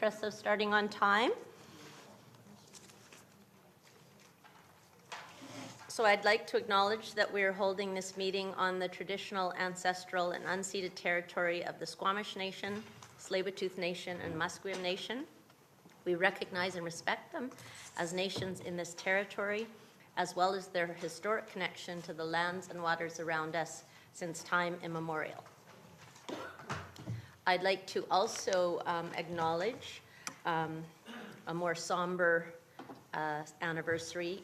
stress of starting on time. So I'd like to acknowledge that we are holding this meeting on the traditional, ancestral, and unceded territory of the Squamish Nation, Tsleil-Waututh Nation, and Musqueam Nation. We recognize and respect them as nations in this territory, as well as their historic connection to the lands and waters around us since time immemorial. I'd like to also acknowledge a more somber anniversary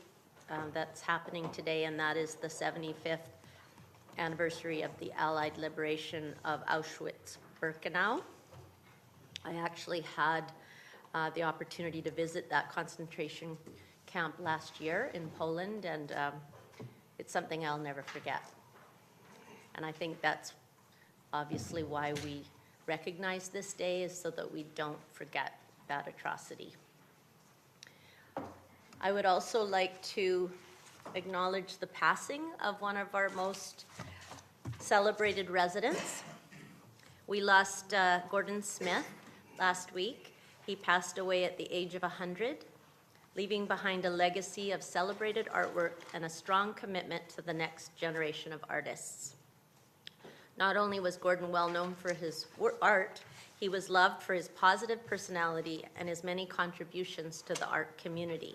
that's happening today, and that is the 75th anniversary of the Allied liberation of Auschwitz-Birkenau. I actually had the opportunity to visit that concentration camp last year in Poland, and it's something I'll never forget. And I think that's obviously why we recognize this day, is so that we don't forget that atrocity. I would also like to acknowledge the passing of one of our most celebrated residents. We lost Gordon Smith last week. He passed away at the age of 100, leaving behind a legacy of celebrated artwork and a strong commitment to the next generation of artists. Not only was Gordon well known for his art, he was loved for his positive personality and his many contributions to the art community.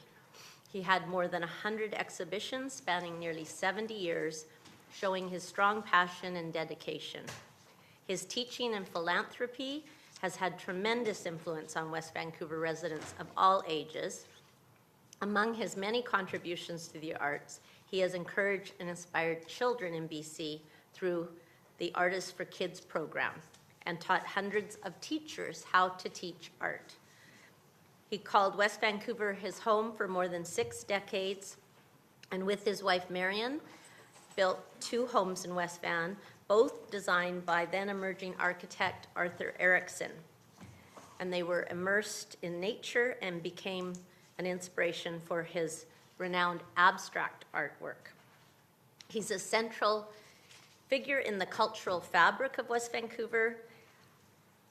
He had more than 100 exhibitions spanning nearly 70 years, showing his strong passion and dedication. His teaching and philanthropy has had tremendous influence on West Vancouver residents of all ages. Among his many contributions to the arts, he has encouraged and inspired children in BC through the Artists for Kids program and taught hundreds of teachers how to teach art. He called West Vancouver his home for more than 6 decades, and with his wife Marion, built 2 homes in West Van, both designed by then emerging architect Arthur Erickson. And they were immersed in nature and became an inspiration for his renowned abstract artwork. He's a central figure in the cultural fabric of West Vancouver,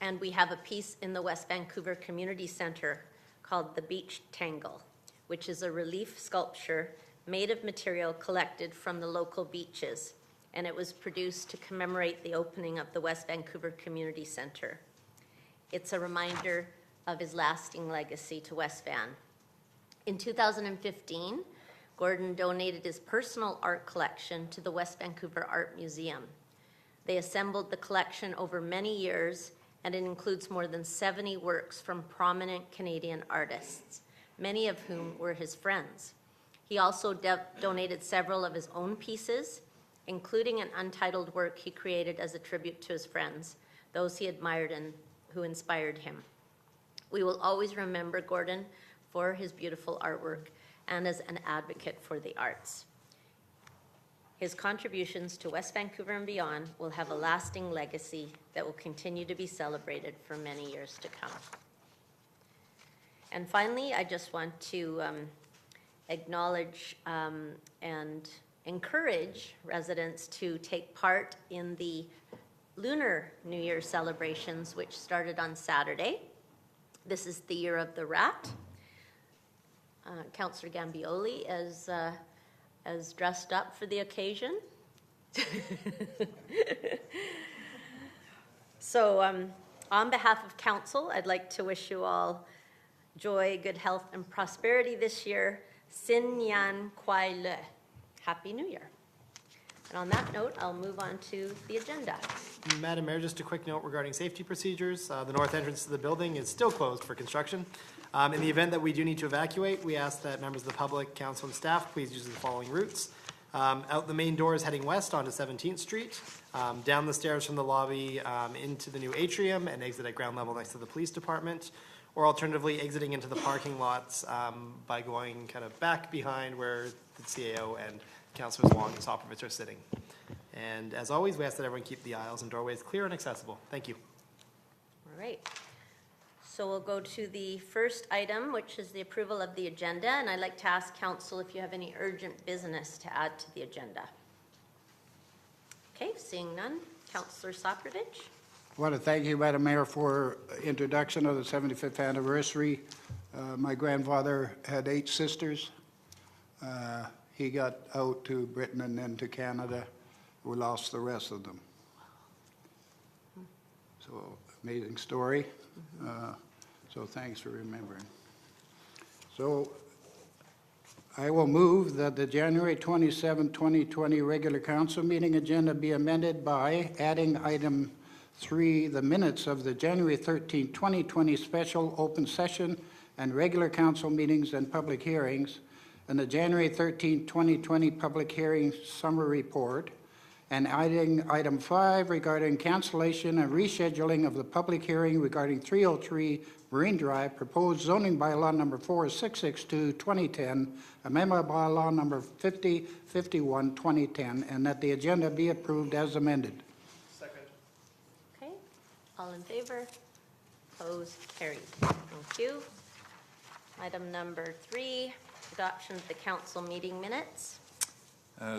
and we have a piece in the West Vancouver Community Centre called the Beach Tangle, which is a relief sculpture made of material collected from the local beaches, and it was produced to commemorate the opening of the West Vancouver Community Centre. It's a reminder of his lasting legacy to West Van. In 2015, Gordon donated his personal art collection to the West Vancouver Art Museum. They assembled the collection over many years, and it includes more than 70 works from prominent Canadian artists, many of whom were his friends. He also donated several of his own pieces, including an untitled work he created as a tribute to his friends, those he admired and who inspired him. We will always remember Gordon for his beautiful artwork and as an advocate for the arts. His contributions to West Vancouver and beyond will have a lasting legacy that will continue to be celebrated for many years to come. And finally, I just want to acknowledge and encourage residents to take part in the Lunar New Year celebrations, which started on Saturday. This is the Year of the Rat. Councillor Gambioli as dressed up for the occasion. So on behalf of Council, I'd like to wish you all joy, good health, and prosperity this year. Sin Yan Kwai Le. Happy New Year. And on that note, I'll move on to the agenda. Madam Mayor, just a quick note regarding safety procedures. The north entrance to the building is still closed for construction. In the event that we do need to evacuate, we ask that members of the public, council, and staff please use the following routes. Out the main door is heading west onto 17th Street, down the stairs from the lobby into the new atrium and exit at ground level next to the police department, or alternatively exiting into the parking lots by going kind of back behind where the CAO and Councillors Wong and Sopovich are sitting. And as always, we ask that everyone keep the aisles and doorways clear and accessible. Thank you. All right. So we'll go to the first item, which is the approval of the agenda. And I'd like to ask Council if you have any urgent business to add to the agenda. Okay, seeing none. Councillor Sopovich. I want to thank you, Madam Mayor, for introduction of the 75th anniversary. My grandfather had 8 sisters. He got out to Britain and then to Canada. We lost the rest of them. So, amazing story. So thanks for remembering. So I will move that the January 27, 2020 regular council meeting agenda be amended by adding item 3, the minutes of the January 13, 2020 special open session and regular council meetings and public hearings, and the January 13, 2020 public hearing summary report, and adding item 5 regarding cancellation and rescheduling of the public hearing regarding 303 Marine Drive, proposed zoning bylaw number 4662, 2010, amendment bylaw number 5051, 2010, and that the agenda be approved as amended. Second. Okay, all in favor? Opposed? Carried. Thank you. Item number 3, adoption of the council meeting minutes.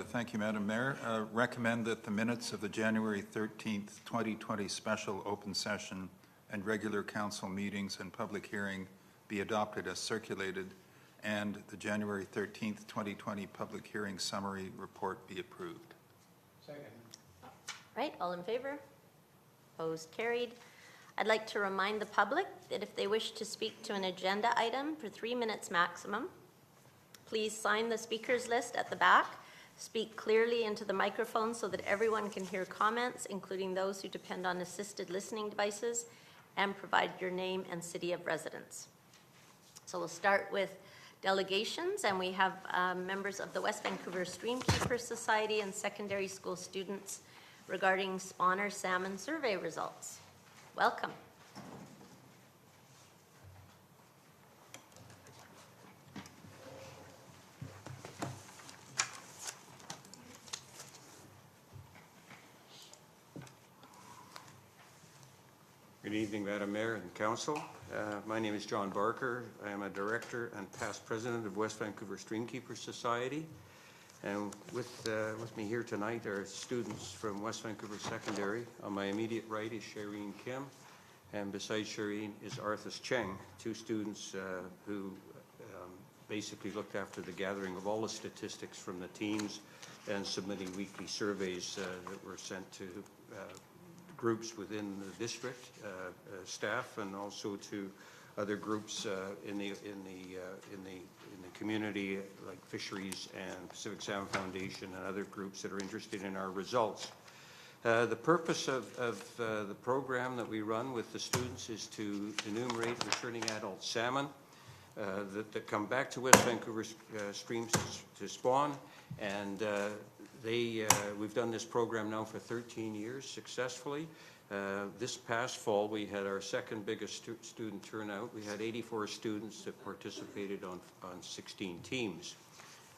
Thank you, Madam Mayor. Recommend that the minutes of the January 13th, 2020 special open session and regular council meetings and public hearing be adopted as circulated, and the January 13th, 2020 public hearing summary report be approved. Second. Right, all in favor? Opposed? Carried. I'd like to remind the public that if they wish to speak to an agenda item for 3 minutes maximum, please sign the speakers list at the back. Speak clearly into the microphone so that everyone can hear comments, including those who depend on assisted listening devices, and provide your name and city of residence. So we'll start with delegations, and we have members of the West Vancouver Streamkeeper Society and secondary school students regarding spawner salmon survey results. Welcome. Good evening, Madam Mayor and Council. My name is John Barker. I am a director and past president of West Vancouver Streamkeeper Society. And with me here tonight are students from West Vancouver Secondary. On my immediate right is Shireen Kim, and beside Shireen is Arthas Cheng, 2 students who basically looked after the gathering of all the statistics from the teams and submitting weekly surveys that were sent to groups within the district, staff, and also to other groups in the community, like Fisheries and Pacific Salmon Foundation and other groups that are interested in our results. The purpose of the program that we run with the students is to enumerate returning adult salmon that come back to West Vancouver streams to spawn, and we've done this program now for 13 years successfully. This past fall, we had our second biggest student turnout. We had 84 students that participated on 16 teams.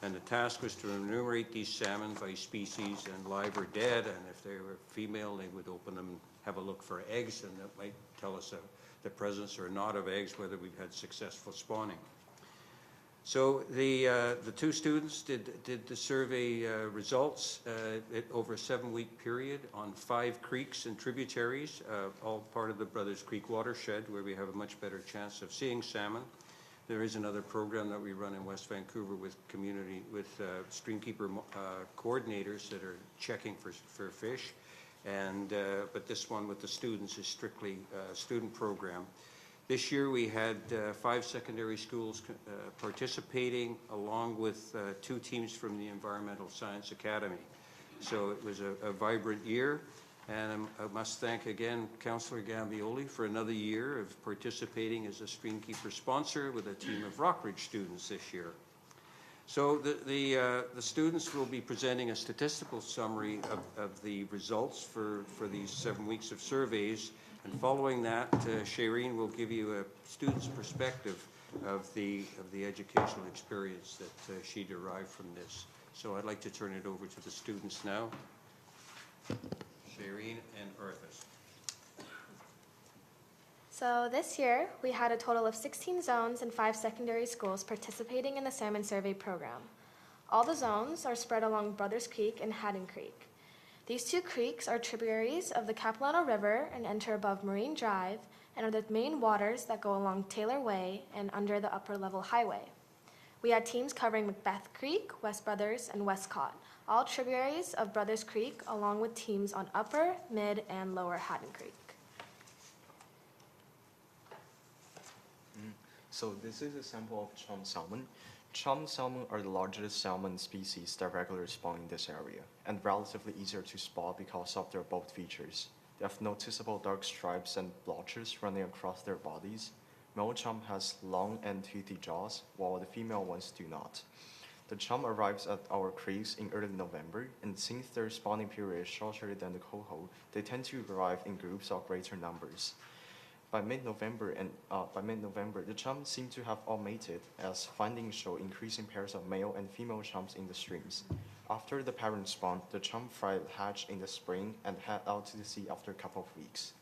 And the task was to enumerate these salmon by species and live or dead, and if they were female, they would open them and have a look for eggs, and that might tell us the presence or not of eggs, whether we've had successful spawning. So the 2 students did the survey results over a 7-week period on 5 creeks and tributaries, all part of the Brothers Creek watershed, where we have a much better chance of seeing salmon. There is another program that we run in West Vancouver with streamkeeper coordinators that are checking for fish, and but this one with the students is strictly a student program. This year we had 5 secondary schools participating, along with 2 teams from the Environmental Science Academy. So it was a vibrant year, and I must thank again Councillor Gambioli for another year of participating as a Streamkeeper sponsor with a team of Rockridge students this year. So the students will be presenting a statistical summary of the results for these 7 weeks of surveys. And following that, Shireen will give you a student's perspective of the educational experience that she derived from this. So I'd like to turn it over to the students now. Shireen and Arthas. So this year, we had a total of 16 zones and 5 secondary schools participating in the Salmon Survey program. All the zones are spread along Brothers Creek and Haddon Creek. These two creeks are tributaries of the Capilano River and enter above Marine Drive and are the main waters that go along Taylor Way and under the upper level highway. We had teams covering Macbeth Creek, West Brothers, and Westcott, all tributaries of Brothers Creek, along with teams on Upper, Mid, and Lower Haddon Creek. So this is a sample of chum salmon. Chum salmon are the largest salmon species that regularly spawn in this area, and relatively easier to spot because of their bold features. They have noticeable dark stripes and blotches running across their bodies. Male chum has long and toothy jaws, while the female ones do not. The chum arrives at our creeks in early November, and since their spawning period is shorter than the coho, they tend to arrive in groups of greater numbers. By mid-November, the chum seem to have all mated, as findings show increasing pairs of male and female chums in the streams. After the parent spawn, the chum fry hatch in the spring and head out to the sea after a couple of weeks.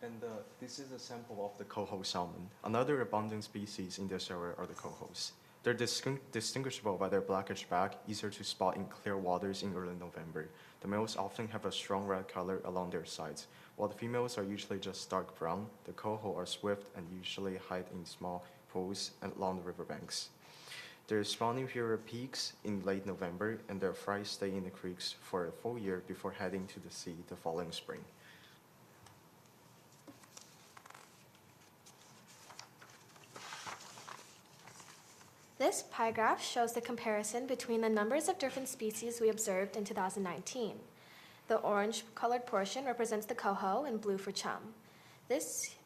And this is a sample of the coho salmon. Another abundant species in this area are the cohos. They're distinguishable by their blackish back, easier to spot in clear waters in early November. The males often have a strong red color along their sides, while the females are usually just dark brown. The coho are swift and usually hide in small pools and along the riverbanks. Their spawning period peaks in late November, and their fry stay in the creeks for a full year before heading to the sea the following spring. This pie graph shows the comparison between the numbers of different species we observed in 2019. The orange-colored portion represents the coho and blue for chum. This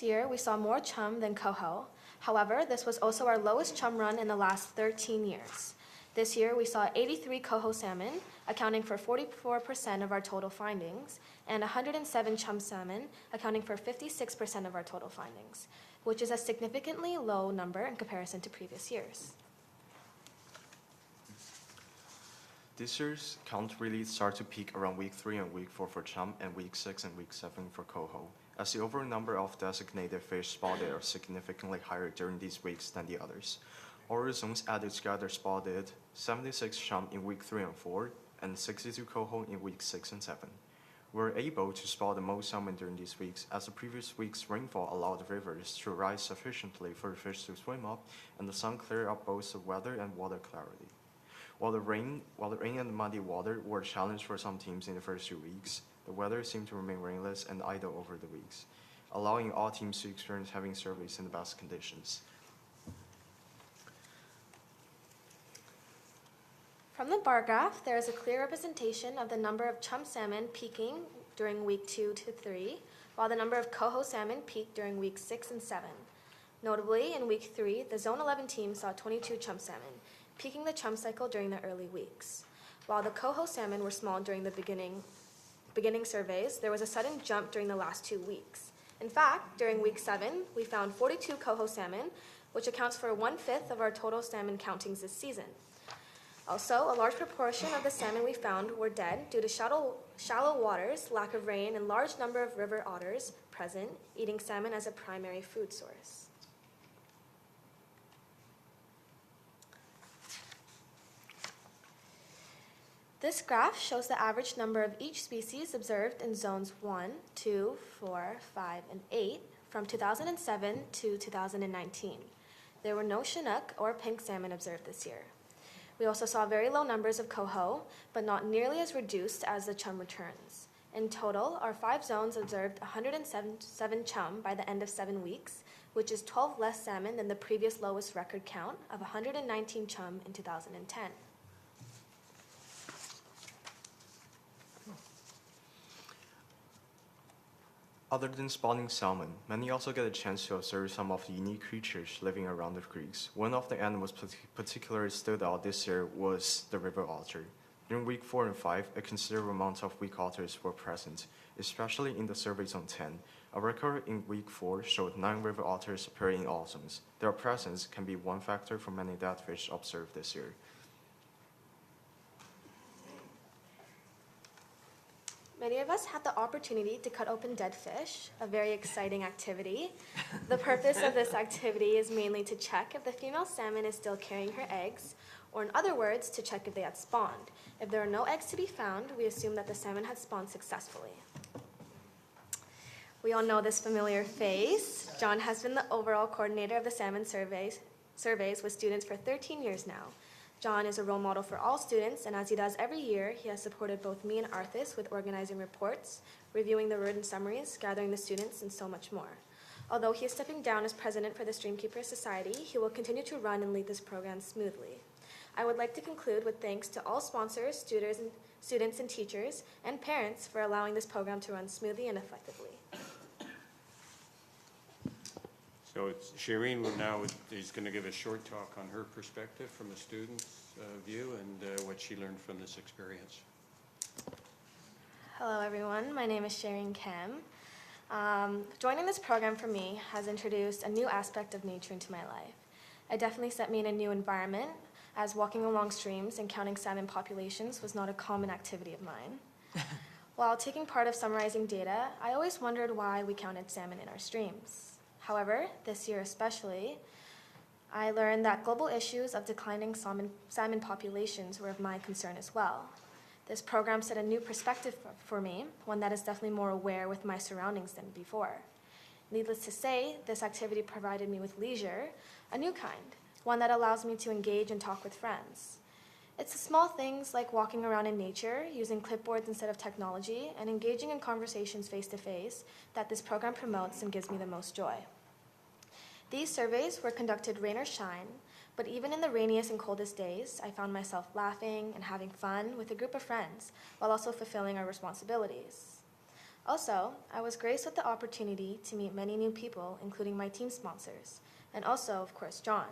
year, we saw more chum than coho. However, this was also our lowest chum run in the last 13 years. This year, we saw 83 coho salmon, accounting for 44% of our total findings, and 107 chum salmon, accounting for 56% of our total findings, which is a significantly low number in comparison to previous years. This year's count really started to peak around week 3 and week 4 for chum and week 6 and week 7 for coho, as the overall number of designated fish spotted are significantly higher during these weeks than the others. Our zones added together spotted 76 chum in week 3 and 4 and 62 coho in week 6 and 7. We were able to spot the most salmon during these weeks, as the previous week's rainfall allowed the rivers to rise sufficiently for the fish to swim up, and the sun cleared up both the weather and water clarity. While the rain and the muddy water were a challenge for some teams in the first 2 weeks, the weather seemed to remain rainless and idle over the weeks, allowing all teams to experience having service in the best conditions. From the bar graph, there is a clear representation of the number of chum salmon peaking during week 2 to 3, while the number of coho salmon peaked during weeks 6 and 7. Notably, in week 3, the Zone 11 team saw 22 chum salmon, peaking the chum cycle during the early weeks. While the coho salmon were small during the beginning surveys, there was a sudden jump during the last 2 weeks. In fact, during week 7, we found 42 coho salmon, which accounts for 1/5 of our total salmon countings this season. Also, a large proportion of the salmon we found were dead due to shallow waters, lack of rain, and large number of river otters present, eating salmon as a primary food source. This graph shows the average number of each species observed in zones 1, 2, 4, 5, and 8 from 2007 to 2019. There were no Chinook or pink salmon observed this year. We also saw very low numbers of coho, but not nearly as reduced as the chum returns. In total, our 5 zones observed 107 chum by the end of 7 weeks, which is 12 less salmon than the previous lowest record count of 119 chum in 2010. Other than spawning salmon, many also get a chance to observe some of the unique creatures living around the creeks. One of the animals particularly stood out this year was the river otter. During week 4 and 5, a considerable amount of weak otters were present, especially in the survey zone 10. A record in week 4 showed 9 river otters appearing in all zones. Their presence can be one factor for many dead fish observed this year. Many of us had the opportunity to cut open dead fish, a very exciting activity. The purpose of this activity is mainly to check if the female salmon is still carrying her eggs, or in other words, to check if they had spawned. If there are no eggs to be found, we assume that the salmon had spawned successfully. We all know this familiar face. John has been the overall coordinator of the salmon surveys with students for 13 years now. John is a role model for all students, and as he does every year, he has supported both me and Arthas with organizing reports, reviewing the written summaries, gathering the students, and so much more. Although he is stepping down as president for the Streamkeepers Society, he will continue to run and lead this program smoothly. I would like to conclude with thanks to all sponsors, students and teachers, and parents for allowing this program to run smoothly and effectively. So Shireen will now is going to give a short talk on her perspective from a student's view and what she learned from this experience. Hello, everyone. My name is Shireen Kim. Joining this program for me has introduced a new aspect of nature into my life. It definitely set me in a new environment, as walking along streams and counting salmon populations was not a common activity of mine. While taking part of summarizing data, I always wondered why we counted salmon in our streams. However, this year especially, I learned that global issues of declining salmon populations were of my concern as well. This program set a new perspective for me, one that is definitely more aware with my surroundings than before. Needless to say, this activity provided me with leisure, a new kind, one that allows me to engage and talk with friends. It's the small things like walking around in nature, using clipboards instead of technology, and engaging in conversations face-to-face that this program promotes and gives me the most joy. These surveys were conducted rain or shine, but even in the rainiest and coldest days, I found myself laughing and having fun with a group of friends while also fulfilling our responsibilities. Also, I was graced with the opportunity to meet many new people, including my team sponsors, and also, of course, John.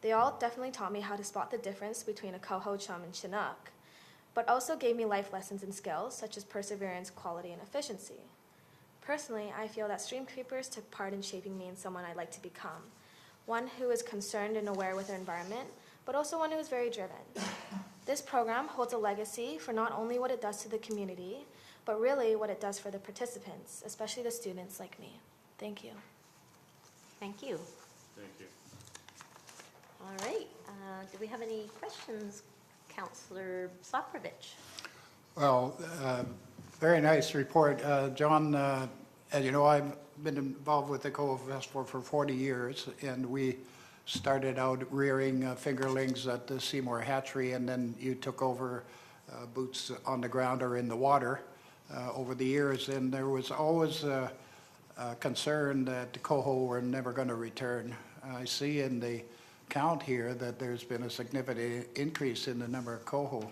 They all definitely taught me how to spot the difference between a coho, chum, and chinook, but also gave me life lessons and skills such as perseverance, quality, and efficiency. Personally, I feel that Streamkeepers took part in shaping me in someone I'd like to become, one who is concerned and aware with their environment, but also one who is very driven. This program holds a legacy for not only what it does to the community, but really what it does for the participants, especially the students like me. Thank you. Thank you. Thank you. All right. Do we have any questions, Councillor Soprovich? Well, very nice report. John, as you know, I've been involved with the Coho Festival for 40 years, and we started out rearing fingerlings at the Seymour Hatchery, and then you took over boots on the ground or in the water over the years, and there was always a concern that the coho were never going to return. I see in the count here that there's been a significant increase in the number of coho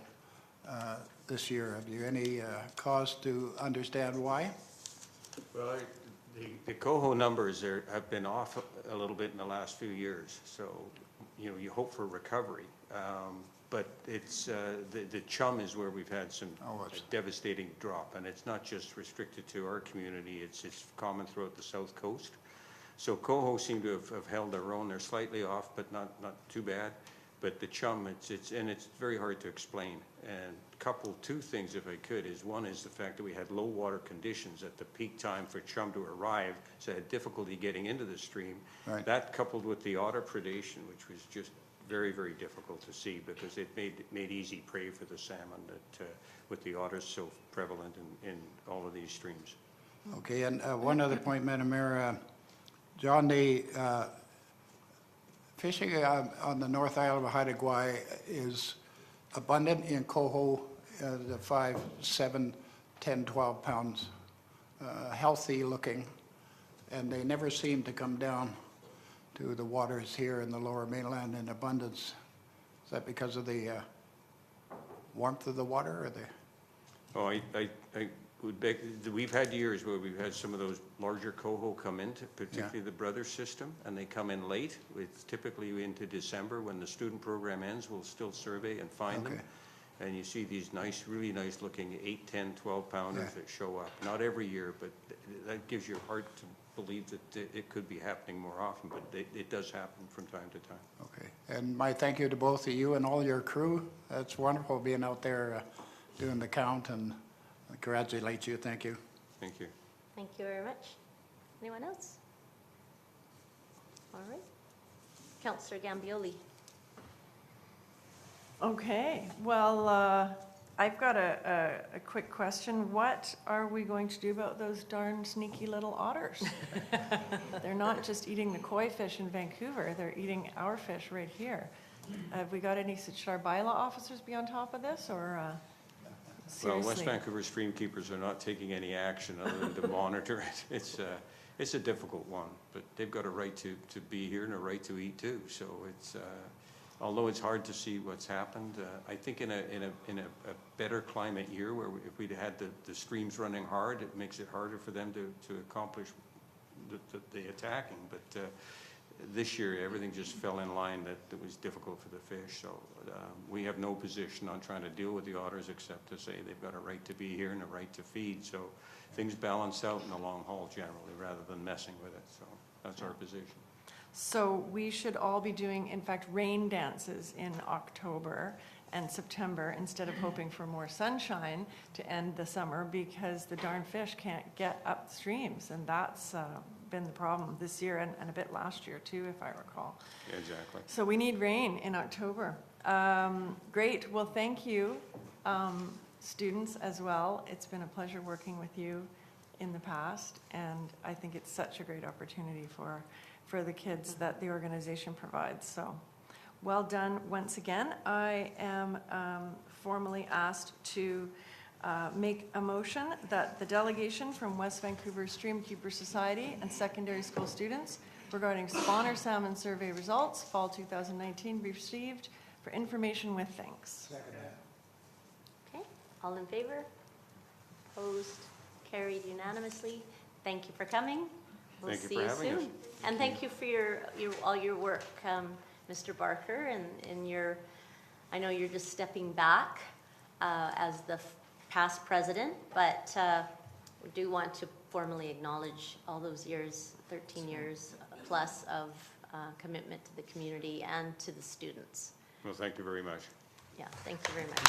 this year. Have you any cause to understand why? Well, the coho numbers have been off a little bit in the last few years, so you hope for recovery. But it's the chum is where we've had some devastating drop, and it's not just restricted to our community. It's common throughout the south coast. So coho seem to have held their own. They're slightly off, but not too bad. But the chum, it's very hard to explain. And couple two things, if I could, is one is the fact that we had low water conditions at the peak time for chum to arrive, so I had difficulty getting into the stream. Right. That coupled with the otter predation, which was just very, very difficult to see because it made easy prey for the salmon that with the otters so prevalent in all of these streams. Okay, and one other point, Madam Mayor. John, the fishing on the North Island of Haida Gwaii is abundant in coho, the 5, 7, 10, 12 pounds, healthy looking, and they never seem to come down to the waters here in the lower mainland in abundance. Is that because of the warmth of the water or the? Oh, I would beg, we've had years where we've had some of those larger coho come into, particularly the brother system, and they come in late. It's typically into December when the student program ends. We'll still survey and find them. And you see these nice, really nice looking 8, 10, 12 pounders that show up. Not every year, but that gives you heart to believe that it could be happening more often, but it does happen from time to time. Okay, and my thank you to both of you and all your crew. It's wonderful being out there doing the count and congratulate you. Thank you. Thank you. Thank you very much. Anyone else? All right. Councillor Gambioli. Okay, well, I've got a quick question. What are we going to do about those darn sneaky little otters? They're not just eating the koi fish in Vancouver, they're eating our fish right here. Have we got any, should our bylaw officers be on top of this, or Well, seriously? West Vancouver stream keepers are not taking any action other than to monitor it. It's a difficult one, but they've got a right to be here and a right to eat too. So it's, although it's hard to see what's happened, I think in a better climate year where if we'd had the streams running hard, it makes it harder for them to accomplish the attacking. But this year, everything just fell in line that it was difficult for the fish. So we have no position on trying to deal with the otters except to say they've got a right to be here and a right to feed. So things balance out in the long haul generally rather than messing with it. So that's our position. So we should all be doing, in fact, rain dances in October and September instead of hoping for more sunshine to end the summer, because the darn fish can't get up the streams, and that's been the problem this year and a bit last year too, if I recall. Yeah, exactly. So we need rain in October. Great, well, thank you, students as well. It's been a pleasure working with you in the past, and I think it's such a great opportunity for the kids that the organization provides. So well done once again. I am formally asked to make a motion that the delegation from West Vancouver Streamkeeper Society and secondary school students regarding spawner salmon survey results, fall 2019, be received for information with thanks. Okay, all in favor? Opposed? Carried unanimously. Thank you for coming. We'll Thank you see for you having soon. us. And thank you for all your work, Mr. Barker, and your, I know you're just stepping back as the past president, but we do want to formally acknowledge all those years, 13 years plus of commitment to the community and to the students. Well, thank you very much. Yeah, thank you very much.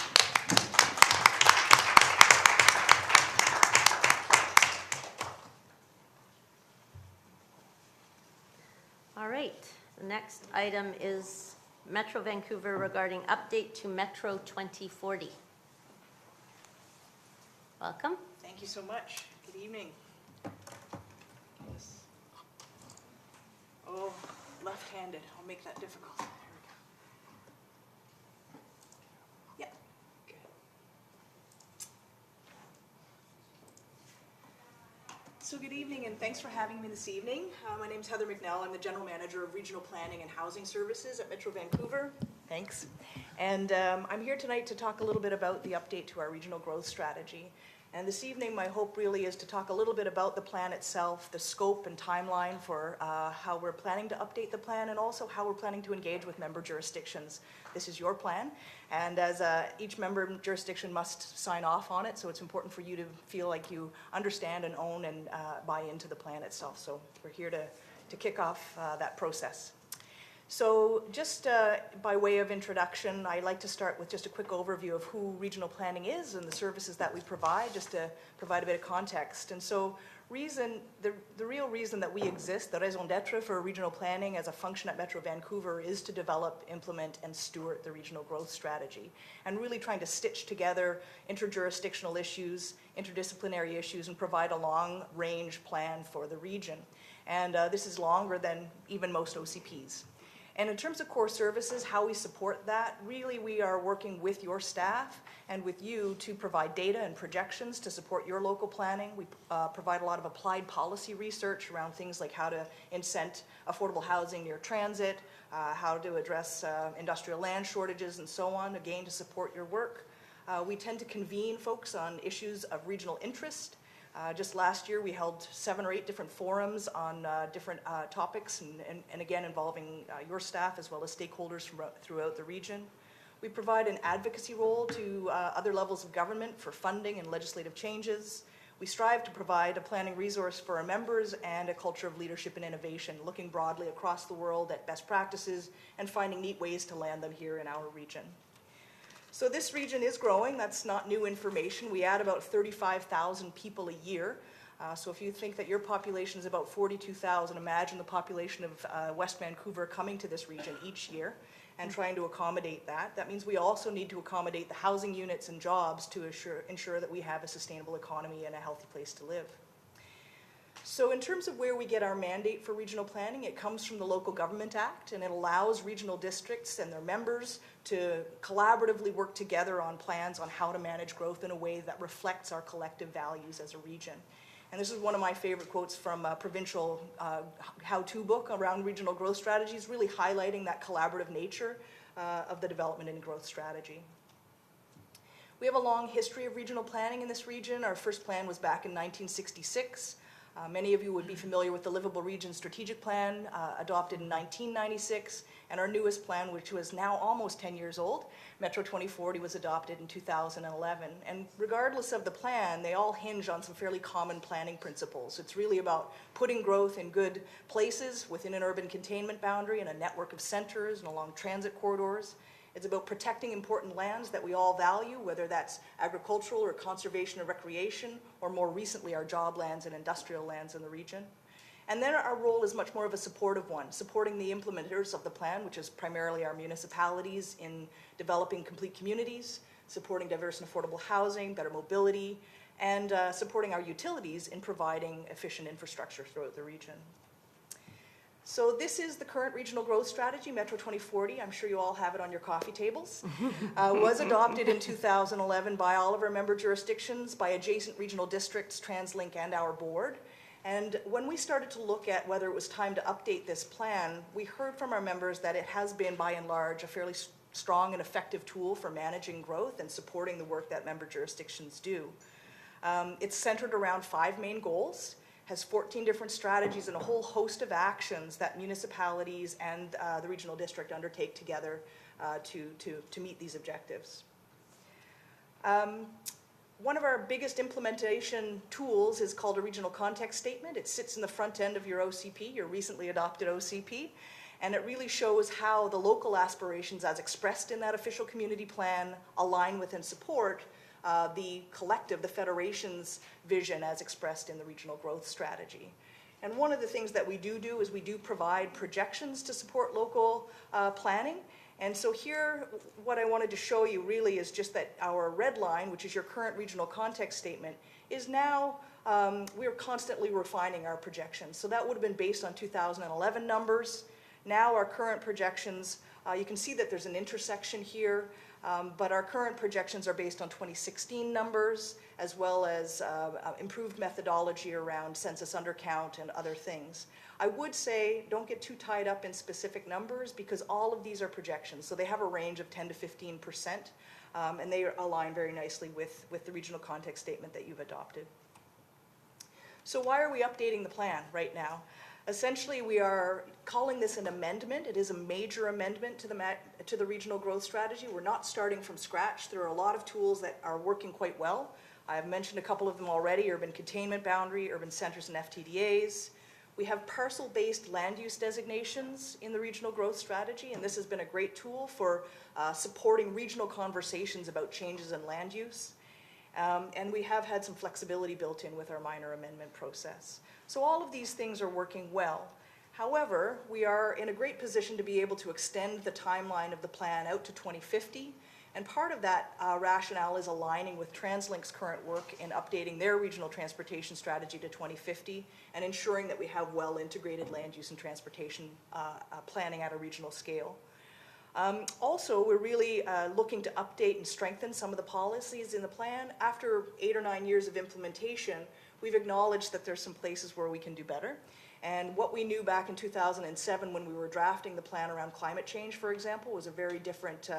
All right, the next item is Metro Vancouver regarding update to Metro 2040. Welcome. Thank you so much. Good evening. Yes. Oh, left-handed. I'll make that difficult. There we go. Yeah. Good. So good evening, and thanks for having me this evening. My name is Heather McNell. I'm the General Manager of Regional Planning and Housing Services at Metro Vancouver. Thanks. And I'm here tonight to talk a little bit about the update to our regional growth strategy. And this evening, my hope really is to talk a little bit about the plan itself, the scope and timeline for how we're planning to update the plan, and also how we're planning to engage with member jurisdictions. This is your plan, and as each member jurisdiction must sign off on it, so it's important for you to feel like you understand and own and buy into the plan itself. So we're here to kick off that process. So just by way of introduction, I'd like to start with just a quick overview of who regional planning is and the services that we provide, just to provide a bit of context. And so the real reason that we exist, the raison d'etre for regional planning as a function at Metro Vancouver, is to develop, implement, and steward the regional growth strategy, and really trying to stitch together interjurisdictional issues, interdisciplinary issues, and provide a long-range plan for the region. And this is longer than even most OCPs. And in terms of core services, how we support that, really we are working with your staff and with you to provide data and projections to support your local planning. We provide a lot of applied policy research around things like how to incent affordable housing near transit, how to address industrial land shortages and so on, again, to support your work. We tend to convene folks on issues of regional interest. Just last year, we held 7 or 8 different forums on different topics, and again, involving your staff as well as stakeholders throughout the region. We provide an advocacy role to other levels of government for funding and legislative changes. We strive to provide a planning resource for our members and a culture of leadership and innovation, looking broadly across the world at best practices and finding neat ways to land them here in our region. So this region is growing. That's not new information. We add about 35,000 people a year. So if you think that your population is about 42,000, imagine the population of West Vancouver coming to this region each year and trying to accommodate that. That means we also need to accommodate the housing units and jobs to ensure that we have a sustainable economy and a healthy place to live. So in terms of where we get our mandate for regional planning, it comes from the Local Government Act, and it allows regional districts and their members to collaboratively work together on plans on how to manage growth in a way that reflects our collective values as a region. And this is one of my favorite quotes from a provincial how-to book around regional growth strategies, really highlighting that collaborative nature of the development and growth strategy. We have a long history of regional planning in this region. Our first plan was back in 1966. Many of you would be familiar with the Livable Region Strategic Plan, adopted in 1996, and our newest plan, which was now almost 10 years old, Metro 2040, was adopted in 2011. And regardless of the plan, they all hinge on some fairly common planning principles. It's really about putting growth in good places within an urban containment boundary and a network of centers and along transit corridors. It's about protecting important lands that we all value, whether that's agricultural or conservation or recreation, or more recently our job lands and industrial lands in the region. And then our role is much more of a supportive one, supporting the implementers of the plan, which is primarily our municipalities in developing complete communities, supporting diverse and affordable housing, better mobility, and supporting our utilities in providing efficient infrastructure throughout the region. So this is the current regional growth strategy, Metro 2040. I'm sure you all have it on your coffee tables. Was adopted in 2011 by all of our member jurisdictions, by adjacent regional districts, TransLink, and our board. And when we started to look at whether it was time to update this plan, we heard from our members that it has been, by and large, a fairly strong and effective tool for managing growth and supporting the work that member jurisdictions do. It's centered around 5 main goals, has 14 different strategies and a whole host of actions that municipalities and the regional district undertake together to meet these objectives. One of our biggest implementation tools is called a regional context statement. It sits in the front end of your OCP, your recently adopted OCP, and it really shows how the local aspirations as expressed in that official community plan align with and support the collective, the Federation's vision as expressed in the regional growth strategy. And one of the things that we do is we do provide projections to support local planning. And so here, what I wanted to show you really is just that our red line, which is your current regional context statement, is now, we're constantly refining our projections. So that would have been based on 2011 numbers. Now our current projections, you can see that there's an intersection here. But our current projections are based on 2016 numbers, as well as improved methodology around census undercount and other things. I would say don't get too tied up in specific numbers because all of these are projections. So they have a range of 10 to 15%, and they align very nicely with the regional context statement that you've adopted. So why are we updating the plan right now? Essentially, we are calling this an amendment. It is a major amendment to the regional growth strategy. We're not starting from scratch. There are a lot of tools that are working quite well. I have mentioned a couple of them already: urban containment boundary, urban centers and FTDAs. We have parcel-based land use designations in the regional growth strategy, and this has been a great tool for supporting regional conversations about changes in land use. And we have had some flexibility built in with our minor amendment process. So all of these things are working well. However, we are in a great position to be able to extend the timeline of the plan out to 2050. And part of that rationale is aligning with TransLink's current work in updating their regional transportation strategy to 2050 and ensuring that we have well-integrated land use and transportation planning at a regional scale. Also, we're really looking to update and strengthen some of the policies in the plan. After 8 or 9 years of implementation, we've acknowledged that there's some places where we can do better. And what we knew back in 2007 when we were drafting the plan around climate change, for example, was a very different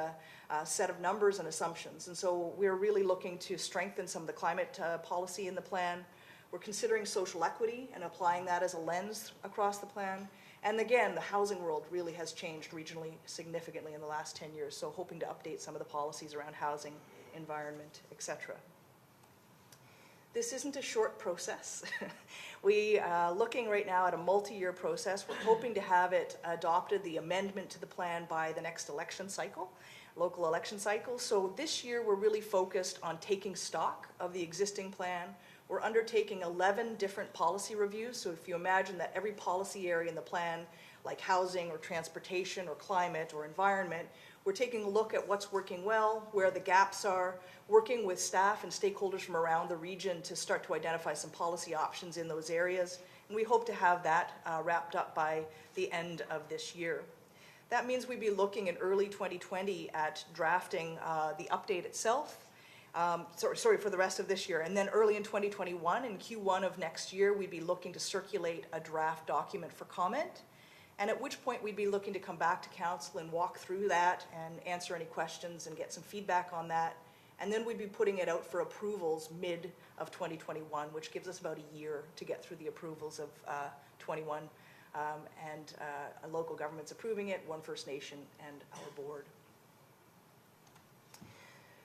set of numbers and assumptions. And so we're really looking to strengthen some of the climate policy in the plan. We're considering social equity and applying that as a lens across the plan. And again, the housing world really has changed regionally significantly in the last 10 years, so hoping to update some of the policies around housing, environment, etc. This isn't a short process. We are looking right now at a multi-year process. We're hoping to have it adopted, the amendment to the plan, by the next election cycle. local election cycle. So this year, we're really focused on taking stock of the existing plan. We're undertaking 11 different policy reviews. So if you imagine that every policy area in the plan, like housing or transportation or climate or environment, we're taking a look at what's working well, where the gaps are, working with staff and stakeholders from around the region to start to identify some policy options in those areas. And we hope to have that wrapped up by the end of this year. That means we'd be looking in early 2020 at drafting the update itself, for the rest of this year. And then early in 2021, in Q1 of next year, we'd be looking to circulate a draft document for comment. And at which point we'd be looking to come back to council and walk through that and answer any questions and get some feedback on that. And then we'd be putting it out for approvals mid of 2021, which gives us about a year to get through the approvals of 21 and local governments approving it, one First Nation and our board.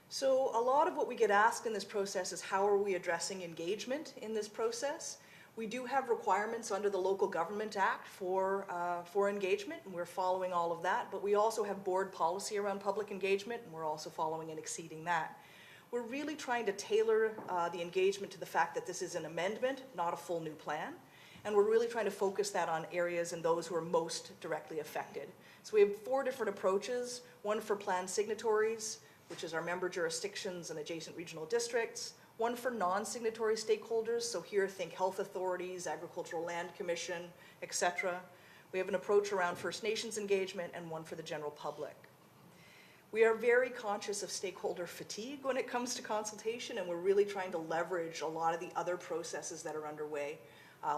So a lot of what we get asked in this process is how are we addressing engagement in this process? We do have requirements under the Local Government Act for engagement, and we're following all of that, but we also have board policy around public engagement, and we're also following and exceeding that. We're really trying to tailor the engagement to the fact that this is an amendment, not a full new plan, and we're really trying to focus that on areas and those who are most directly affected. So we have 4 different approaches, one for plan signatories, which is our member jurisdictions and adjacent regional districts, one for non-signatory stakeholders, so here think health authorities, Agricultural Land Commission, etc. We have an approach around First Nations engagement and one for the general public. We are very conscious of stakeholder fatigue when it comes to consultation, and we're really trying to leverage a lot of the other processes that are underway,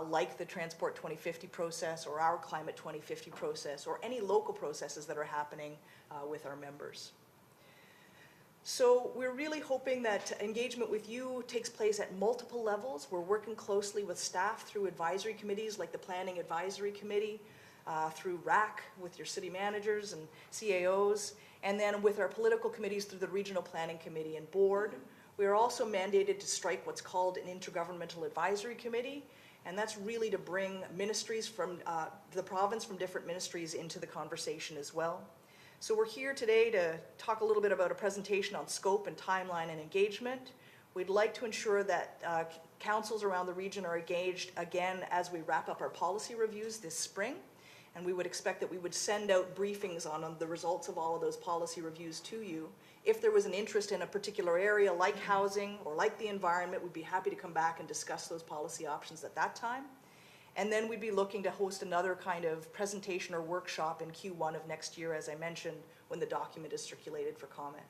like the Transport 2050 process or our Climate 2050 process or any local processes that are happening with our members. So we're really hoping that engagement with you takes place at multiple levels. We're working closely with staff through advisory committees like the Planning Advisory Committee, through RAC with your city managers and CAOs, and then with our political committees through the Regional Planning Committee and Board. We are also mandated to strike what's called an Intergovernmental Advisory Committee, and that's really to bring ministries from the province, from different ministries into the conversation as well. So we're here today to talk a little bit about a presentation on scope and timeline and engagement. We'd like to ensure that councils around the region are engaged again as we wrap up our policy reviews this spring. And we would expect that we would send out briefings on the results of all of those policy reviews to you. If there was an interest in a particular area like housing or like the environment, we'd be happy to come back and discuss those policy options at that time. And then we'd be looking to host another kind of presentation or workshop in Q1 of next year, as I mentioned, when the document is circulated for comment.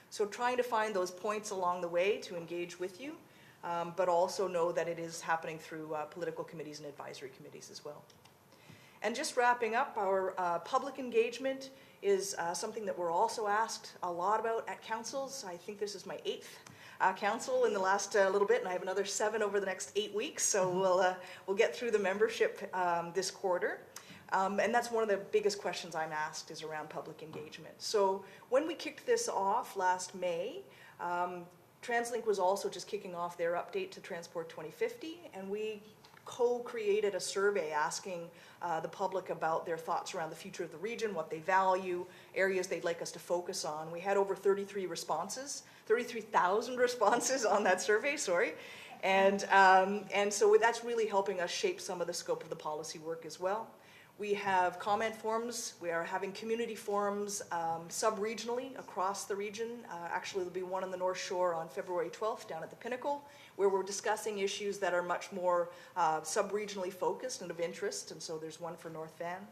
So trying to find those points along the way to engage with you, but also know that it is happening through political committees and advisory committees as well. And just wrapping up, our public engagement is something that we're also asked a lot about at councils. I think this is my 8th council in the last little bit, and I have another 7 over the next 8 weeks, so we'll get through the membership this quarter. And that's one of the biggest questions I'm asked is around public engagement. So when we kicked this off last May, TransLink was also just kicking off their update to Transport 2050, and we co-created a survey asking the public about their thoughts around the future of the region, what they value, areas they'd like us to focus on. We had over 33,000 responses on that survey, sorry. And so that's really helping us shape some of the scope of the policy work as well. We have comment forums. We are having community forums sub-regionally across the region. Actually, there'll be one on the North Shore on February 12th down at the Pinnacle, where we're discussing issues that are much more sub-regionally focused and of interest, and so there's one for North Van.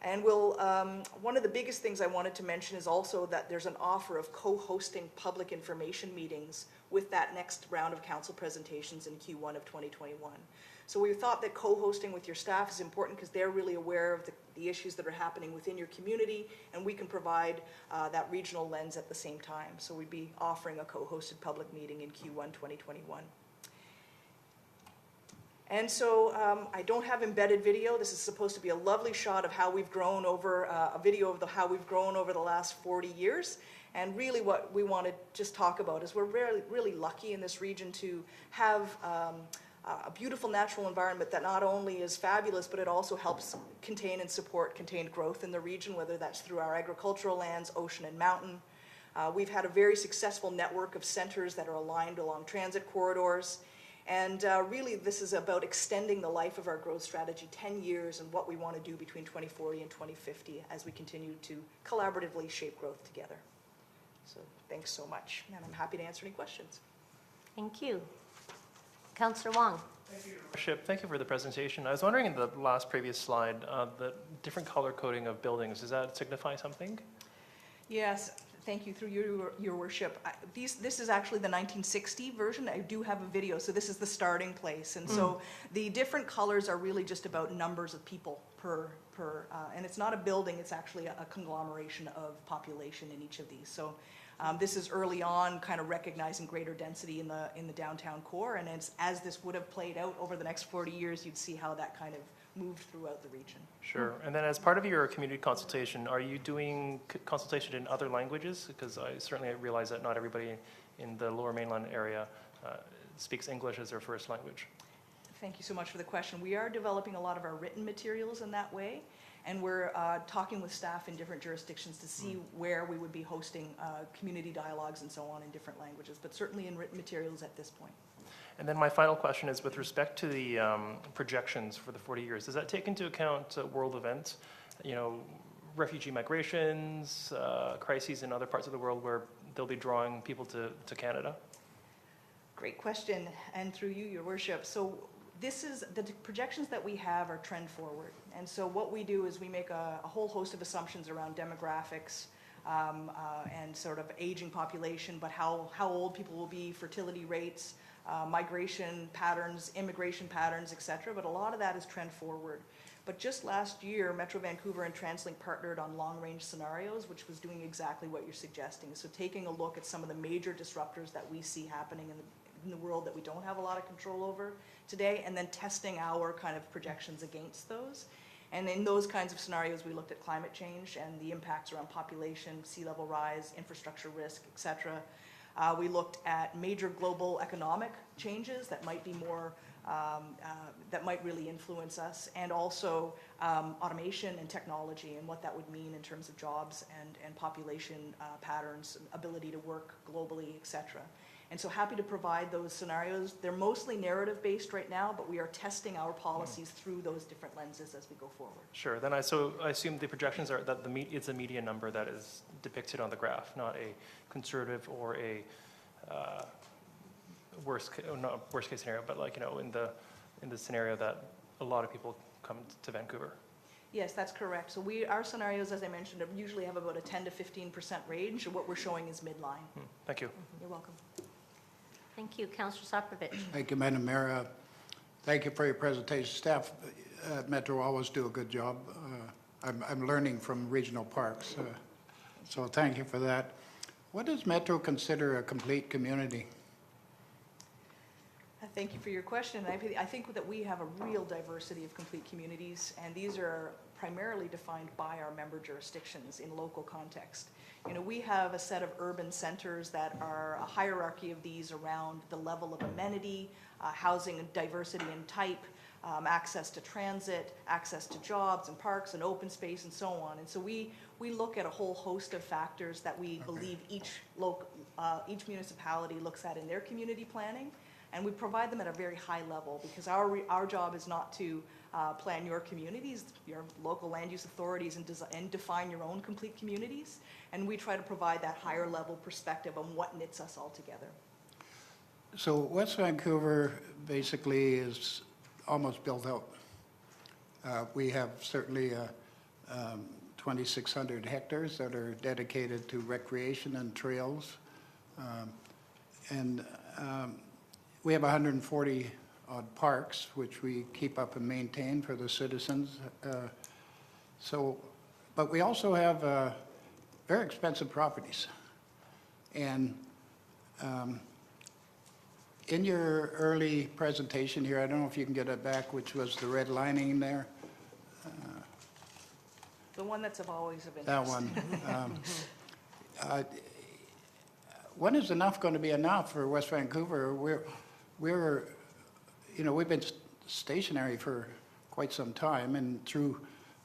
And one of the biggest things I wanted to mention is also that there's an offer of co-hosting public information meetings with that next round of council presentations in Q1 of 2021. So we thought that co-hosting with your staff is important because they're really aware of the issues that are happening within your community, and we can provide that regional lens at the same time. So we'd be offering a co-hosted public meeting in Q1 2021. And so I don't have embedded video. This is supposed to be a lovely shot of how we've grown over, a video of how we've grown over the last 40 years. And really what we want to just talk about is we're really lucky in this region to have a beautiful natural environment that not only is fabulous, but it also helps contain and support contained growth in the region, whether that's through our agricultural lands, ocean and mountain. We've had a very successful network of centers that are aligned along transit corridors. And really, this is about extending the life of our growth strategy 10 years and what we want to do between 2040 and 2050 as we continue to collaboratively shape growth together. So thanks so much, and I'm happy to answer any questions. Thank you. Councillor Wong. Thank you, Your Worship. Thank you for the presentation. I was wondering in the last previous slide, the different color coding of buildings, does that signify something? Yes, thank you, through your worship. This is actually the 1960 version. I do have a video, so this is the starting place. And so the different colors are really just about numbers of people per and it's not a building, it's actually a conglomeration of population in each of these. So this is early on kind of recognizing greater density in the downtown core, and as this would have played out over the next 40 years, you'd see how that kind of moved throughout the region. Sure. And then as part of your community consultation, are you doing consultation in other languages? Because I certainly realize that not everybody in the Lower Mainland area speaks English as their first language. Thank you so much for the question. We are developing a lot of our written materials in that way, and we're talking with staff in different jurisdictions to see where we would be hosting community dialogues and so on in different languages, but certainly in written materials at this point. And then my final question is with respect to the projections for the 40 years, does that take into account world events, you know, refugee migrations, crises in other parts of the world where they'll be drawing people to Canada? Great question, and through you, Your Worship. So this is, the projections that we have are trend forward. And so what we do is we make a whole host of assumptions around demographics and sort of aging population, but how old people will be, fertility rates, migration patterns, immigration patterns, et cetera. But a lot of that is trend forward. But just last year, Metro Vancouver and TransLink partnered on long-range scenarios, which was doing exactly what you're suggesting. So taking a look at some of the major disruptors that we see happening in the world that we don't have a lot of control over today, and then testing our kind of projections against those. And in those kinds of scenarios, we looked at climate change and the impacts around population, sea level rise, infrastructure risk, et cetera. We looked at major global economic changes that might be more, that might really influence us, and also automation and technology and what that would mean in terms of jobs and population patterns, ability to work globally, et cetera. And so happy to provide those scenarios. They're mostly narrative-based right now, but we are testing our policies through those different lenses as we go forward. Sure. Then I assume the projections are that it's a median number that is depicted on the graph, not a conservative or a not worst case scenario, but like, you know, in the scenario that a lot of people come to Vancouver. Yes, that's correct. So our scenarios, as I mentioned, usually have about a 10 to 15% range. What we're showing is midline. Thank you. You're welcome. Thank you. Councillor Soprovich. Thank you, Madam Mayor. Thank you for your presentation. Staff at Metro always do a good job. I'm learning from regional parks, so thank you for that. What does Metro consider a complete community? Thank you for your question. I think that we have a real diversity of complete communities, and these are primarily defined by our member jurisdictions in local context. You know, we have a set of urban centers that are a hierarchy of these around the level of amenity, housing and diversity and type, access to transit, access to jobs and parks and open space and so on. And so we look at a whole host of factors that we believe each municipality looks at in their community planning, and we provide them at a very high level, because our job is not to plan your communities, your local land use authorities, and define your own complete communities. And we try to provide that higher level perspective on what knits us all together. So West Vancouver basically is almost built out. We have certainly 2,600 hectares that are dedicated to recreation and trails. We have 140 odd parks, which we keep up and maintain for the citizens. But we also have very expensive properties. And in your early presentation here, I don't know if you can get it back, which was the red lining there. The one that's always of interest. That one. When is enough going to be enough for West Vancouver? We've been stationary for quite some time, and through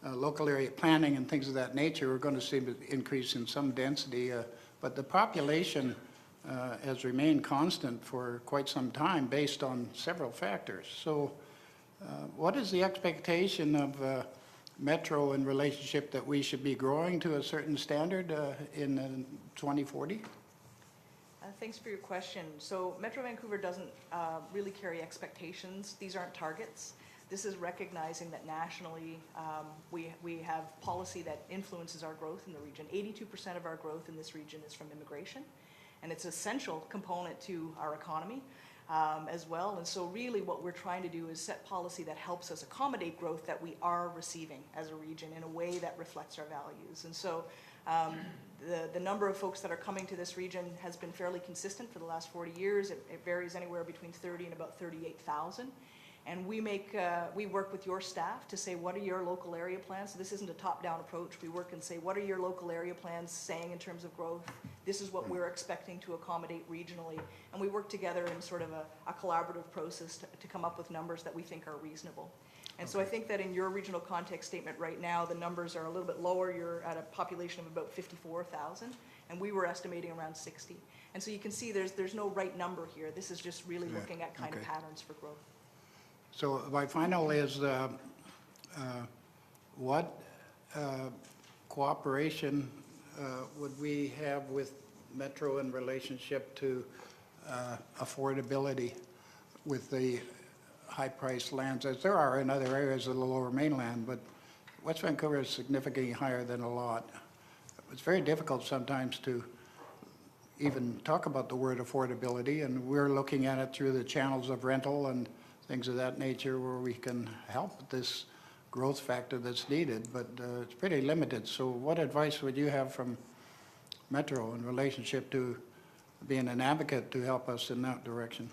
local area planning and things of that nature, we're going to see an increase in some density. but the population has remained constant for quite some time based on several factors. So what is the expectation of Metro in relationship that we should be growing to a certain standard in 2040? Thanks for your question. So Metro Vancouver doesn't really carry expectations. These aren't targets. This is recognizing that nationally we have policy that influences our growth in the region. 82% of our growth in this region is from immigration, and it's an essential component to our economy as well. And so really what we're trying to do is set policy that helps us accommodate growth that we are receiving as a region in a way that reflects our values. And so the number of folks that are coming to this region has been fairly consistent for the last 40 years. It varies anywhere between 30 and about 38,000. And we work with your staff to say, what are your local area plans? So this isn't a top-down approach. We work and say, what are your local area plans saying in terms of growth? This is what we're expecting to accommodate regionally. And we work together in sort of a collaborative process to come up with numbers that we think are reasonable. And so I think that in your regional context statement right now, the numbers are a little bit lower. You're at a population of about 54,000, and we were estimating around 60. And so you can see there's no right number here. This is just really looking at kind of patterns for growth. So my final is what cooperation would we have with Metro in relationship to affordability with the high-priced lands, as there are in other areas of the Lower Mainland, but West Vancouver is significantly higher than a lot. It's very difficult sometimes to even talk about the word affordability, and we're looking at it through the channels of rental and things of that nature where we can help this growth factor that's needed, but it's pretty limited. So what advice would you have from Metro in relationship to being an advocate to help us in that direction?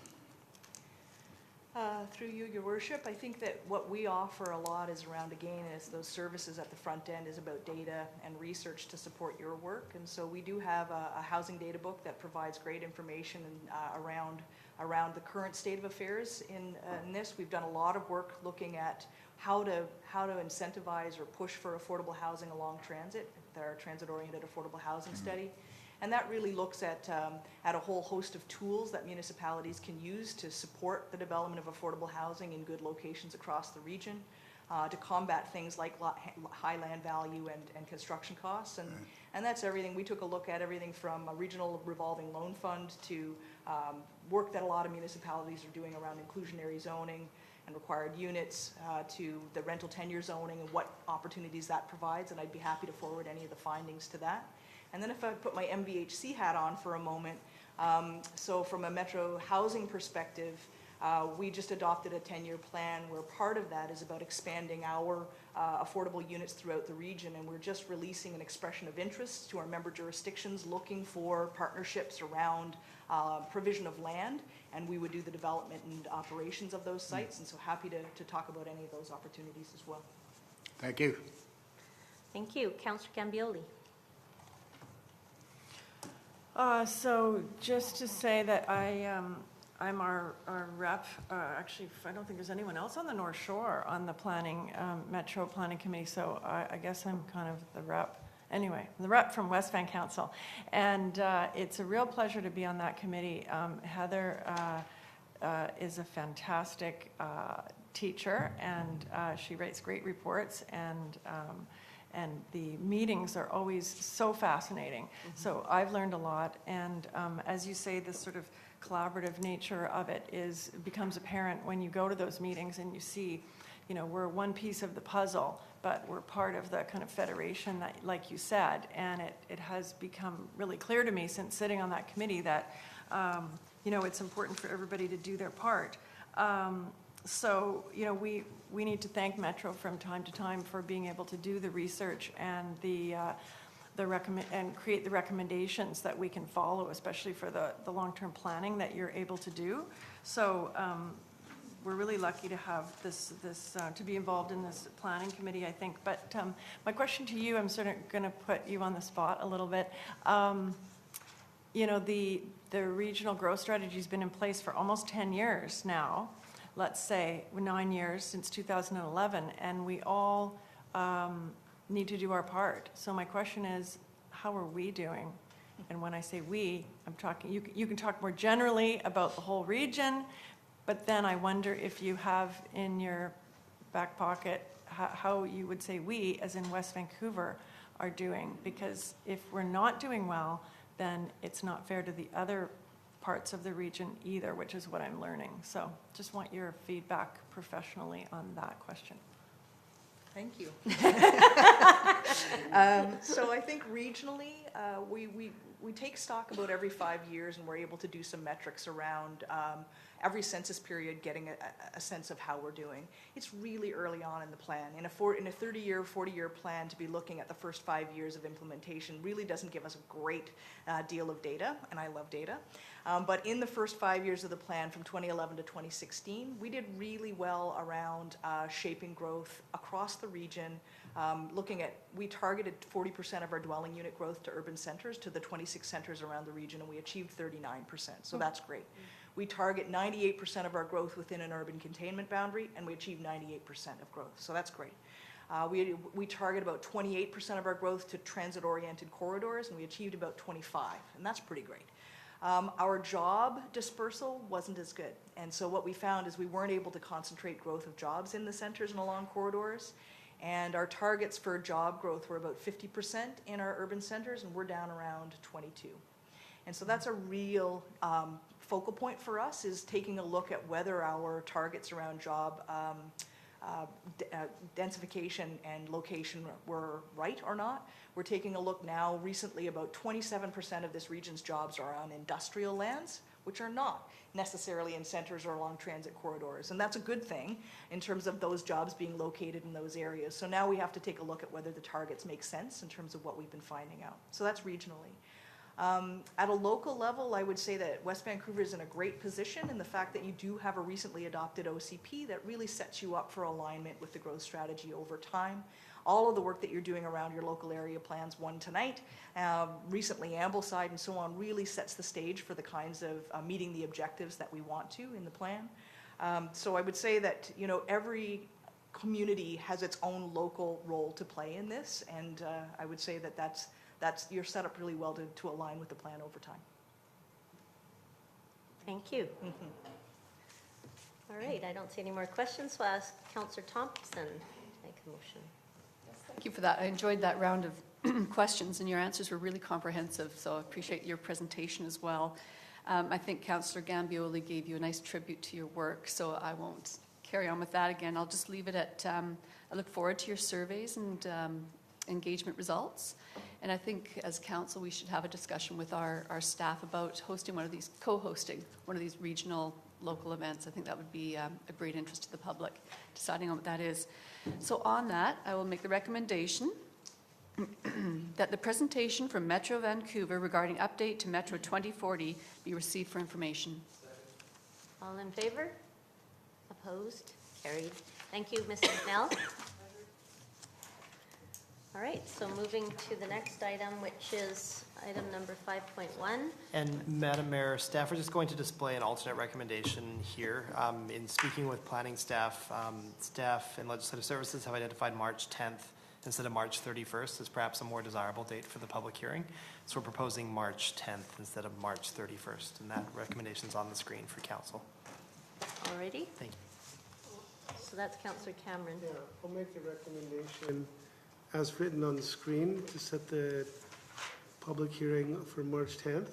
Through you, your worship, I think that what we offer a lot is around, again, is those services at the front end is about data and research to support your work. And so we do have a housing data book that provides great information around the current state of affairs in this. We've done a lot of work looking at how to incentivize or push for affordable housing along transit, our transit-oriented affordable housing study. And that really looks at a whole host of tools that municipalities can use to support the development of affordable housing in good locations across the region, to combat things like high land value and construction costs. And that's everything. We took a look at everything from a regional revolving loan fund to work that a lot of municipalities are doing around inclusionary zoning and required units, to the rental tenure zoning and what opportunities that provides. And I'd be happy to forward any of the findings to that. And then if I put my MVHC hat on for a moment, so from a Metro housing perspective, we just adopted a 10-year plan where part of that is about expanding our affordable units throughout the region, and we're just releasing an expression of interest to our member jurisdictions looking for partnerships around provision of land, and we would do the development and operations of those sites, and so happy to talk about any of those opportunities as well. Thank you. Thank you. Councillor Cambioli. So just to say that I'm our rep. Actually, I don't think there's anyone else on the North Shore on the planning, Metro Planning Committee, so I guess I'm kind of the rep. Anyway, the rep from West Van Council. And it's a real pleasure to be on that committee. Heather is a fantastic teacher, and she writes great reports, and the meetings are always so fascinating. So I've learned a lot, and as you say, this sort of collaborative nature of it becomes apparent when you go to those meetings and you see, we're one piece of the puzzle, but we're part of the kind of federation that, like you said, and it has become really clear to me since sitting on that committee that, it's important for everybody to do their part. So, we need to thank Metro from time to time for being able to do the research and and create the recommendations that we can follow, especially for the long-term planning that you're able to do. So, we're really lucky to have this to be involved in this planning committee, I think. But my question to you, I'm sort of going to put you on the spot a little bit. The regional growth strategy has been in place for almost 10 years now. Let's say 9 years since 2011, and we all need to do our part. So my question is, how are we doing? And when I say we, I'm talking, you can talk more generally about the whole region, but then I wonder if you have in your back pocket how you would say we, as in West Vancouver, are doing. Because if we're not doing well, then it's not fair to the other parts of the region either, which is what I'm learning. So just want your feedback professionally on that question. Thank you. So I think regionally, we take stock about every 5 years, and we're able to do some metrics around every census period, getting a sense of how we're doing. It's really early on in the plan. In a 30-year, 40-year plan, to be looking at the first 5 years of implementation really doesn't give us a great deal of data, and I love data. But in the first 5 years of the plan, from 2011 to 2016, we did really well around shaping growth across the region. We targeted 40% of our dwelling unit growth to urban centers, to the 26 centers around the region, and we achieved 39%, so that's great. We target 98% of our growth within an urban containment boundary, and we achieved 98% of growth, so that's great. We target about 28% of our growth to transit-oriented corridors, and we achieved about 25, and that's pretty great. Our job dispersal wasn't as good, and so what we found is we weren't able to concentrate growth of jobs in the centers and along corridors, and our targets for job growth were about 50% in our urban centers, and we're down around 22. And so that's a real focal point for us, is taking a look at whether our targets around job densification and location were right or not. We're taking a look now, recently about 27% of this region's jobs are on industrial lands, which are not necessarily in centers or along transit corridors. And that's a good thing in terms of those jobs being located in those areas. So now we have to take a look at whether the targets make sense in terms of what we've been finding out. So that's regionally. At a local level, I would say that West Vancouver is in a great position in the fact that you do have a recently adopted OCP that really sets you up for alignment with the growth strategy over time. All of the work that you're doing around your local area plans, one tonight, recently Ambleside and so on, really sets the stage for the kinds of meeting the objectives that we want to in the plan. So I would say that, you know, every community has its own local role to play in this, and I would say that that's you're set up really well to align with the plan over time. Thank you. All right, I don't see any more questions, so I'll ask Councillor Thompson to make a motion. Thank you for that. I enjoyed that round of questions, and your answers were really comprehensive, so I appreciate your presentation as well. I think Councillor Gambioli gave you a nice tribute to your work, so I won't carry on with that again. I'll just leave it at, I look forward to your surveys and engagement results. And I think as council, we should have a discussion with our staff about hosting one of these, co-hosting one of these regional local events. I think that would be a great interest to the public, deciding on what that is. So on that, I will make the recommendation that the presentation from Metro Vancouver regarding update to Metro 2040 be received for information. All in favor? Opposed? Carried. Thank you, Ms. McNell. All right, so moving to the next item, which is item number 5.1. And Madam Mayor, staff are just going to display an alternate recommendation here. In speaking with planning staff, staff and legislative services have identified March 10th instead of March 31st as perhaps a more desirable date for the public hearing. So we're proposing March 10th instead of March 31st, and that recommendation is on the screen for council. Alrighty, Thank you. so that's Councillor Cameron. Yeah, I'll make the recommendation as written on the screen to set the public hearing for March 10th.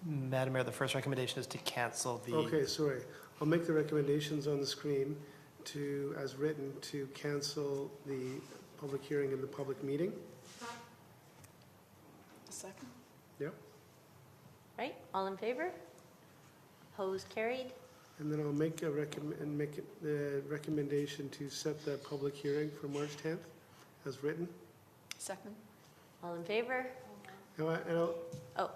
Madam Mayor, the first recommendation is to cancel the... Okay, sorry. I'll make the recommendations on the screen to, as written, to cancel the public hearing and the public meeting. A second? Yep. Right, all in favor? Opposed? Carried. And then I'll make a the recommendation to set the public hearing for March 10th as written. Second? All in favor? Oh,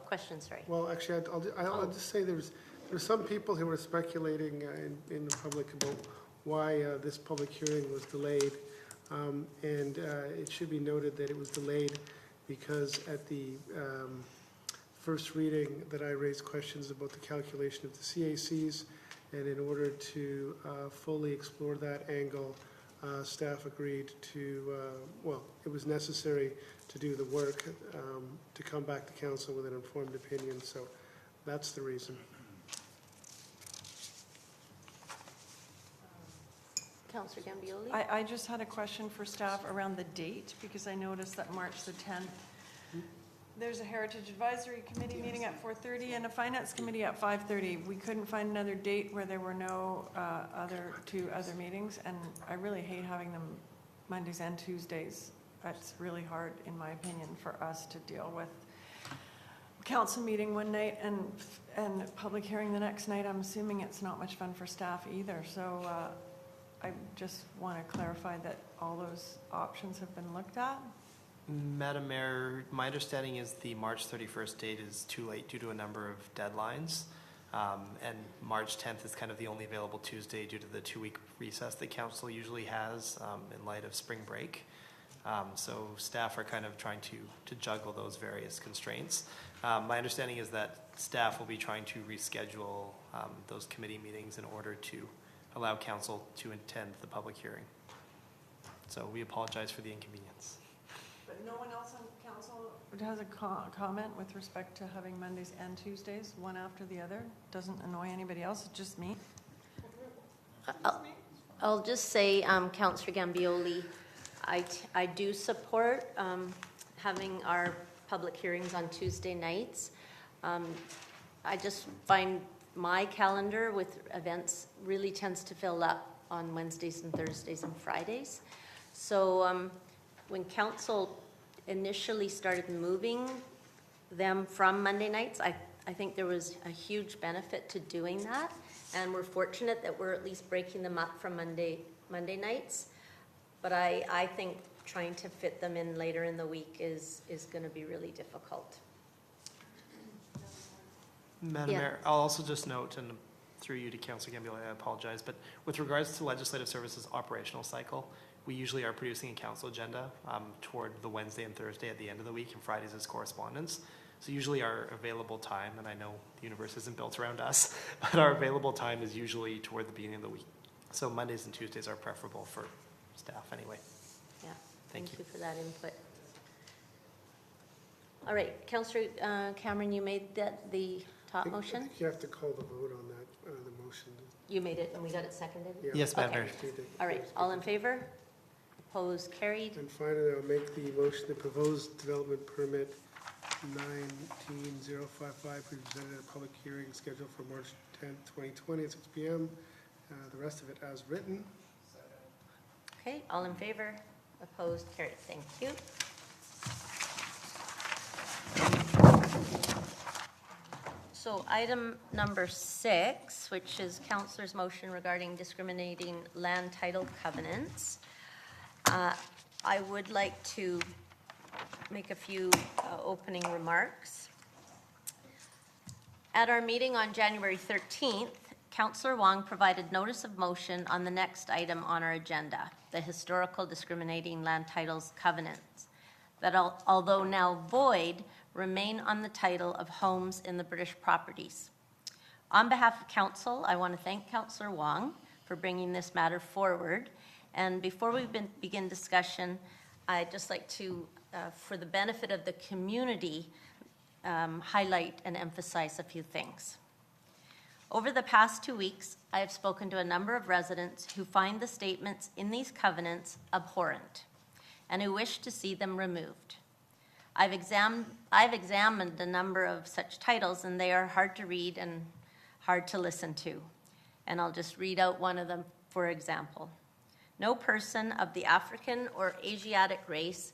question, sorry. Well, actually, I'll just say there's some people who were speculating in the public about why this public hearing was delayed. And it should be noted that it was delayed because at the first reading that I raised questions about the calculation of the CACs, and in order to fully explore that angle, staff agreed to, well, it was necessary to do the work, to come back to council with an informed opinion, so that's the reason. Councillor Gambioli? I just had a question for staff around the date, because I noticed that March the 10th, there's a Heritage Advisory Committee meeting at 4:30 and a Finance Committee at 5:30. We couldn't find another date where there were no two other meetings, and I really hate having them Mondays and Tuesdays. It's really hard, in my opinion, for us to deal with council meeting one night and public hearing the next night. I'm assuming it's not much fun for staff either, so I just want to clarify that all those options have been looked at. Madam Mayor, my understanding is the March 31st date is too late due to a number of deadlines. And March 10th is kind of the only available Tuesday due to the 2-week recess that council usually has in light of spring break. So staff are kind of trying to juggle those various constraints. My understanding is that staff will be trying to reschedule those committee meetings in order to allow council to attend the public hearing. So we apologize for the inconvenience. But no one else on council has a comment with respect to having Mondays and Tuesdays, one after the other? Doesn't annoy anybody else, it's just me? I'll just say, Councillor Gambioli, I do support having our public hearings on Tuesday nights. I just find my calendar with events really tends to fill up on Wednesdays and Thursdays and Fridays. So when council initially started moving them from Monday nights, I think there was a huge benefit to doing that. And we're fortunate that we're at least breaking them up from Monday nights. But I think trying to fit them in later in the week is going to be really difficult. Madam Yeah. Mayor, I'll also just note, and through you to Councillor Gambioli, I apologize, but with regards to Legislative Services operational cycle, we usually are producing a council agenda toward the Wednesday and Thursday at the end of the week, and Fridays is correspondence. So usually our available time, and I know the universe isn't built around us, but our available time is usually toward the beginning of the week. So Mondays and Tuesdays are preferable for staff anyway. Yeah, Thank thank you for that input. All right, Councillor Cameron, you made the top I motion? think you have to call the vote on that, the motion. You made it and we got it seconded? Yeah. Yes, Madam Okay. Mayor. All right, all in favor? Opposed, carried. And finally, I'll make the motion, the proposed development permit 19055 be presented at a public hearing scheduled for March 10th, 2020 at 6 p.m. The rest of it as written. Okay, all in favor? Opposed, carried. Thank you. So item number 6, which is Councillor's motion regarding discriminating land title covenants. I would like to make a few opening remarks. At our meeting on January 13th, Councillor Wong provided notice of motion on the next item on our agenda, the historical discriminating land titles covenants, that although now void, remain on the title of homes in the British properties. On behalf of Council, I want to thank Councillor Wong for bringing this matter forward. And before we begin discussion, I'd just like to, for the benefit of the community, highlight and emphasize a few things. Over the past 2 weeks, I have spoken to a number of residents who find the statements in these covenants abhorrent and who wish to see them removed. I've examined a number of such titles, and they are hard to read and hard to listen to. And I'll just read out one of them, for example. No person of the African or Asiatic race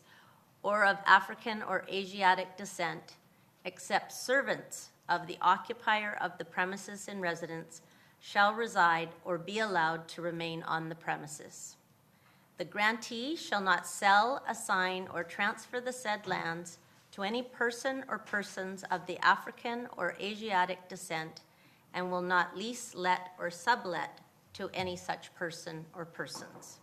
or of African or Asiatic descent, except servants of the occupier of the premises in residence, shall reside or be allowed to remain on the premises. The grantee shall not sell, assign, or transfer the said lands to any person or persons of the African or Asiatic descent, and will not lease, let, or sublet to any such person or persons.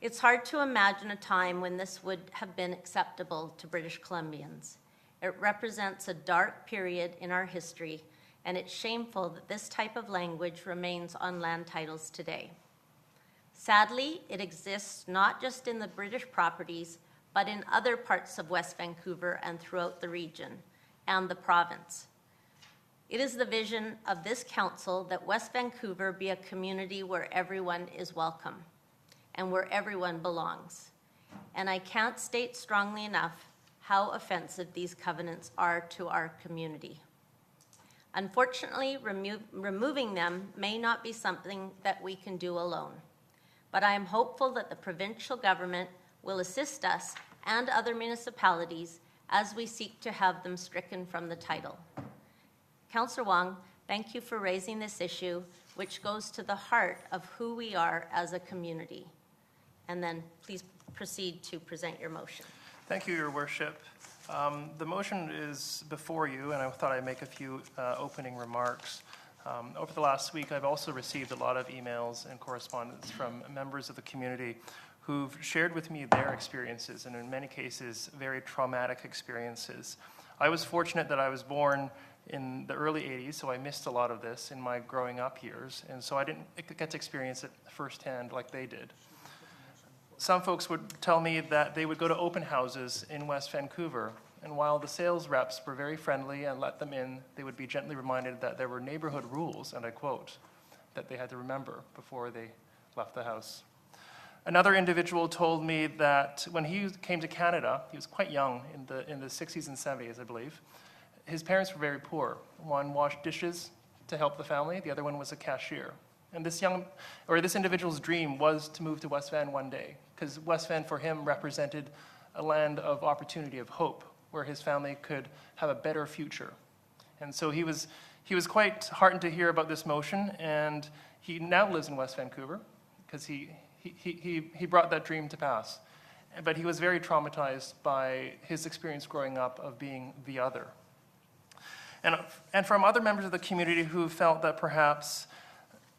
It's hard to imagine a time when this would have been acceptable to British Columbians. It represents a dark period in our history, and it's shameful that this type of language remains on land titles today. Sadly, it exists not just in the British properties, but in other parts of West Vancouver and throughout the region and the province. It is the vision of this council that West Vancouver be a community where everyone is welcome and where everyone belongs. And I can't state strongly enough how offensive these covenants are to our community. Unfortunately, removing them may not be something that we can do alone, but I am hopeful that the provincial government will assist us and other municipalities as we seek to have them stricken from the title. Councillor Wong, thank you for raising this issue, which goes to the heart of who we are as a community. And then please proceed to present your motion. Thank you, Your Worship. The motion is before you, and I thought I'd make a few opening remarks. Over the last week, I've also received a lot of emails and correspondence from members of the community who've shared with me their experiences, and in many cases, very traumatic experiences. I was fortunate that I was born in the early 80s, so I missed a lot of this in my growing up years, and so I didn't get to experience it firsthand like they did. Some folks would tell me that they would go to open houses in West Vancouver, and while the sales reps were very friendly and let them in, they would be gently reminded that there were neighborhood rules, and I quote, that they had to remember before they left the house. Another individual told me that when he came to Canada, he was quite young, in the 60s and 70s, I believe. His parents were very poor. One washed dishes to help the family, the other one was a cashier. And this individual's dream was to move to West Van one day, because West Van for him represented a land of opportunity, of hope, where his family could have a better future. And so he was quite heartened to hear about this motion, and he now lives in West Vancouver, because he brought that dream to pass. But he was very traumatized by his experience growing up of being the other. And from other members of the community who felt that perhaps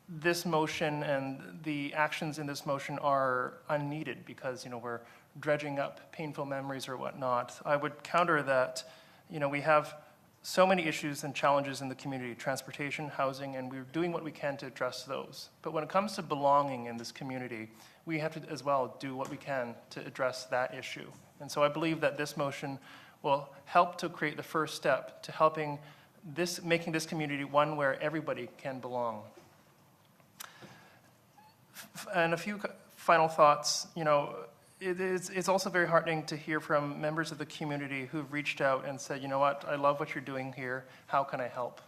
this motion and the actions in this motion are unneeded because, we're dredging up painful memories or whatnot, I would counter that, we have so many issues and challenges in the community, transportation, housing, and we're doing what we can to address those. But when it comes to belonging in this community, we have to as well do what we can to address that issue. And so I believe that this motion will help to create the first step to making this community one where everybody can belong. And a few final thoughts. It's also very heartening to hear from members of the community who've reached out and said, you know what, I love what you're doing here. How can I help?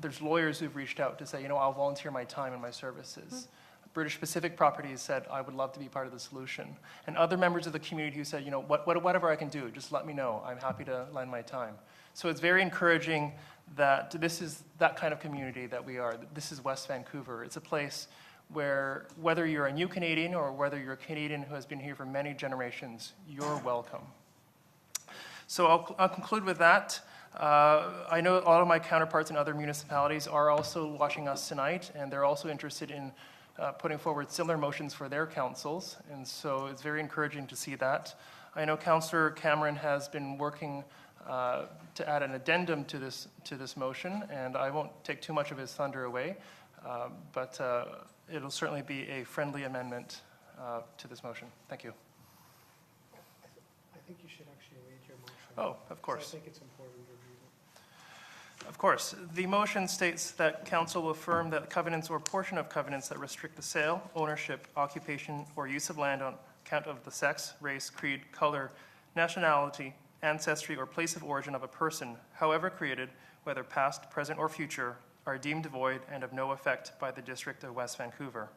There's lawyers who've reached out to say, I'll volunteer my time and my services. Mm-hmm. British Pacific Properties said, I would love to be part of the solution. And other members of the community who said, whatever I can do, just let me know. I'm happy to lend my time. So it's very encouraging that this is that kind of community that we are. This is West Vancouver. It's a place where whether you're a new Canadian or whether you're a Canadian who has been here for many generations, you're welcome. So I'll conclude with that. I know all of my counterparts in other municipalities are also watching us tonight, and they're also interested in putting forward similar motions for their councils, and so it's very encouraging to see that. I know Councillor Cameron has been working to add an addendum to this motion, and I won't take too much of his thunder away, but it'll certainly be a friendly amendment to this motion. Thank you. I think you should actually read your motion. Oh, of course. I think it's important to read it. Of course. The motion states that Council will affirm that covenants or portion of covenants that restrict the sale, ownership, occupation, or use of land on account of the sex, race, creed, color, nationality, ancestry, or place of origin of a person, however created, whether past, present, or future, are deemed void and of no effect by the District of West Vancouver.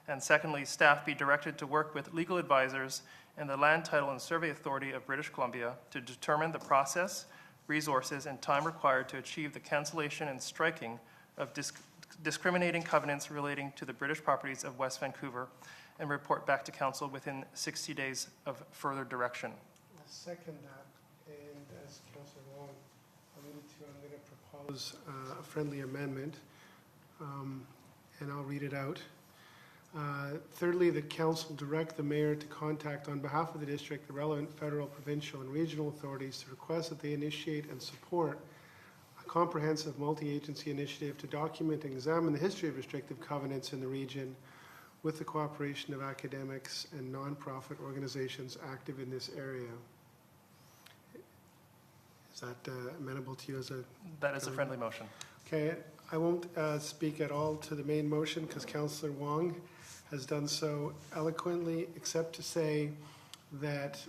And secondly, staff be directed to work with legal advisors and the Land Title and Survey Authority of British Columbia to determine the process, resources, and time required to achieve the cancellation and striking of discriminating covenants relating to the British properties of West Vancouver and report back to Council within 60 days of further direction. I'll second that, and as Councillor Wong alluded to, I'm going to propose a friendly amendment, and I'll read it out. Thirdly, that Council direct the Mayor to contact on behalf of the District the relevant federal, provincial, and regional authorities to request that they initiate and support a comprehensive multi-agency initiative to document and examine the history of restrictive covenants in the region, with the cooperation of academics and nonprofit organizations active in this area. Is that amenable to you as a? That is a friendly motion. Okay, I won't speak at all to the main motion because Councillor Wong has done so eloquently, except to say that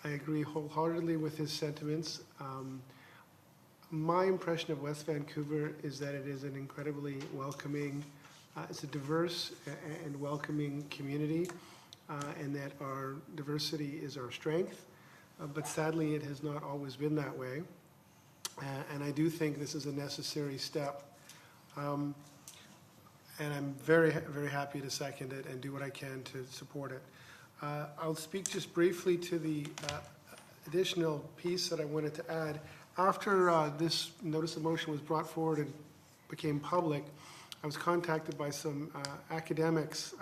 I agree wholeheartedly with his sentiments. My impression of West Vancouver is that it is an incredibly welcoming, it's a diverse and welcoming community, and that our diversity is our strength. But sadly, it has not always been that way. And I do think this is a necessary step. And I'm very, very happy to second it and do what I can to support it. I'll speak just briefly to the additional piece that I wanted to add. After this notice of motion was brought forward and became public, I was contacted by some academics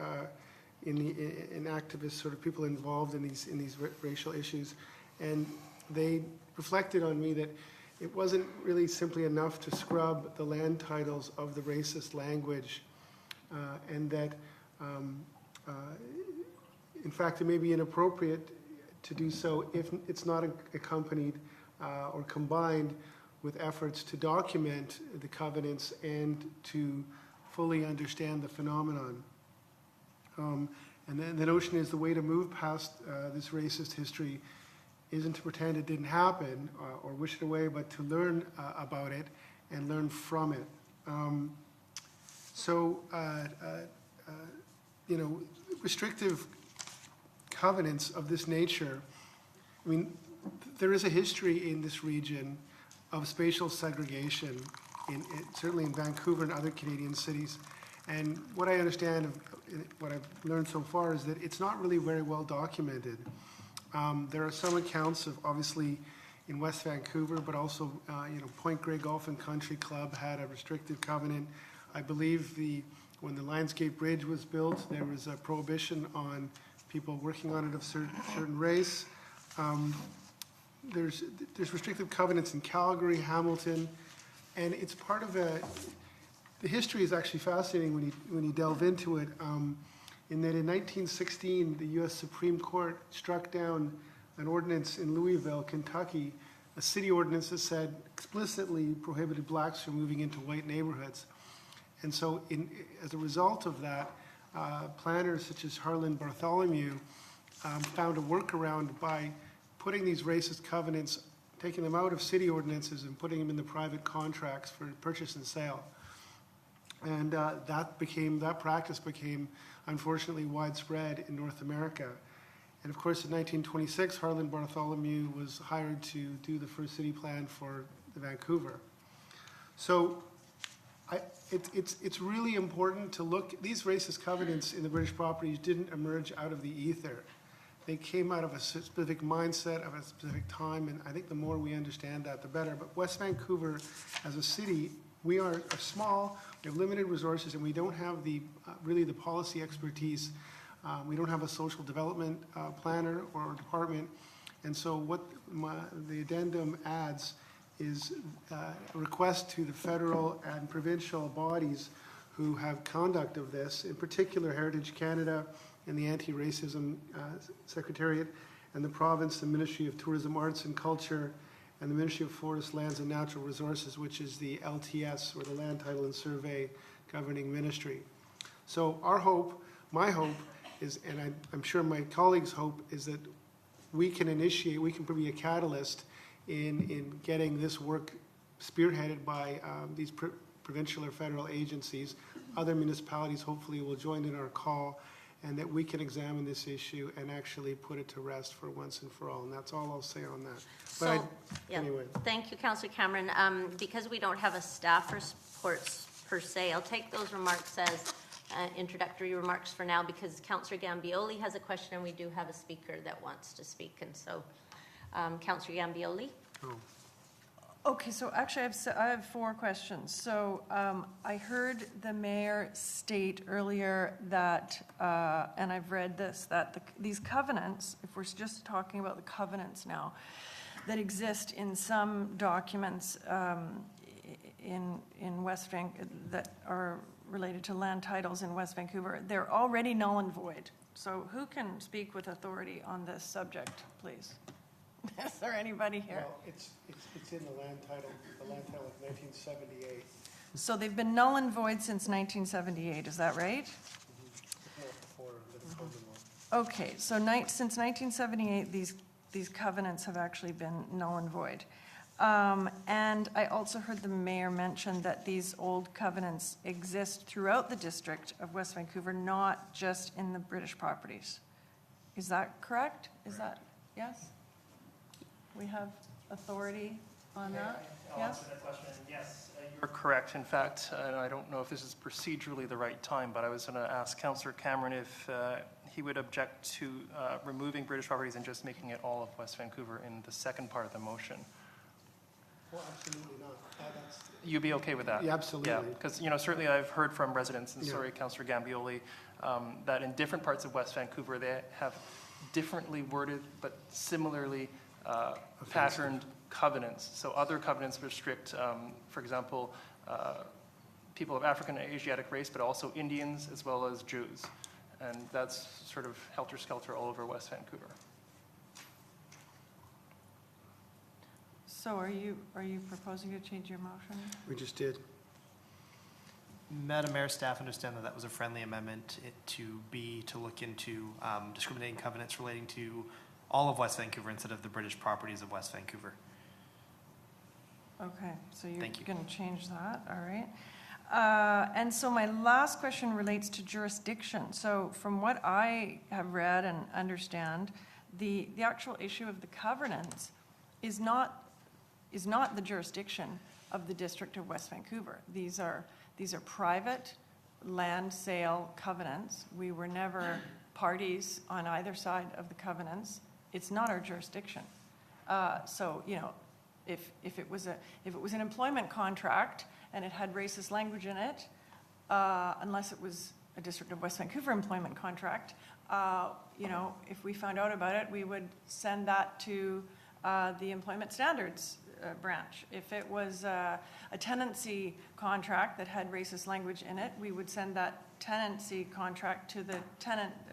in activists, sort of people involved in these racial issues, and they reflected on me that it wasn't really simply enough to scrub the land titles of the racist language, and that in fact it may be inappropriate to do so if it's not accompanied or combined with efforts to document the covenants and to fully understand the phenomenon. And then the notion is the way to move past this racist history isn't to pretend it didn't happen or wish it away, but to learn about it and learn from it. You know, restrictive covenants of this nature, I mean, there is a history in this region of spatial segregation, certainly in Vancouver and other Canadian cities. And what I understand, what I've learned so far, is that it's not really very well documented. There are some accounts of, obviously, in West Vancouver, but also, you know, Point Grey Golf and Country Club had a restrictive covenant. I believe when the Lionsgate Bridge was built, there was a prohibition on people working on it of certain race. There's restrictive covenants in Calgary, Hamilton, and it's part of the history is actually fascinating when you delve into it, in that in 1916, the U.S. Supreme Court struck down an ordinance in Louisville, Kentucky, a city ordinance that said explicitly prohibited blacks from moving into white neighborhoods. And so as a result of that, planners such as Harlan Bartholomew found a workaround by putting these racist covenants, taking them out of city ordinances and putting them in the private contracts for purchase and sale. And that practice became, unfortunately, widespread in North America. And of course, in 1926, Harlan Bartholomew was hired to do the first city plan for Vancouver. So it's really important to look, these racist covenants in the British properties didn't emerge out of the ether. They came out of a specific mindset, of a specific time, and I think the more we understand that, the better. But West Vancouver, as a city, we are small, we have limited resources, and we don't have really the policy expertise. We don't have a social development planner or department. And so what the addendum adds is a request to the federal and provincial bodies who have conduct of this, in particular Heritage Canada and the Anti-Racism Secretariat, and the province, the Ministry of Tourism, Arts and Culture, and the Ministry of Forest, Lands and Natural Resources, which is the LTS, or the Land Title and Survey Governing Ministry. So our hope, my hope, is, and I'm sure my colleagues' hope, is that we can initiate, we can be a catalyst in getting this work spearheaded by these provincial or federal agencies. Other municipalities hopefully will join in our call, and that we can examine this issue and actually put it to rest for once and for all. And that's all I'll say on that. So, yeah, anyway. Thank you, Councillor Cameron. Because we don't have a staff report per se, I'll take those remarks as introductory remarks for now, because Councillor Gambioli has a question and we do have a speaker that wants to speak. And so, Councillor Gambioli. Oh. Okay, so actually I have 4 questions. So I heard the mayor state earlier that, and I've read this, that these covenants, if we're just talking about the covenants now, that exist in some documents in West Vancouver that are related to land titles in West Vancouver, they're already null and void. So who can speak with authority on this subject, please? Is there anybody here? Well, it's in the land title of 1978. So they've been null and void since 1978, is that right? Before the common law. Okay, so since 1978, these covenants have actually been null and void. And I also heard the mayor mention that these old covenants exist throughout the district of West Vancouver, not just in the British properties. Is that correct? Is that, yes? We have authority on that? I'll Yes? answer that question. Yes, you're correct. In fact, and I don't know if this is procedurally the right time, but I was going to ask Councillor Cameron if he would object to removing British properties and just making it all of West Vancouver in the second part of the motion. Well, absolutely not. You'd be okay with that? Yeah, absolutely. Yeah, because, certainly I've heard from residents, and Yeah. sorry, Councillor Gambioli, that in different parts of West Vancouver, they have differently worded but similarly patterned covenants. So other covenants restrict, for example, people of African and Asiatic race, but also Indians as well as Jews. And that's sort of helter-skelter all over West Vancouver. So are you proposing to change your motion? We just did. Madam Mayor, staff understand that that was a friendly amendment to look into discriminating covenants relating to all of West Vancouver instead of the British properties of West Vancouver. Okay, so you're Thank you. going to change that, all right. And so my last question relates to jurisdiction. So from what I have read and understand, the actual issue of the covenants is not the jurisdiction of the District of West Vancouver. These are private land sale covenants. We were never parties on either side of the covenants. It's not our jurisdiction. So, if it was an employment contract and it had racist language in it, unless it was a District of West Vancouver employment contract, if we found out about it, we would send that to the employment standards branch. If it was a tenancy contract that had racist language in it, we would send that tenancy contract to the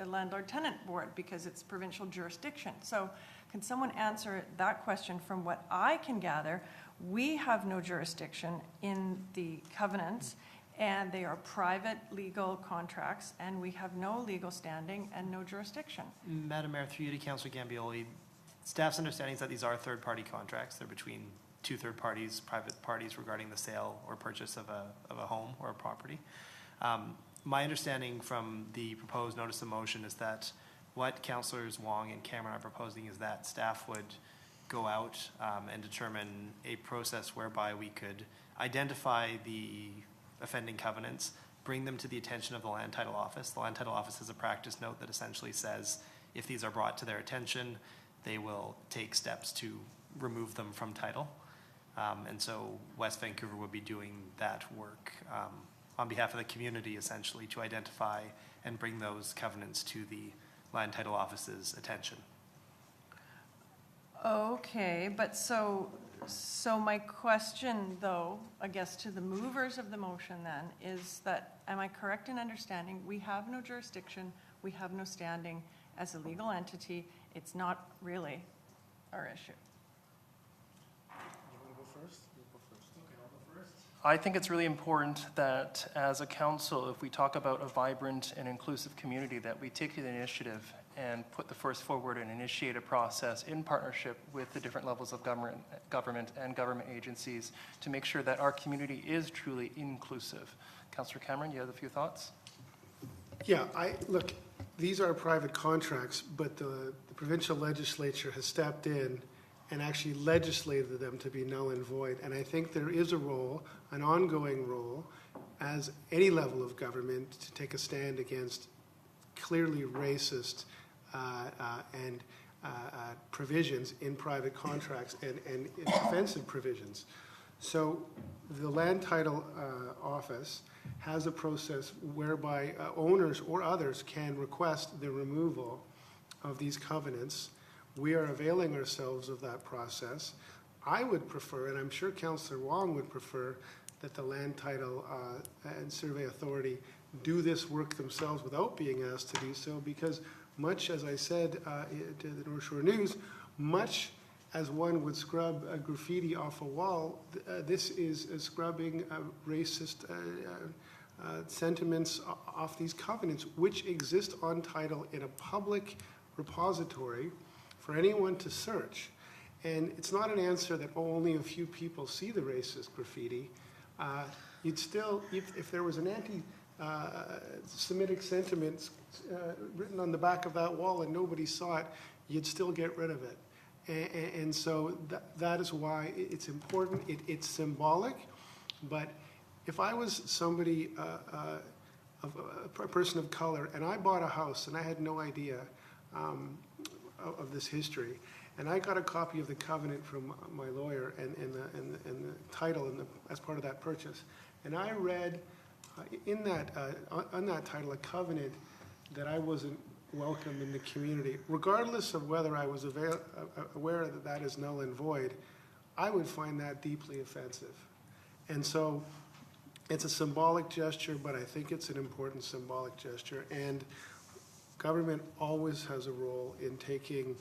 landlord-tenant board because it's provincial jurisdiction. So can someone answer that question? From what I can gather, we have no jurisdiction in the covenants, and they are private legal contracts, and we have no legal standing and no jurisdiction. Madam Mayor, through you to Councillor Gambioli, staff's understanding is that these are third-party contracts. They're between two third parties, private parties regarding the sale or purchase of a home or a property. My understanding from the proposed notice of motion is that what Councillors Wong and Cameron are proposing is that staff would go out and determine a process whereby we could identify the offending covenants, bring them to the attention of the Land Title Office. The Land Title Office has a practice note that essentially says if these are brought to their attention, they will take steps to remove them from title. And so West Vancouver would be doing that work on behalf of the community, essentially, to identify and bring those covenants to the Land Title Office's attention. Okay, but so my question, though, I guess to the movers of the motion then, is that, am I correct in understanding we have no jurisdiction, we have no standing as a legal entity, it's not really our issue? You want to go first? You go first. Okay, I'll go first. I think it's really important that as a council, if we talk about a vibrant and inclusive community, that we take the initiative and put the first forward and initiate a process in partnership with the different levels of government and government agencies to make sure that our community is truly inclusive. Councillor Cameron, you have a few thoughts? Yeah, look, these are private contracts, but the provincial legislature has stepped in and actually legislated them to be null and void. And I think there is a role, an ongoing role, as any level of government to take a stand against clearly racist and provisions in private contracts and offensive provisions. So the Land Title Office has a process whereby owners or others can request the removal of these covenants. We are availing ourselves of that process. I would prefer, and I'm sure Councillor Wong would prefer, that the Land Title and Survey Authority do this work themselves without being asked to do so, because much, as I said to the North Shore News, much as one would scrub a graffiti off a wall, this is scrubbing racist sentiments off these covenants, which exist on title in a public repository for anyone to search. And it's not an answer that only a few people see the racist graffiti. You'd still, if there was an anti-Semitic sentiment written on the back of that wall and nobody saw it, you'd still get rid of it. And so that is why it's important. It's symbolic, but if I was somebody, a person of color, and I bought a house and I had no idea of this history, and I got a copy of the covenant from my lawyer and the title as part of that purchase, and I read in that on that title a covenant that I wasn't welcome in the community, regardless of whether I was aware that that is null and void, I would find that deeply offensive. And so it's a symbolic gesture, but I think it's an important symbolic gesture. And government always has a role in taking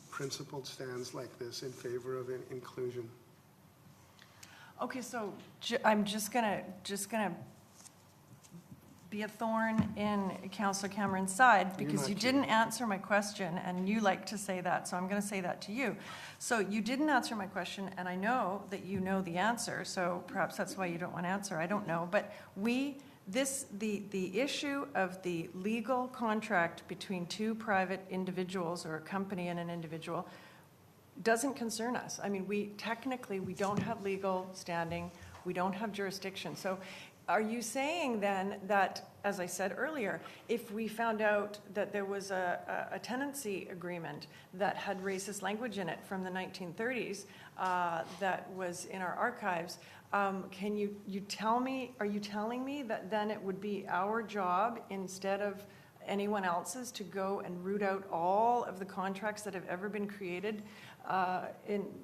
principled stands like this in favor of inclusion. Okay, so I'm just gonna be a thorn in Councillor Cameron's side, because you didn't answer my question, and you like to say that, so I'm going to say that to you. So you didn't answer my question, and I know that you know the answer, so perhaps that's why you don't want to answer, I don't know. But the issue of the legal contract between two private individuals, or a company and an individual, doesn't concern us. I mean, technically, we don't have legal standing, we don't have jurisdiction. So are you saying then that, as I said earlier, if we found out that there was a tenancy agreement that had racist language in it from the 1930s that was in our archives, can you tell me, are you telling me that then it would be our job instead of anyone else's to go and root out all of the contracts that have ever been created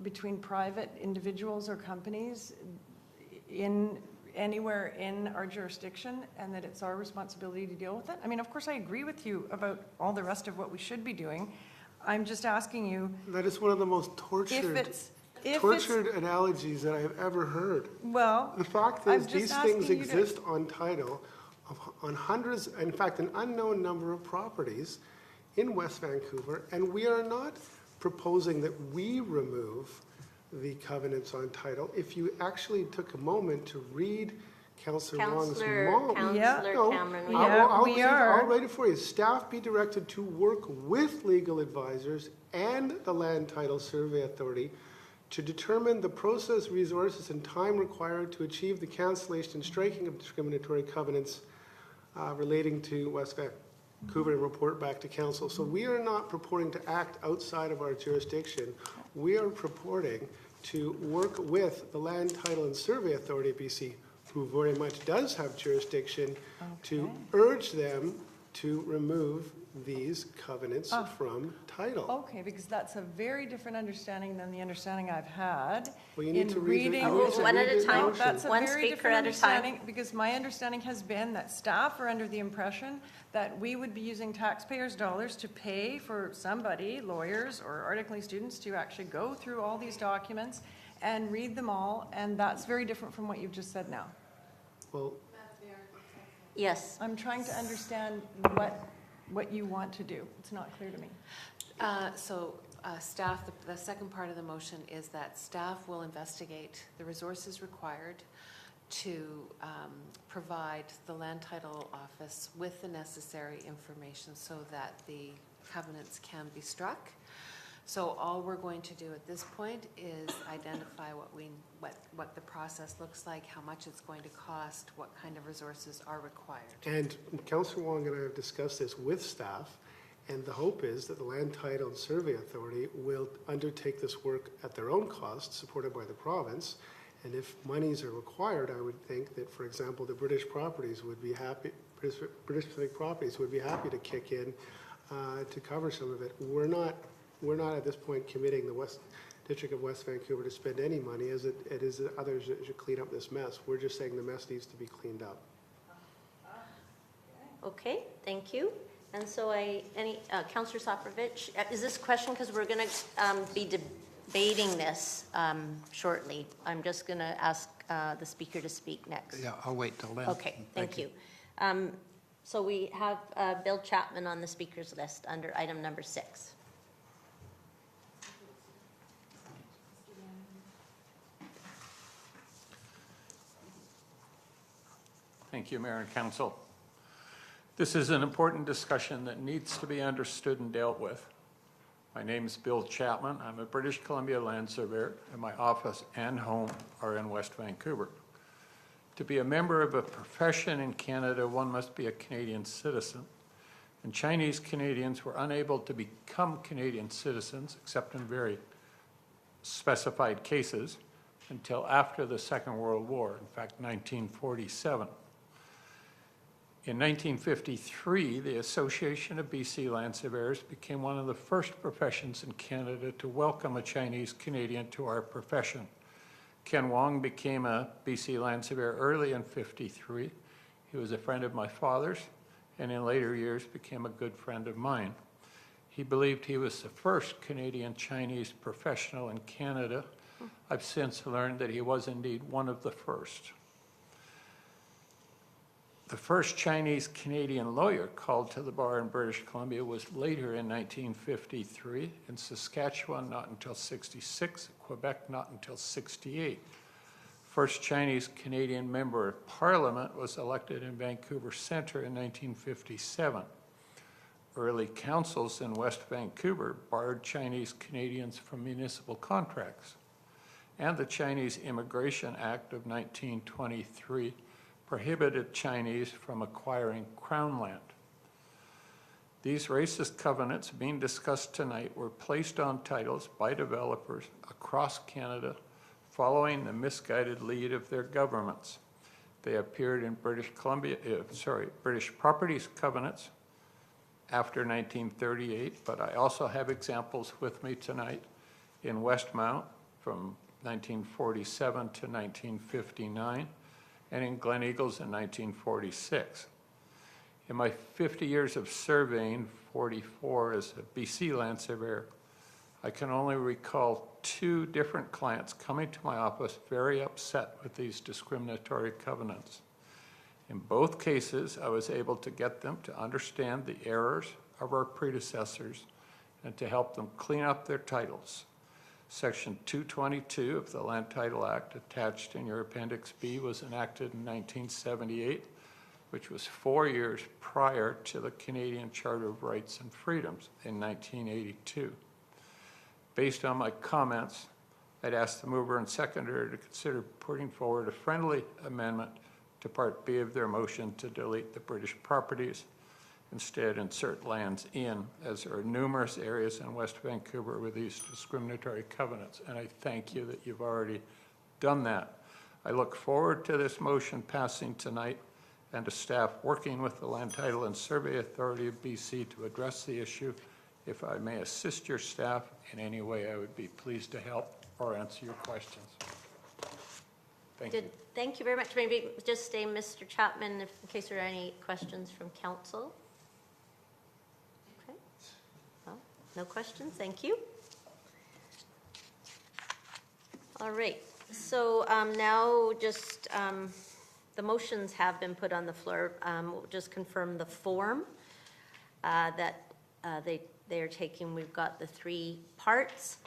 between private individuals or companies anywhere in our jurisdiction, and that it's our responsibility to deal with it? I mean, of course, I agree with you about all the rest of what we should be doing. I'm just asking you. That is one of the most tortured analogies that I've ever heard. Well, the fact is, these things exist on title on hundreds, in fact, an unknown number of properties in West Vancouver, and we are not proposing that we remove the covenants on title. If you actually took a moment to read Councillor Wong's mom, Cameron, I'll read it for you. Staff be directed to work with legal advisors and the Land Title Survey Authority to determine the process, resources, and time required to achieve the cancellation and striking of discriminatory covenants relating to West Vancouver, and report back to Council. So we are not purporting to act outside of our jurisdiction. We are purporting to work with the Land Title and Survey Authority of BC, who very much does have jurisdiction, to urge them to remove these covenants from title. Okay, because that's a very different understanding than the understanding I've had. Well, you need to read it. One at a time. That's a one very speaker different at a time. understanding, because my understanding has been that staff are under the impression that we would be using taxpayers' dollars to pay for somebody, lawyers or articling students, to actually go through all these documents and read them all, and that's very different from what you've just said now. Well, yes. I'm trying to understand what you want to do. It's not clear to me. Staff, the second part of the motion is that staff will investigate the resources required to provide the Land Title Office with the necessary information so that the covenants can be struck. So all we're going to do at this point is identify what the process looks like, how much it's going to cost, what kind of resources are required. and Councillor Wong and I have discussed this with staff, and the hope is that the Land Title and Survey Authority will undertake this work at their own cost, supported by the province. And if monies are required, I would think that, for example, the British Properties would be happy, British Pacific Properties would be happy to kick in to cover some of it. We're not at this point committing the West District of West Vancouver to spend any money, as it is others that should clean up this mess. We're just saying the mess needs to be cleaned up. Okay, thank you. And so Councillor Soprovich, is this question, because we're going to be debating this shortly. I'm just going to ask the speaker to speak next. Yeah, I'll wait till then. Okay, thank you. So we have Bill Chapman on the speakers list under item number 6. Thank you, Mayor and Council. This is an important discussion that needs to be understood and dealt with. My name is Bill Chapman. I'm a British Columbia land surveyor, and my office and home are in West Vancouver. To be a member of a profession in Canada, one must be a Canadian citizen. And Chinese Canadians were unable to become Canadian citizens, except in very specified cases, until after the Second World War, in fact, 1947. In 1953, the Association of BC Land Surveyors became one of the first professions in Canada to welcome a Chinese Canadian to our profession. Ken Wong became a BC Land Surveyor early in 1953. He was a friend of my father's, and in later years became a good friend of mine. He believed he was the first Canadian-Chinese professional in Canada. I've since learned that he was indeed one of the first. The first Chinese-Canadian lawyer called to the bar in British Columbia was later in 1953, in Saskatchewan not until 66, Quebec not until 68. First Chinese-Canadian member of Parliament was elected in Vancouver Centre in 1957. Early councils in West Vancouver barred Chinese Canadians from municipal contracts, and the Chinese Immigration Act of 1923 prohibited Chinese from acquiring Crown land. These racist covenants being discussed tonight were placed on titles by developers across Canada following the misguided lead of their governments. They appeared in British Properties Covenants after 1938, but I also have examples with me tonight in Westmount from 1947 to 1959, and in Glen Eagles in 1946. In my 50 years of surveying, 44 as a BC land surveyor, I can only recall 2 different clients coming to my office very upset with these discriminatory covenants. In both cases, I was able to get them to understand the errors of our predecessors and to help them clean up their titles. Section 222 of the Land Title Act, attached in your Appendix B, was enacted in 1978, which was 4 years prior to the Canadian Charter of Rights and Freedoms in 1982. Based on my comments, I'd ask the mover and seconder to consider putting forward a friendly amendment to Part B of their motion to delete the British properties. Instead, insert lands in, as there are numerous areas in West Vancouver with these discriminatory covenants, and I thank you that you've already done that. I look forward to this motion passing tonight and to staff working with the Land Title and Survey Authority of BC to address the issue. If I may assist your staff in any way, I would be pleased to help or answer your questions. Thank you. Thank you very much. Maybe just stay, Mr. Chapman, in case there are any questions from council. Okay. Well, no questions. Thank you. All right. So now just the motions have been put on the floor. We'll just confirm the form that they are taking. We've got the 3 parts.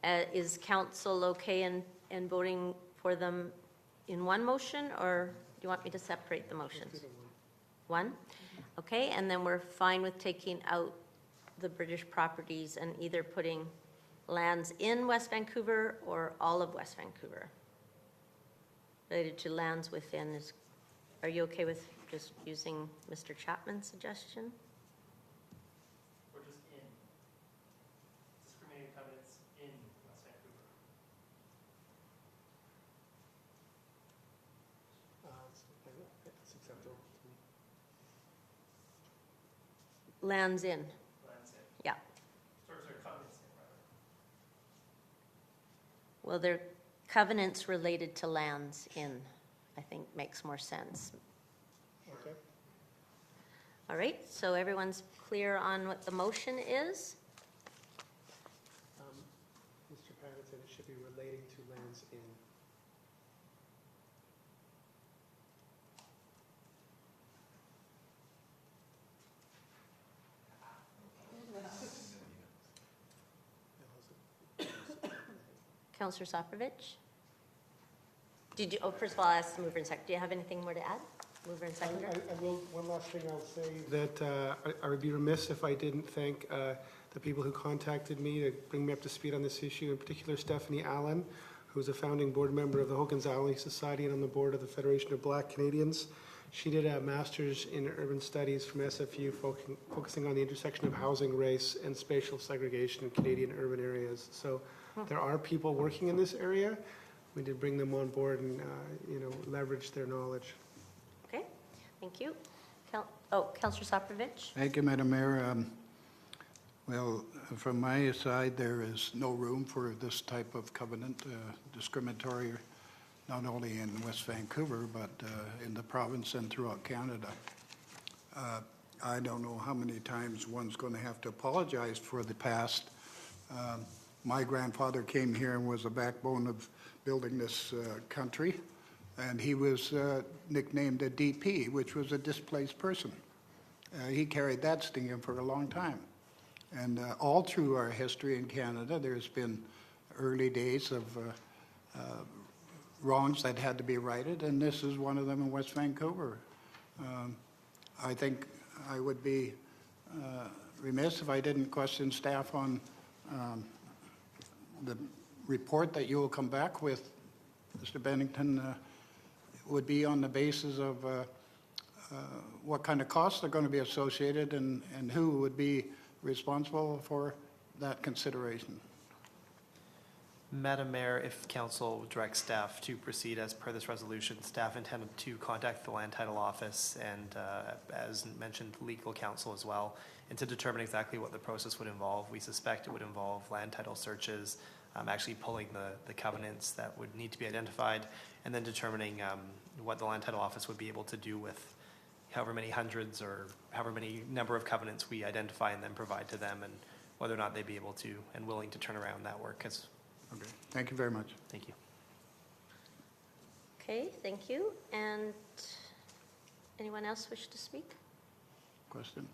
Is council okay in voting for them in one motion, or do you want me to separate the motions? One? Okay, and then we're fine with taking out the British properties and either putting lands in West Vancouver or all of West Vancouver. Related to lands within, are you okay with just using Mr. Chapman's suggestion? Or just in? Discriminating covenants in West Vancouver. That's acceptable to me. Lands in, Lands in. yeah. Sorry, covenants in, rather. Well, they're covenants related to lands in, I think makes more sense. Okay. All right, so everyone's clear on what the motion is? Mr. Patterson, it should be relating to lands in. Councillor Soprovich? Did you, oh, first of all, I'll ask the mover and seconder. Do you have anything more to add? Mover and seconder? I will, one last thing I'll say, that I would be remiss if I didn't thank the people who contacted me to bring me up to speed on this issue, in particular Stephanie Allen, who's a founding board member of the Hogan's-Alley Society and on the board of the Federation of Black Canadians. She did a master's in urban studies from SFU, focusing on the intersection of housing, race, and spatial segregation in Canadian urban areas. So there are people working in this area. We did bring them on board and, leverage their knowledge. Okay, thank you. Councillor Soprovich? Thank you, Madam Mayor. Well, from my side, there is no room for this type of covenant, discriminatory, not only in West Vancouver, but in the province and throughout Canada. I don't know how many times one's going to have to apologize for the past. My grandfather came here and was the backbone of building this country, and he was nicknamed a DP, which was a displaced person. He carried that stigma for a long time. And all through our history in Canada, there's been early days of wrongs that had to be righted, and this is one of them in West Vancouver. I think I would be remiss if I didn't question staff on the report that you will come back with, Mr. Bennington, would be on the basis of what kind of costs are going to be associated and who would be responsible for that consideration. Madam Mayor, if council directs staff to proceed as per this resolution, staff intended to contact the Land Title Office and, as mentioned, legal counsel as well, and to determine exactly what the process would involve. We suspect it would involve land title searches, actually pulling the covenants that would need to be identified, and then determining what the Land Title Office would be able to do with however many hundreds or however many number of covenants we identify and then provide to them, and whether or not they'd be able to and willing to turn around that work. Okay, thank you very much. Thank you. Okay, thank you. And anyone else wish to speak? Question?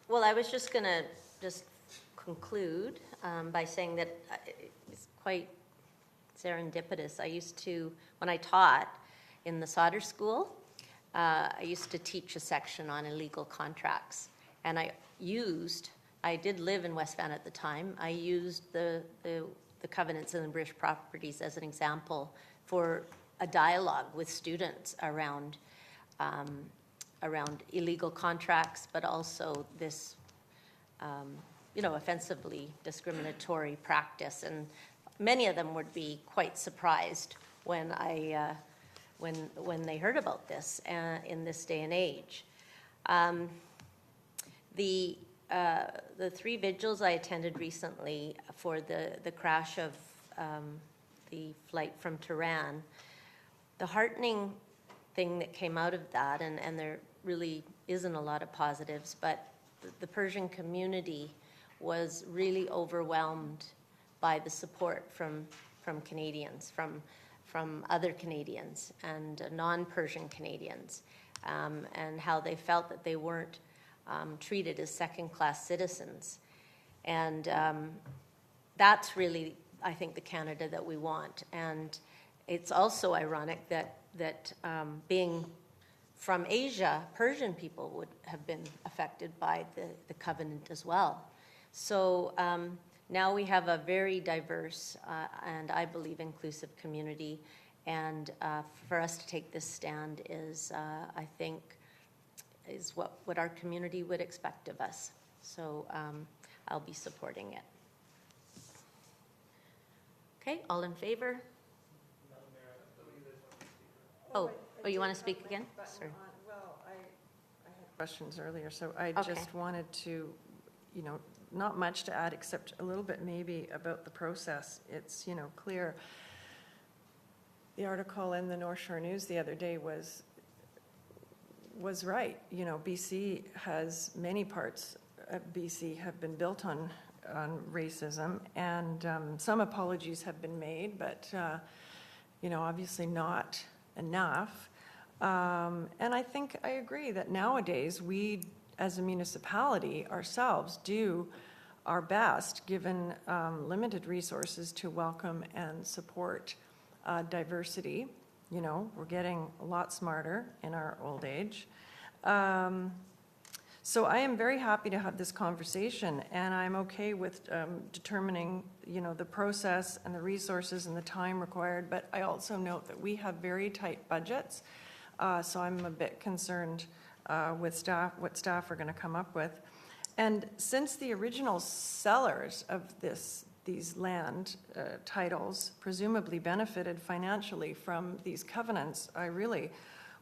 Well, I was just going to conclude by saying that it's quite serendipitous. I used to, when I taught in the solder school, I used to teach a section on illegal contracts, and I did live in West Van at the time. I used the covenants in the British properties as an example for a dialogue with students around illegal contracts, but also this, offensively discriminatory practice. And many of them would be quite surprised when when they heard about this in this day and age. The three vigils I attended recently for the crash of the flight from Tehran, the heartening thing that came out of that, and there really isn't a lot of positives, but the Persian community was really overwhelmed by the support from Canadians, from other Canadians and non-Persian Canadians, and how they felt that they weren't treated as second-class citizens. And that's really, I think, the Canada that we want. And it's also ironic that being from Asia, Persian people would have been affected by the covenant as well. So now we have a very diverse and I believe inclusive community, and for us to take this stand is, I think, is what our community would expect of us. So I'll be supporting it. Okay, all in favor? Oh, you want to speak again? Sorry. Well, I had questions earlier, so I Okay. just wanted to, not much to add, except a little bit maybe about the process. It's, clear. The article in the North Shore News the other day was right. BC has, many parts of BC have been built on racism, and some apologies have been made, but, obviously not enough. And I think I agree that nowadays we, as a municipality ourselves, do our best, given limited resources, to welcome and support diversity. We're getting a lot smarter in our old age. So I am very happy to have this conversation, and I'm okay with determining, the process and the resources and the time required. But I also note that we have very tight budgets, so I'm a bit concerned with staff, what staff are going to come up with. And since the original sellers of these land titles presumably benefited financially from these covenants, I really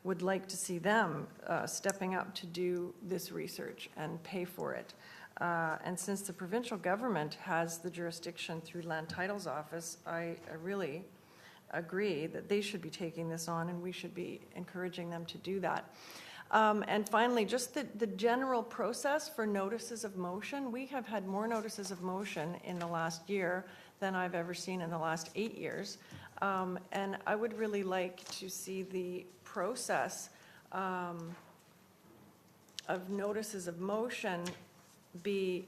would like to see them stepping up to do this research and pay for it. And since the provincial government has the jurisdiction through Land Titles Office, I really agree that they should be taking this on, and we should be encouraging them to do that. And finally, just the general process for notices of motion. We have had more notices of motion in the last year than I've ever seen in the last 8 years. And I would really like to see the process of notices of motion be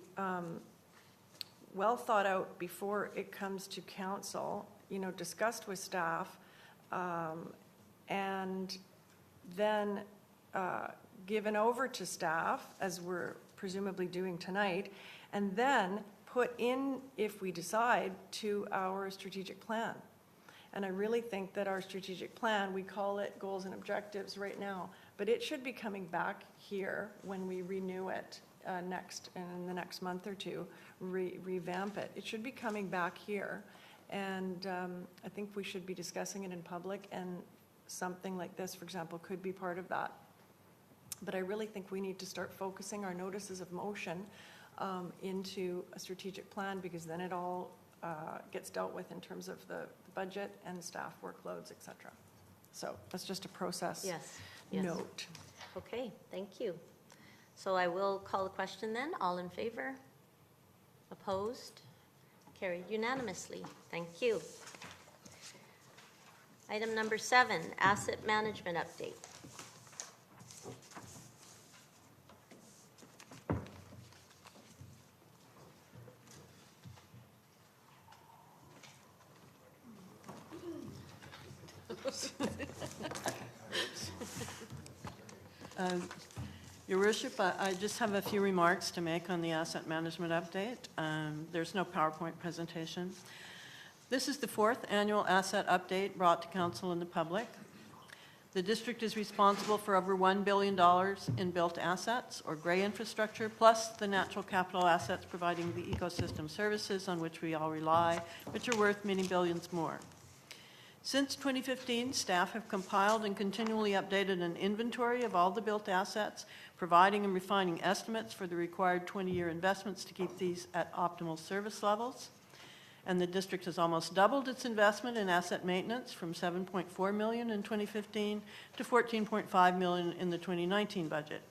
well thought out before it comes to council, discussed with staff, and then given over to staff, as we're presumably doing tonight, and then put in, if we decide, to our strategic plan. And I really think that our strategic plan, we call it goals and objectives right now, but it should be coming back here when we renew it in the next month or two, revamp it. It should be coming back here. And I think we should be discussing it in public, and something like this, for example, could be part of that. But I really think we need to start focusing our notices of motion into a strategic plan, because then it all gets dealt with in terms of the budget and staff workloads, et cetera. So that's just a process note. Okay, thank you. So I will call the question then. All in favor? Opposed? Carried unanimously. Thank you. Item number 7, asset management update. Your Worship, I just have a few remarks to make on the asset management update. There's no PowerPoint presentation. This is the 4th annual asset update brought to Council and the public. The district is responsible for over $1 billion in built assets or gray infrastructure, plus the natural capital assets providing the ecosystem services on which we all rely, which are worth many billions more. Since 2015, staff have compiled and continually updated an inventory of all the built assets, providing and refining estimates for the required 20-year investments to keep these at optimal service levels. And the district has almost doubled its investment in asset maintenance from $7.4 million in 2015 to $14.5 million in the 2019 budget.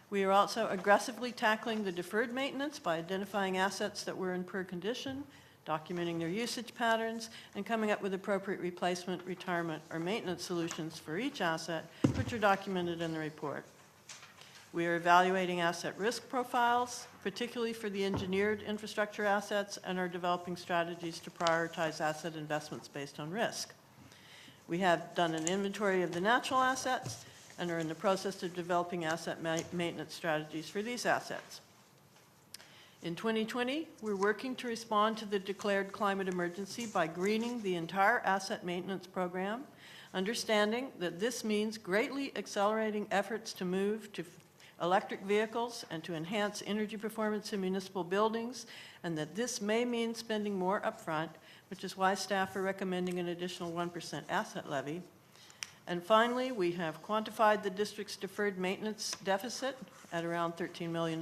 We are also aggressively tackling the deferred maintenance by identifying assets that were in poor condition, documenting their usage patterns, and coming up with appropriate replacement, retirement, or maintenance solutions for each asset, which are documented in the report. We are evaluating asset risk profiles, particularly for the engineered infrastructure assets, and are developing strategies to prioritize asset investments based on risk. We have done an inventory of the natural assets and are in the process of developing asset maintenance strategies for these assets. In 2020, we're working to respond to the declared climate emergency by greening the entire asset maintenance program, understanding that this means greatly accelerating efforts to move to electric vehicles and to enhance energy performance in municipal buildings, and that this may mean spending more upfront, which is why staff are recommending an additional 1% asset levy. And finally, we have quantified the district's deferred maintenance deficit at around $13 million.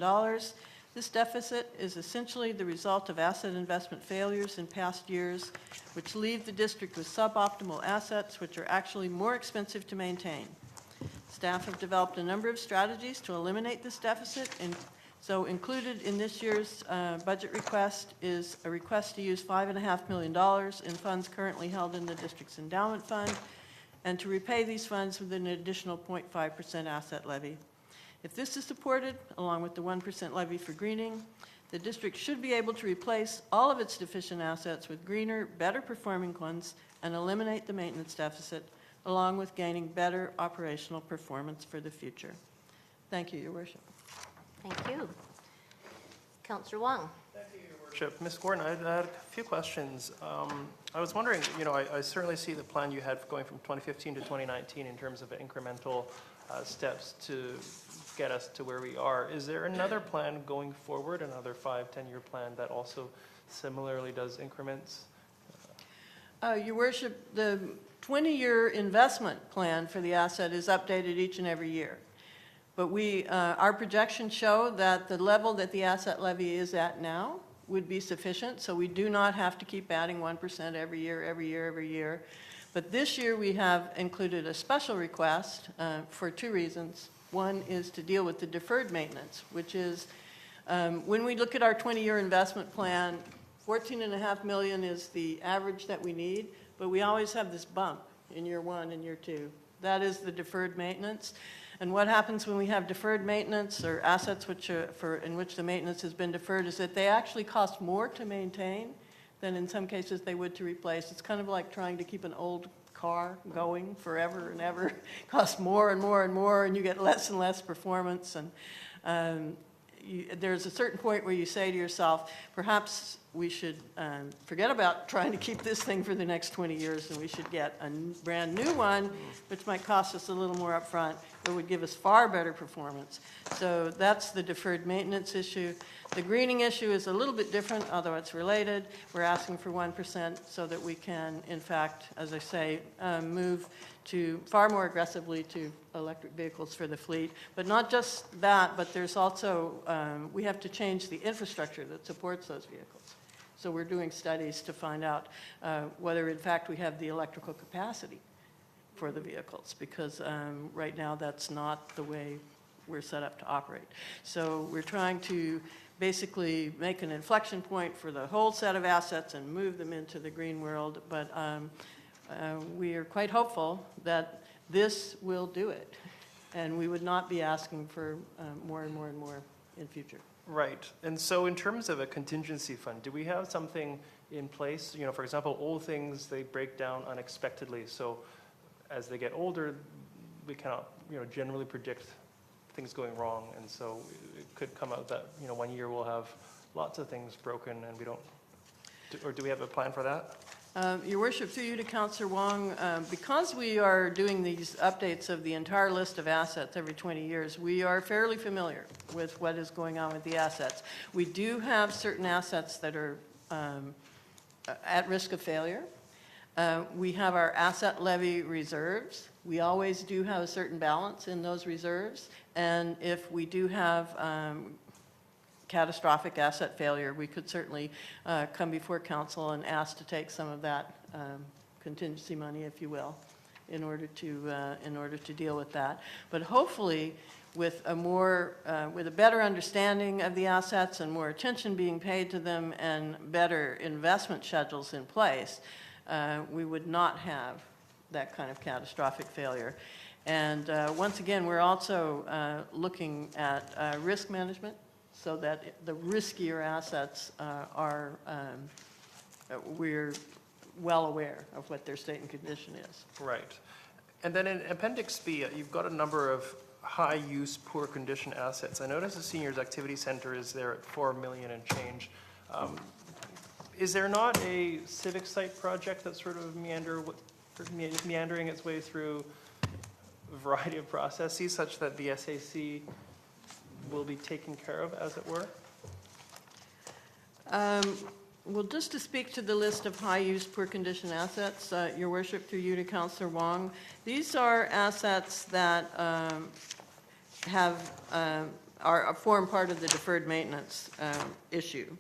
This deficit is essentially the result of asset investment failures in past years, which leave the district with suboptimal assets which are actually more expensive to maintain. Staff have developed a number of strategies to eliminate this deficit, and so included in this year's budget request is a request to use $5.5 million in funds currently held in the district's endowment fund, and to repay these funds with an additional 0.5% asset levy. If this is supported, along with the 1% levy for greening, the district should be able to replace all of its deficient assets with greener, better performing ones and eliminate the maintenance deficit, along with gaining better operational performance for the future. Thank you, Your Worship. Thank you. Councillor Wong. Thank you, Your Worship. Ms. Gordon, I had a few questions. I was wondering, I certainly see the plan you had going from 2015 to 2019 in terms of incremental steps to get us to where we are. Is there another plan going forward, another 5-10-year plan that also similarly does increments? Your Worship, the 20-year investment plan for the asset is updated each and every year. But our projections show that the level that the asset levy is at now would be sufficient, so we do not have to keep adding 1% every year. But this year we have included a special request for two reasons. One is to deal with the deferred maintenance, which is when we look at our 20-year investment plan, $14.5 million is the average that we need, but we always have this bump in year 1 and year 2. That is the deferred maintenance. And what happens when we have deferred maintenance or assets in which the maintenance has been deferred is that they actually cost more to maintain than in some cases they would to replace. It's kind of like trying to keep an old car going forever and ever. It costs more and more and more, and you get less and less performance. And there's a certain point where you say to yourself, perhaps we should forget about trying to keep this thing for the next 20 years, and we should get a brand new one, which might cost us a little more upfront, but would give us far better performance. So that's the deferred maintenance issue. The greening issue is a little bit different, although it's related. We're asking for 1% so that we can, in fact, as I say, move to far more aggressively to electric vehicles for the fleet. But not just that, but there's also, we have to change the infrastructure that supports those vehicles. So we're doing studies to find out whether, in fact, we have the electrical capacity for the vehicles, because right now that's not the way we're set up to operate. So we're trying to basically make an inflection point for the whole set of assets and move them into the green world, but we are quite hopeful that this will do it, and we would not be asking for more and more and more in future. Right. And so in terms of a contingency fund, do we have something in place? For example, old things, they break down unexpectedly. So as they get older, we cannot, generally predict things going wrong. And so it could come out that, 1 year we'll have lots of things broken and we don't, or do we have a plan for that? Your Worship, through you to Councillor Wong, because we are doing these updates of the entire list of assets every 20 years, we are fairly familiar with what is going on with the assets. We do have certain assets that are at risk of failure. We have our asset levy reserves. We always do have a certain balance in those reserves, and if we do have catastrophic asset failure, we could certainly come before council and ask to take some of that contingency money, if you will, in order to deal with that. But hopefully, with a better understanding of the assets and more attention being paid to them and better investment schedules in place, we would not have that kind of catastrophic failure. And once again, we're also looking at risk management, so that the riskier assets we're well aware of what their state and condition is. Right. And then in Appendix B, you've got a number of high-use, poor-condition assets. I notice the Seniors Activity Center is there at $4 million and change. Is there not a civic site project that's sort of meandering its way through a variety of processes such that the SAC will be taken care of, as it were? Well, just to speak to the list of high-use, poor-condition assets, Your Worship, through you to Councillor Wong, these are assets that have form part of the deferred maintenance issue.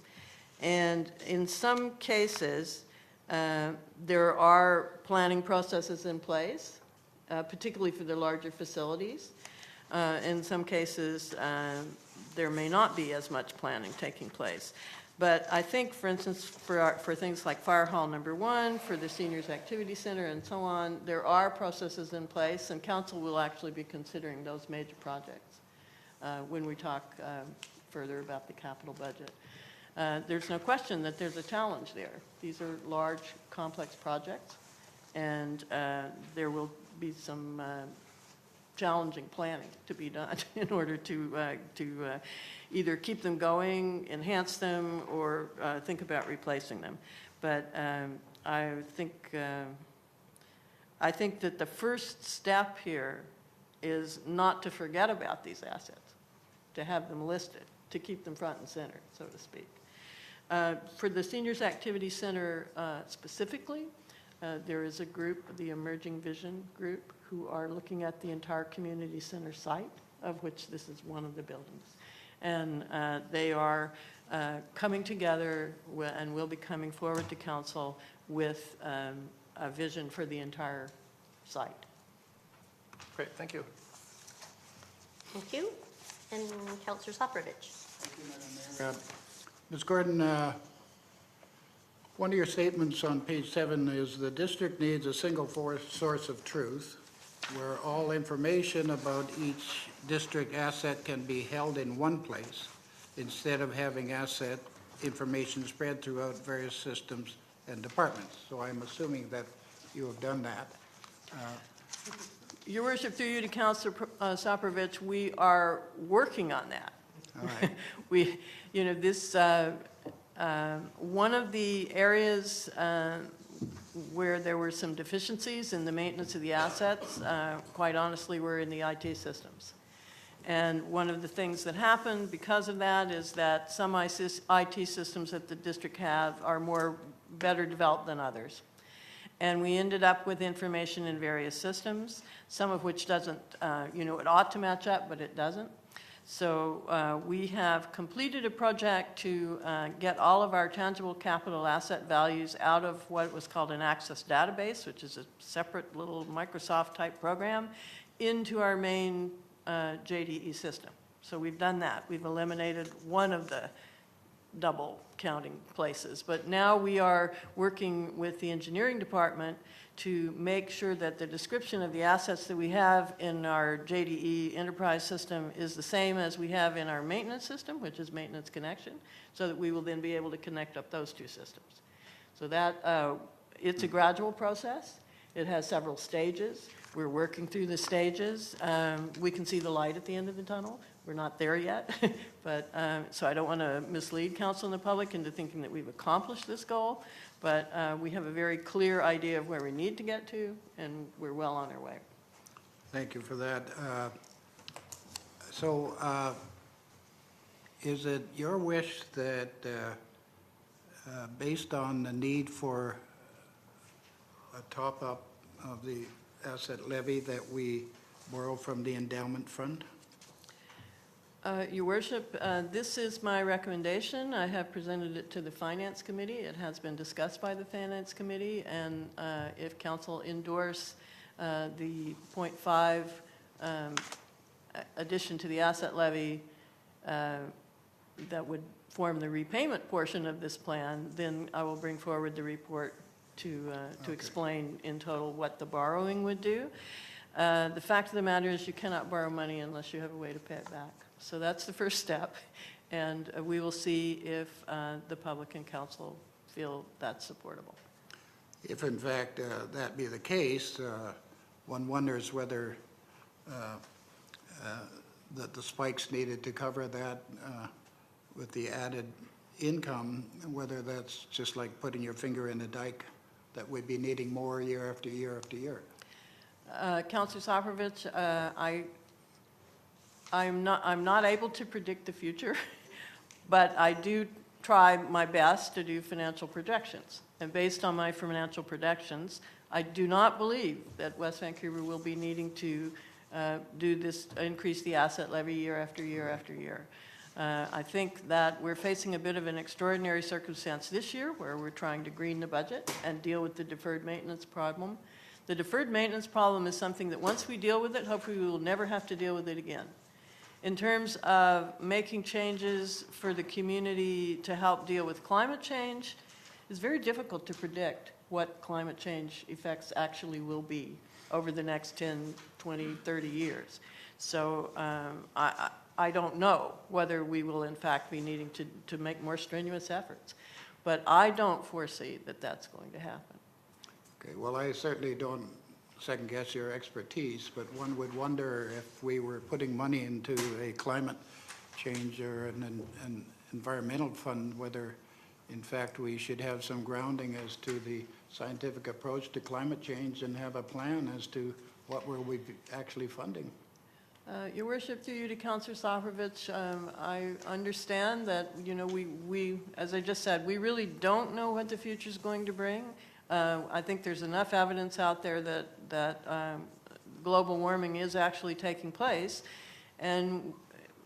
And in some cases, there are planning processes in place, particularly for the larger facilities. In some cases, there may not be as much planning taking place. But I think, for instance, for things like Fire Hall Number 1, for the Seniors Activity Center and so on, there are processes in place, and council will actually be considering those major projects when we talk further about the capital budget. There's no question that there's a challenge there. These are large, complex projects, and there will be some challenging planning to be done in order to either keep them going, enhance them, or think about replacing them. But I think that the first step here is not to forget about these assets, to have them listed, to keep them front and center, so to speak. For the Seniors Activity Center specifically, there is a group, the Emerging Vision Group, who are looking at the entire community center site, of which this is one of the buildings. And they are coming together and will be coming forward to council with a vision for the entire site. Great, thank you. Thank you. And Councillor Soprovich. Ms. Gordon, one of your statements on page 7 is the district needs a single source of truth where all information about each district asset can be held in one place instead of having asset information spread throughout various systems and departments. So I'm assuming that you have done that. Your Worship, through you to Councillor Soprovich, we are working on that. All right. We, you know, this, one of the areas where there were some deficiencies in the maintenance of the assets, quite honestly, were in the IT systems. And one of the things that happened because of that is that some IT systems that the district have are better developed than others. And we ended up with information in various systems, some of which doesn't, you know, it ought to match up, but it doesn't. So we have completed a project to get all of our tangible capital asset values out of what was called an Access database, which is a separate little Microsoft-type program, into our main JDE system. So we've done that. We've eliminated one of the double counting places. But now we are working with the engineering department to make sure that the description of the assets that we have in our JDE enterprise system is the same as we have in our maintenance system, which is maintenance connection, so that we will then be able to connect up those two systems. So that, it's a gradual process. It has several stages. We're working through the stages. We can see the light at the end of the tunnel. We're not there yet, but so I don't want to mislead council and the public into thinking that we've accomplished this goal, but we have a very clear idea of where we need to get to, and we're well on our way. Thank you for that. Is it your wish that, based on the need for a top-up of the asset levy, that we borrow from the endowment fund? Your Worship, this is my recommendation. I have presented it to the Finance Committee. It has been discussed by the Finance Committee, and if Council endorse the 0.5 addition to the asset levy that would form the repayment portion of this plan, then I will bring forward the report to explain in total what the borrowing would do. The fact of the matter is you cannot borrow money unless you have a way to pay it back. So that's the first step, and we will see if the public and council feel that's supportable. If in fact that be the case, one wonders whether that the spikes needed to cover that with the added income, whether that's just like putting your finger in a dike, that we'd be needing more year after year after year. Councillor Soprovich, I'm not able to predict the future, but I do try my best to do financial projections. And based on my financial projections, I do not believe that West Vancouver will be needing to increase the asset levy year after year after year. I think that we're facing a bit of an extraordinary circumstance this year where we're trying to green the budget and deal with the deferred maintenance problem. The deferred maintenance problem is something that once we deal with it, hopefully we will never have to deal with it again. In terms of making changes for the community to help deal with climate change, it's very difficult to predict what climate change effects actually will be over the next 10, 20, 30 years. So I don't know whether we will in fact be needing to make more strenuous efforts, but I don't foresee that that's going to happen. Okay, well, I certainly don't second guess your expertise, but one would wonder if we were putting money into a climate change or an environmental fund, whether in fact we should have some grounding as to the scientific approach to climate change and have a plan as to what will we be actually funding. Your Worship, through you to Councillor Soprovich, I understand that, you know, we, as I just said, we really don't know what the future is going to bring. I think there's enough evidence out there that global warming is actually taking place, and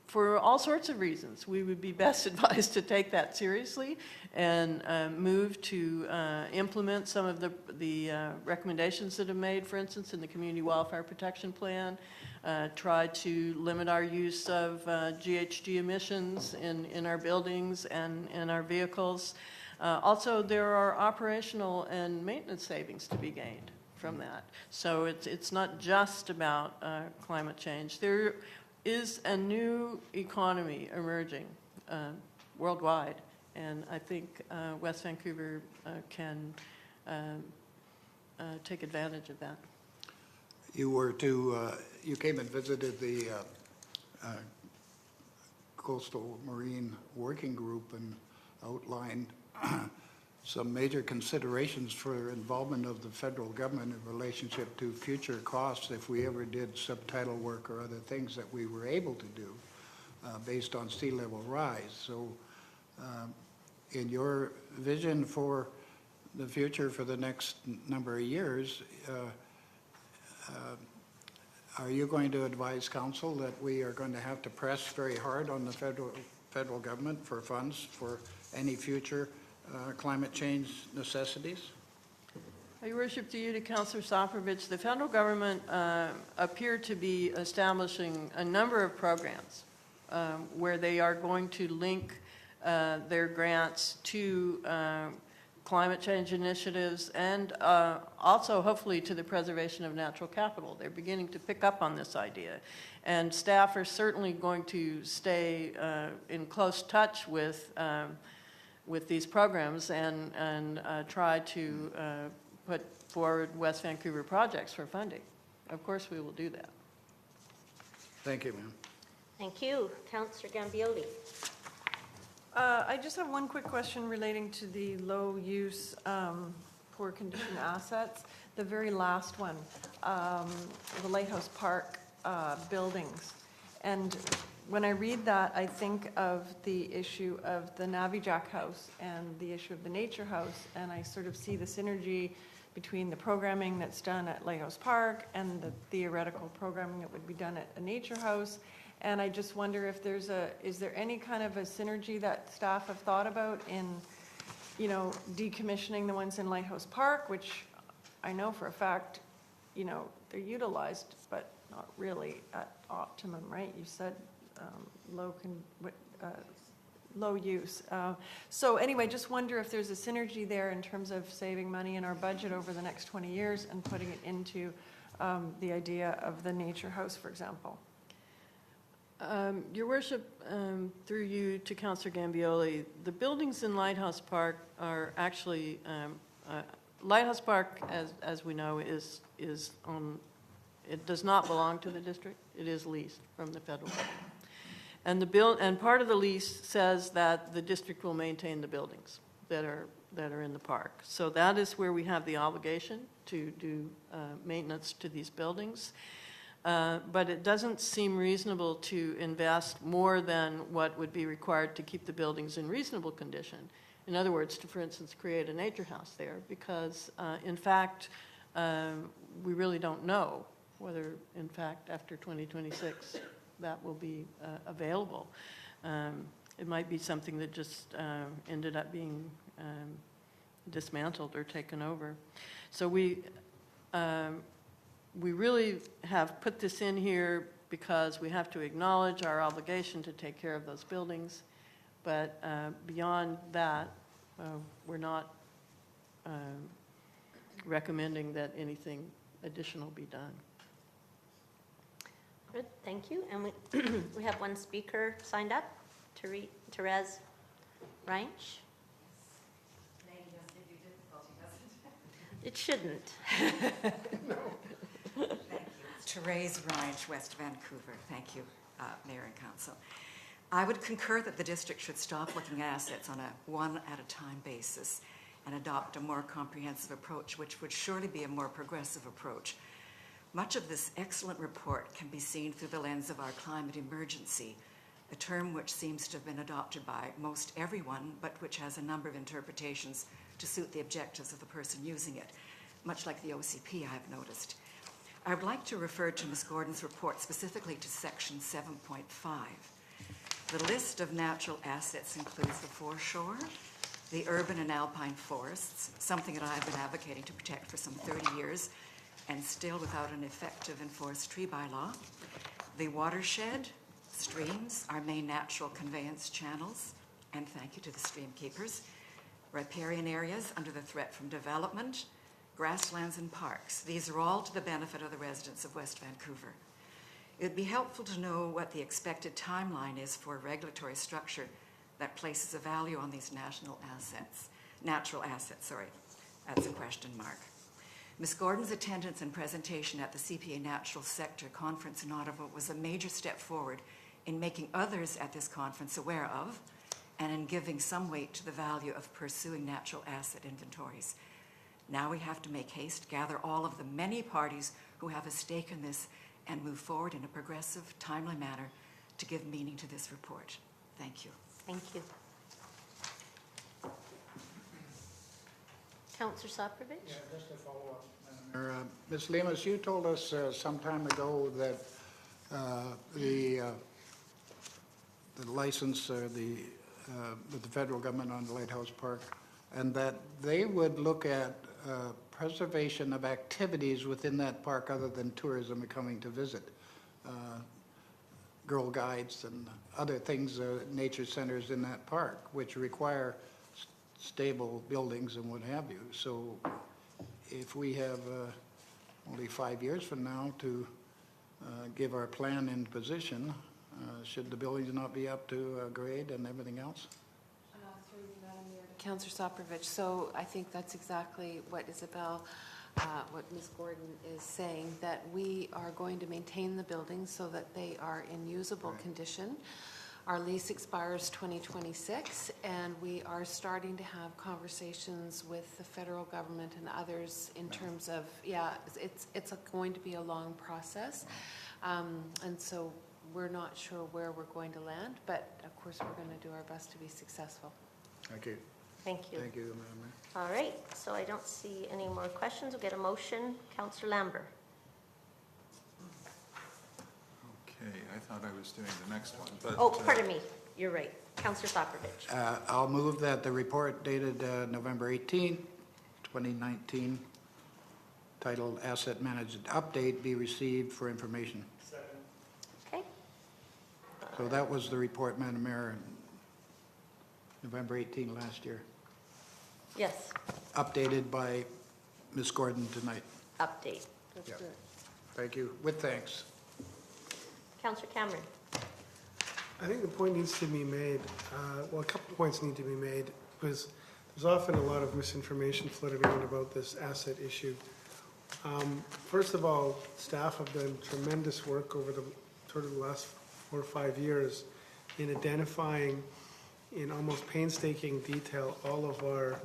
for all sorts of reasons, we would be best advised to take that seriously and move to implement some of the recommendations that are made, for instance, in the Community Wildfire Protection Plan, try to limit our use of GHG emissions in our buildings and in our vehicles. Also, there are operational and maintenance savings to be gained from that. So it's not just about climate change. There is a new economy emerging worldwide, and I think West Vancouver can take advantage of that. You came and visited the Coastal Marine Working Group and outlined some major considerations for involvement of the federal government in relationship to future costs if we ever did subtidal work or other things that we were able to do based on sea level rise. So in your vision for the future for the next number of years, are you going to advise council that we are going to have to press very hard on the federal government for funds for any future climate change necessities? Your Worship, to you to Councillor Soprovich, the federal government appear to be establishing a number of programs where they are going to link their grants to climate change initiatives and also hopefully to the preservation of natural capital. They're beginning to pick up on this idea. And staff are certainly going to stay in close touch with these programs and try to put forward West Vancouver projects for funding. Of course we will do that. Thank you, ma'am. Thank you. Councillor Gambioli. I just have one quick question relating to the low-use, poor condition assets. The very last one, the Lighthouse Park buildings. And when I read that, I think of the issue of the Navijack House and the issue of the Nature House, and I sort of see the synergy between the programming that's done at Lighthouse Park and the theoretical programming that would be done at a Nature House. And I just wonder if is there any kind of a synergy that staff have thought about in, you know, decommissioning the ones in Lighthouse Park, which I know for a fact, you know, they're utilized, but not really at optimum, right? You said low use. So anyway, just wonder if there's a synergy there in terms of saving money in our budget over the next 20 years and putting it into the idea of the Nature House, for example. Your Worship, through you to Councillor Gambioli, the buildings in Lighthouse Park are actually, Lighthouse Park, as we know, is on, it does not belong to the district. It is leased from the federal government. And part of the lease says that the district will maintain the buildings that are in the park. So that is where we have the obligation to do maintenance to these buildings. But it doesn't seem reasonable to invest more than what would be required to keep the buildings in reasonable condition. In other words, to, for instance, create a nature house there, because in fact, we really don't know whether in fact after 2026 that will be available. It might be something that just ended up being dismantled or taken over. So we really have put this in here because we have to acknowledge our obligation to take care of those buildings. But beyond that, we're not recommending that anything additional be done. Good, thank you. And we have one speaker signed up, Therese Reinsch. It shouldn't. Thank you. It's Therese Reinsch, West Vancouver. Thank you, Mayor and Council. I would concur that the district should stop looking at assets on a one-at-a-time basis and adopt a more comprehensive approach, which would surely be a more progressive approach. Much of this excellent report can be seen through the lens of our climate emergency, a term which seems to have been adopted by most everyone, but which has a number of interpretations to suit the objectives of the person using it, much like the OCP, I've noticed. I would like to refer to Ms. Gordon's report specifically to section 7.5. The list of natural assets includes the foreshore, the urban and alpine forests, something that I've been advocating to protect for some 30 years, and still without an effective enforced tree bylaw, the watershed, streams, our main natural conveyance channels, and thank you to the stream keepers, riparian areas under the threat from development, grasslands and parks. These are all to the benefit of the residents of West Vancouver. It would be helpful to know what the expected timeline is for a regulatory structure that places a value on these natural assets. That's a question mark. Ms. Gordon's attendance and presentation at the CPA Natural Sector Conference in Ottawa was a major step forward in making others at this conference aware of and in giving some weight to the value of pursuing natural asset inventories. Now we have to make haste, gather all of the many parties who have a stake in this, and move forward in a progressive, timely manner to give meaning to this report. Thank you. Thank you. Councillor Soprovich? Yeah, just to follow up. Ms. Lemus, you told us some time ago that the license with the federal government on the Lighthouse Park, and that they would look at preservation of activities within that park other than tourism coming to visit. Girl Guides and other things, nature centers in that park, which require stable buildings and what have you. So if we have only 5 years from now to give our plan in position, should the buildings not be up to grade and everything else? Councillor Soprovich, so I think that's exactly what Isabel, what Ms. Gordon is saying, that we are going to maintain the buildings so that they are in usable condition. Our lease expires 2026, and we are starting to have conversations with the federal government and others in terms of, it's going to be a long process. And so we're not sure where we're going to land, but of course we're going to do our best to be successful. Thank you. Thank you. Thank you, Madam Mayor. All right, so I don't see any more questions. We'll get a motion. Councillor Lambert. Okay, I thought I was doing the next one, but... Oh, pardon me. You're right. Councillor Soprovich. I'll move that the report dated November 18, 2019, titled Asset Management Update, be received for information. Okay. So that was the report, Madam Mayor, November 18 last year. Yes, Updated by Ms. Gordon tonight. update. That's Yeah. good. Thank you. With thanks. Councillor Cameron. I think the point needs to be made, well, a couple points need to be made, because there's often a lot of misinformation floating around about this asset issue. First of all, staff have done tremendous work over the sort of the last 4 or 5 years in identifying in almost painstaking detail all of our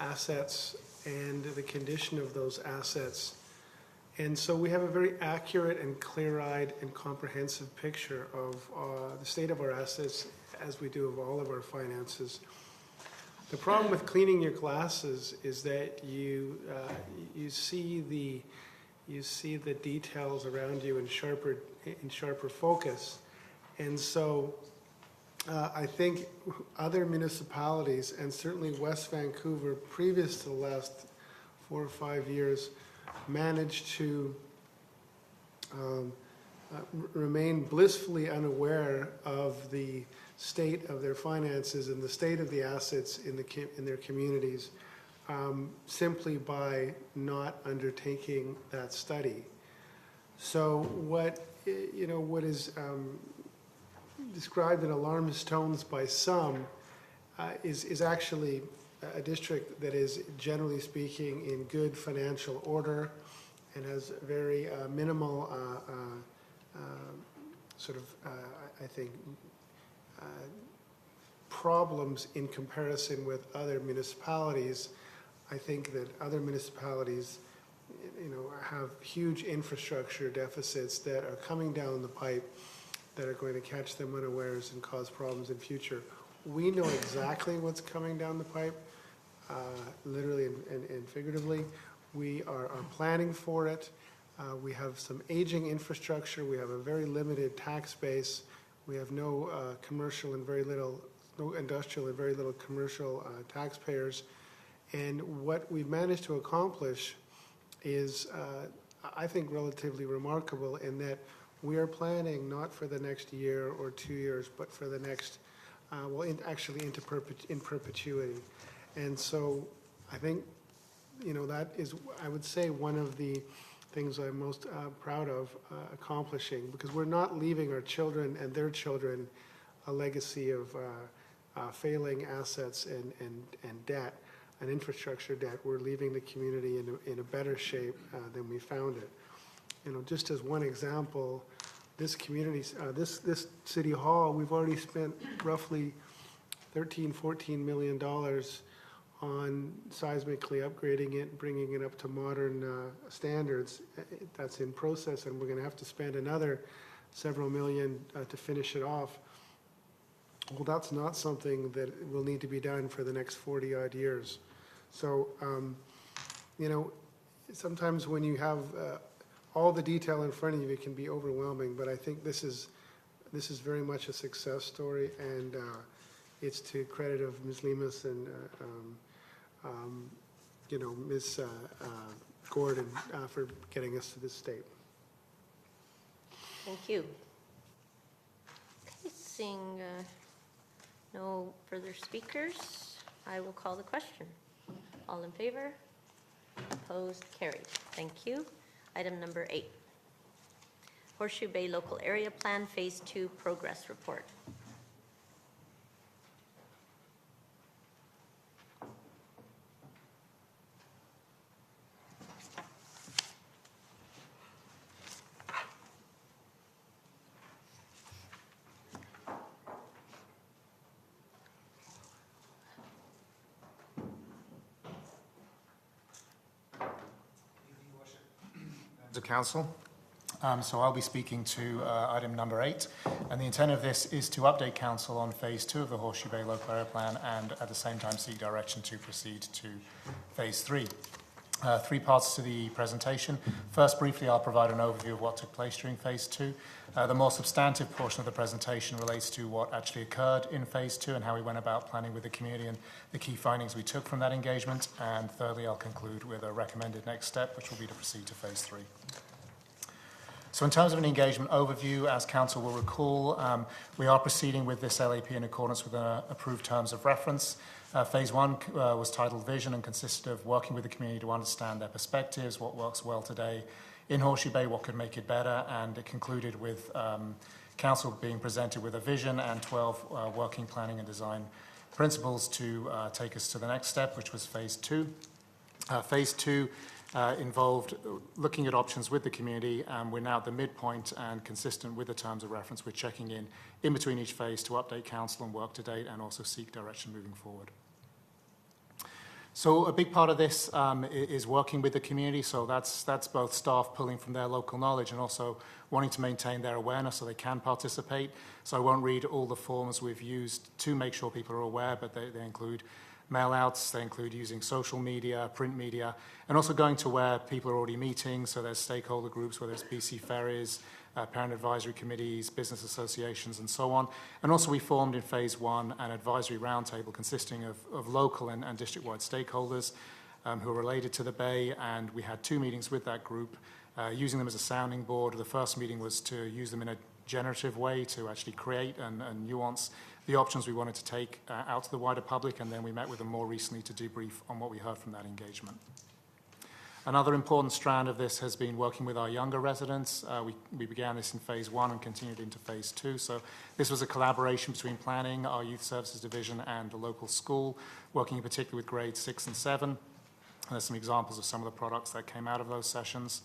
assets and the condition of those assets. And so we have a very accurate and clear-eyed and comprehensive picture of the state of our assets, as we do of all of our finances. The problem with cleaning your glasses is that you see the you see the details around you in sharper focus. And so I think other municipalities, and certainly West Vancouver, previous to the last 4 or 5 years, managed to remain blissfully unaware of the state of their finances and the state of the assets in their communities, simply by not undertaking that study. So what is described in alarmist tones by some is actually a district that is, generally speaking, in good financial order and has very minimal I think, problems in comparison with other municipalities. I think that other municipalities, have huge infrastructure deficits that are coming down the pipe that are going to catch them unawares and cause problems in future. We know exactly what's coming down the pipe, literally and figuratively. We are planning for it. We have some aging infrastructure. We have a very limited tax base. We have no commercial and very little, no industrial and very little commercial taxpayers. And what we've managed to accomplish is, I think, relatively remarkable in that we are planning not for the next year or 2 years, but for the next, in perpetuity. And so I think, that is, I would say, one of the things I'm most proud of accomplishing, because we're not leaving our children and their children a legacy of failing assets and debt, and infrastructure debt. We're leaving the community in a better shape than we found it. Just as one example, this community, this city hall, we've already spent roughly $13-14 million on seismically upgrading it, bringing it up to modern standards. That's in process, and we're going to have to spend another several million to finish it off. Well, that's not something that will need to be done for the next 40-odd years. So, sometimes when you have all the detail in front of you, it can be overwhelming, but I think this is very much a success story, and it's to credit of Ms. Lemus and Ms. Gordon for getting us to this state. Thank you. Okay, seeing no further speakers, I will call the question. All in favor? Opposed? Carried. Thank you. Item number 8. Horseshoe Bay Local Area Plan Phase 2 Progress Report. Of Council. So I'll be speaking to item number 8, and the intent of this is to update Council on Phase 2 of the Horseshoe Bay Local Area Plan and at the same time seek direction to proceed to Phase 3. 3 parts to the presentation. First, briefly, I'll provide an overview of what took place during Phase 2. The more substantive portion of the presentation relates to what actually occurred in Phase 2 and how we went about planning with the community and the key findings we took from that engagement. And thirdly, I'll conclude with a recommended next step, which will be to proceed to Phase 3. So in terms of an engagement overview, as Council will recall, we are proceeding with this LAP in accordance with approved terms of reference. Phase 1 was titled Vision and consisted of working with the community to understand their perspectives, what works well today in Horseshoe Bay, what could make it better, and it concluded with Council being presented with a vision and 12 working planning and design principles to take us to the next step, which was Phase 2. Phase 2 involved looking at options with the community, and we're now at the midpoint and consistent with the terms of reference. We're checking in between each phase to update Council on work to date and also seek direction moving forward. So a big part of this is working with the community, so that's both staff pulling from their local knowledge and also wanting to maintain their awareness so they can participate. So I won't read all the forms we've used to make sure people are aware, but they include mail-outs. They include using social media, print media, and also going to where people are already meeting. So there's stakeholder groups, whether it's BC Ferries, parent advisory committees, business associations, and so on. And also we formed in phase one an advisory roundtable consisting of local and district-wide stakeholders who are related to the Bay, and we had 2 meetings with that group, using them as a sounding board. The first meeting was to use them in a generative way to actually create and nuance the options we wanted to take out to the wider public, and then we met with them more recently to debrief on what we heard from that engagement. Another important strand of this has been working with our younger residents. We began this in phase one and continued into phase two. So this was a collaboration between planning, our youth services division, and the local school, working in particular with grades 6 and 7. And there's some examples of some of the products that came out of those sessions.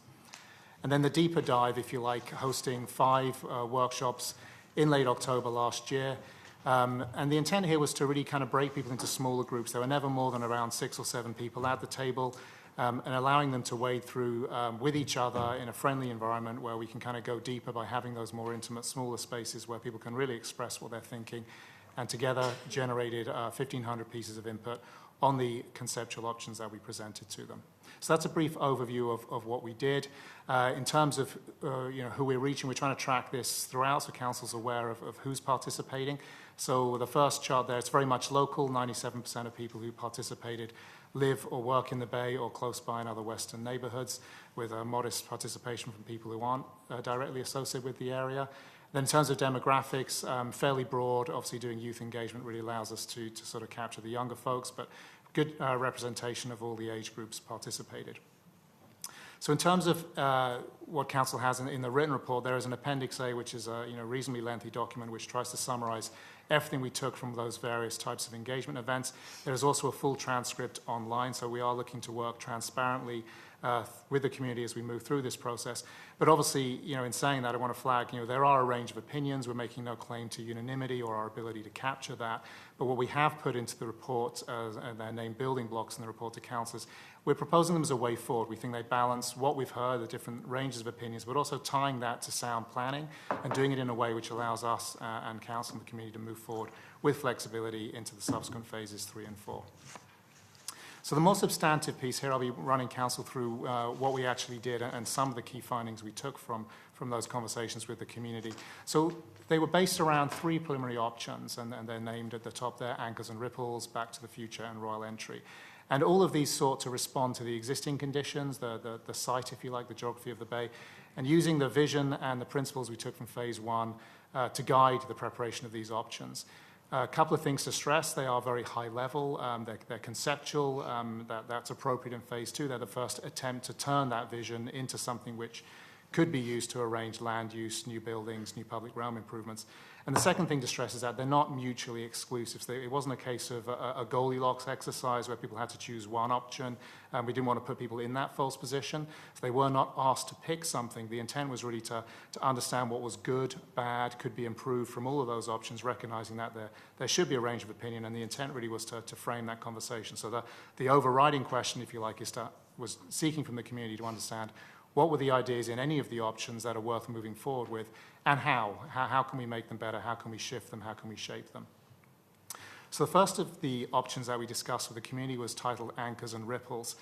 And then the deeper dive, if you like, hosting 5 workshops in late October last year. And the intent here was to really kind of break people into smaller groups. There were never more than around 6 or 7 people at the table, and allowing them to wade through with each other in a friendly environment where we can kind of go deeper by having those more intimate, smaller spaces where people can really express what they're thinking, and together generated 1,500 pieces of input on the conceptual options that we presented to them. So that's a brief overview of what we did. In terms of who we're reaching, we're trying to track this throughout so council's aware of who's participating. So the first chart there, it's very much local. 97% of people who participated live or work in the Bay or close by in other western neighborhoods, with a modest participation from people who aren't directly associated with the area. Then in terms of demographics, fairly broad. Obviously doing youth engagement really allows us to sort of capture the younger folks, but good representation of all the age groups participated. So in terms of what council has in the written report, there is an Appendix A, which is a reasonably lengthy document which tries to summarize everything we took from those various types of engagement events. There is also a full transcript online, so we are looking to work transparently with the community as we move through this process. But obviously, in saying that, I want to flag, there are a range of opinions. We're making no claim to unanimity or our ability to capture that. But what we have put into the report, and they're named building blocks in the report to councillors, we're proposing them as a way forward. We think they balance what we've heard, the different ranges of opinions, but also tying that to sound planning and doing it in a way which allows us and council and the community to move forward with flexibility into the subsequent phases 3 and 4. So the more substantive piece here, I'll be running council through what we actually did and some of the key findings we took from those conversations with the community. So they were based around 3 preliminary options, and they're named at the top there: Anchors and Ripples, Back to the Future, and Royal Entry. And all of these sought to respond to the existing conditions, the site, if you like, the geography of the Bay, and using the vision and the principles we took from phase 1 to guide the preparation of these options. A couple of things to stress: they are very high level, they're conceptual, that's appropriate in phase 2. They're the first attempt to turn that vision into something which could be used to arrange land use, new buildings, new public realm improvements. And the second thing to stress is that they're not mutually exclusive. So it wasn't a case of a Goldilocks exercise where people had to choose one option. We didn't want to put people in that false position. So they were not asked to pick something. The intent was really to understand what was good, bad, could be improved from all of those options, recognizing that there should be a range of opinion, and the intent really was to frame that conversation. So the overriding question, if you like, was seeking from the community to understand what were the ideas in any of the options that are worth moving forward with, and how? How can we make them better? How can we shift them? How can we shape them? So the first of the options that we discussed with the community was titled Anchors and Ripples.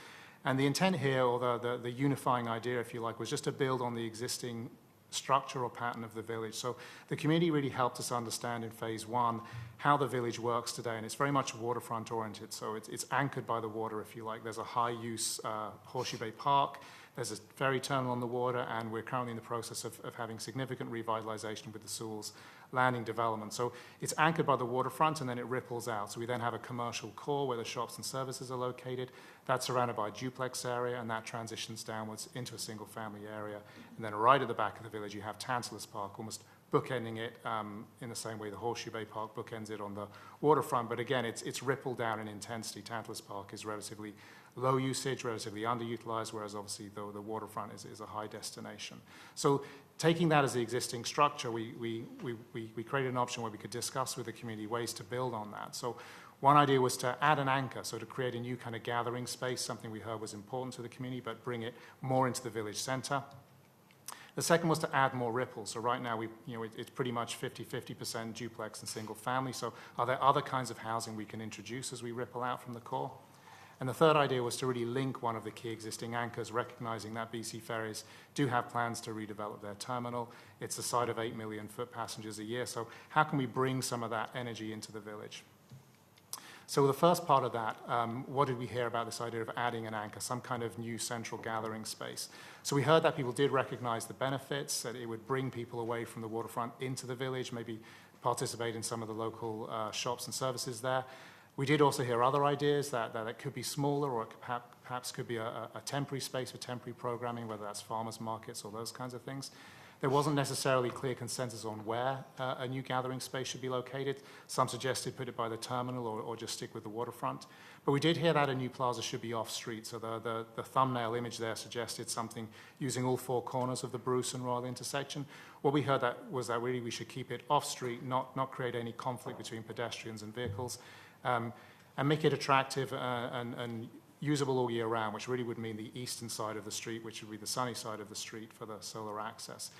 And the intent here, or the unifying idea, if you like, was just to build on the existing structure or pattern of the village. So the community really helped us understand in phase 1 how the village works today, and it's very much waterfront oriented. So it's anchored by the water, if you like. There's a high-use Horseshoe Bay Park. There's a ferry terminal on the water, and we're currently in the process of having significant revitalization with the Sewell's Landing development. So it's anchored by the waterfront, and then it ripples out. So we then have a commercial core where the shops and services are located. That's surrounded by a duplex area, and that transitions downwards into a single-family area. And then right at the back of the village, you have Tantalus Park, almost bookending it in the same way the Horseshoe Bay Park bookends it on the waterfront. But again, it's rippled down in intensity. Tantalus Park is relatively low usage, relatively underutilized, whereas obviously the waterfront is a high destination. So taking that as the existing structure, we created an option where we could discuss with the community ways to build on that. So one idea was to add an anchor, so to create a new kind of gathering space, something we heard was important to the community, but bring it more into the village center. The second was to add more ripples. So right now, it's pretty much 50% duplex and single family. So are there other kinds of housing we can introduce as we ripple out from the core? And the third idea was to really link one of the key existing anchors, recognizing that BC Ferries do have plans to redevelop their terminal. It's the site of 8 million foot passengers a year. So how can we bring some of that energy into the village? So the first part of that, what did we hear about this idea of adding an anchor, some kind of new central gathering space? So we heard that people did recognize the benefits, that it would bring people away from the waterfront into the village, maybe participate in some of the local shops and services there. We did also hear other ideas that it could be smaller, or it perhaps could be a temporary space for temporary programming, whether that's farmers markets or those kinds of things. There wasn't necessarily clear consensus on where a new gathering space should be located. Some suggested put it by the terminal or just stick with the waterfront. But we did hear that a new plaza should be off-street. So the thumbnail image there suggested something using all four corners of the Bruce and Royal intersection. What we heard was that really we should keep it off-street, not create any conflict between pedestrians and vehicles, and make it attractive and usable all year round, which really would mean the eastern side of the street, which would be the sunny side of the street for the solar access.